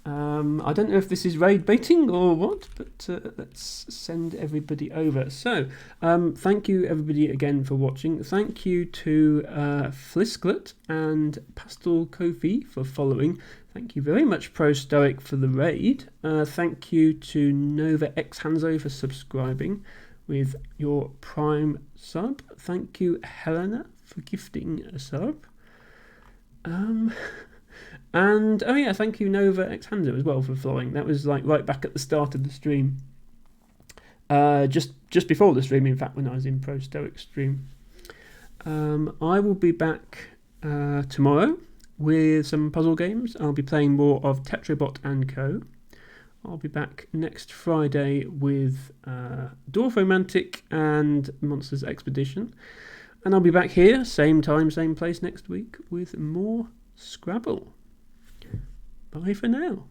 I don't know if this is raid baiting or what, but let's send everybody over. So, thank you everybody again for watching. Thank you to Flisklet and Pastel Kofi for following. Thank you very much, Pro Stoic, for the raid. Thank you to Nova X Hanzo for subscribing with your Prime sub. Thank you, Helena, for gifting a sub. And oh yeah, thank you Nova X Hanzo as well for following. That was like right back at the start of the stream. Just before the stream, in fact, when I was in Pro Stoic stream. I will be back tomorrow with some puzzle games. I'll be playing more of Tetrabot and Co. I'll be back next Friday with Dwarf Romantic and Monsters Expedition. And I'll be back here, same time, same place next week with more Scrabble. Bye for now.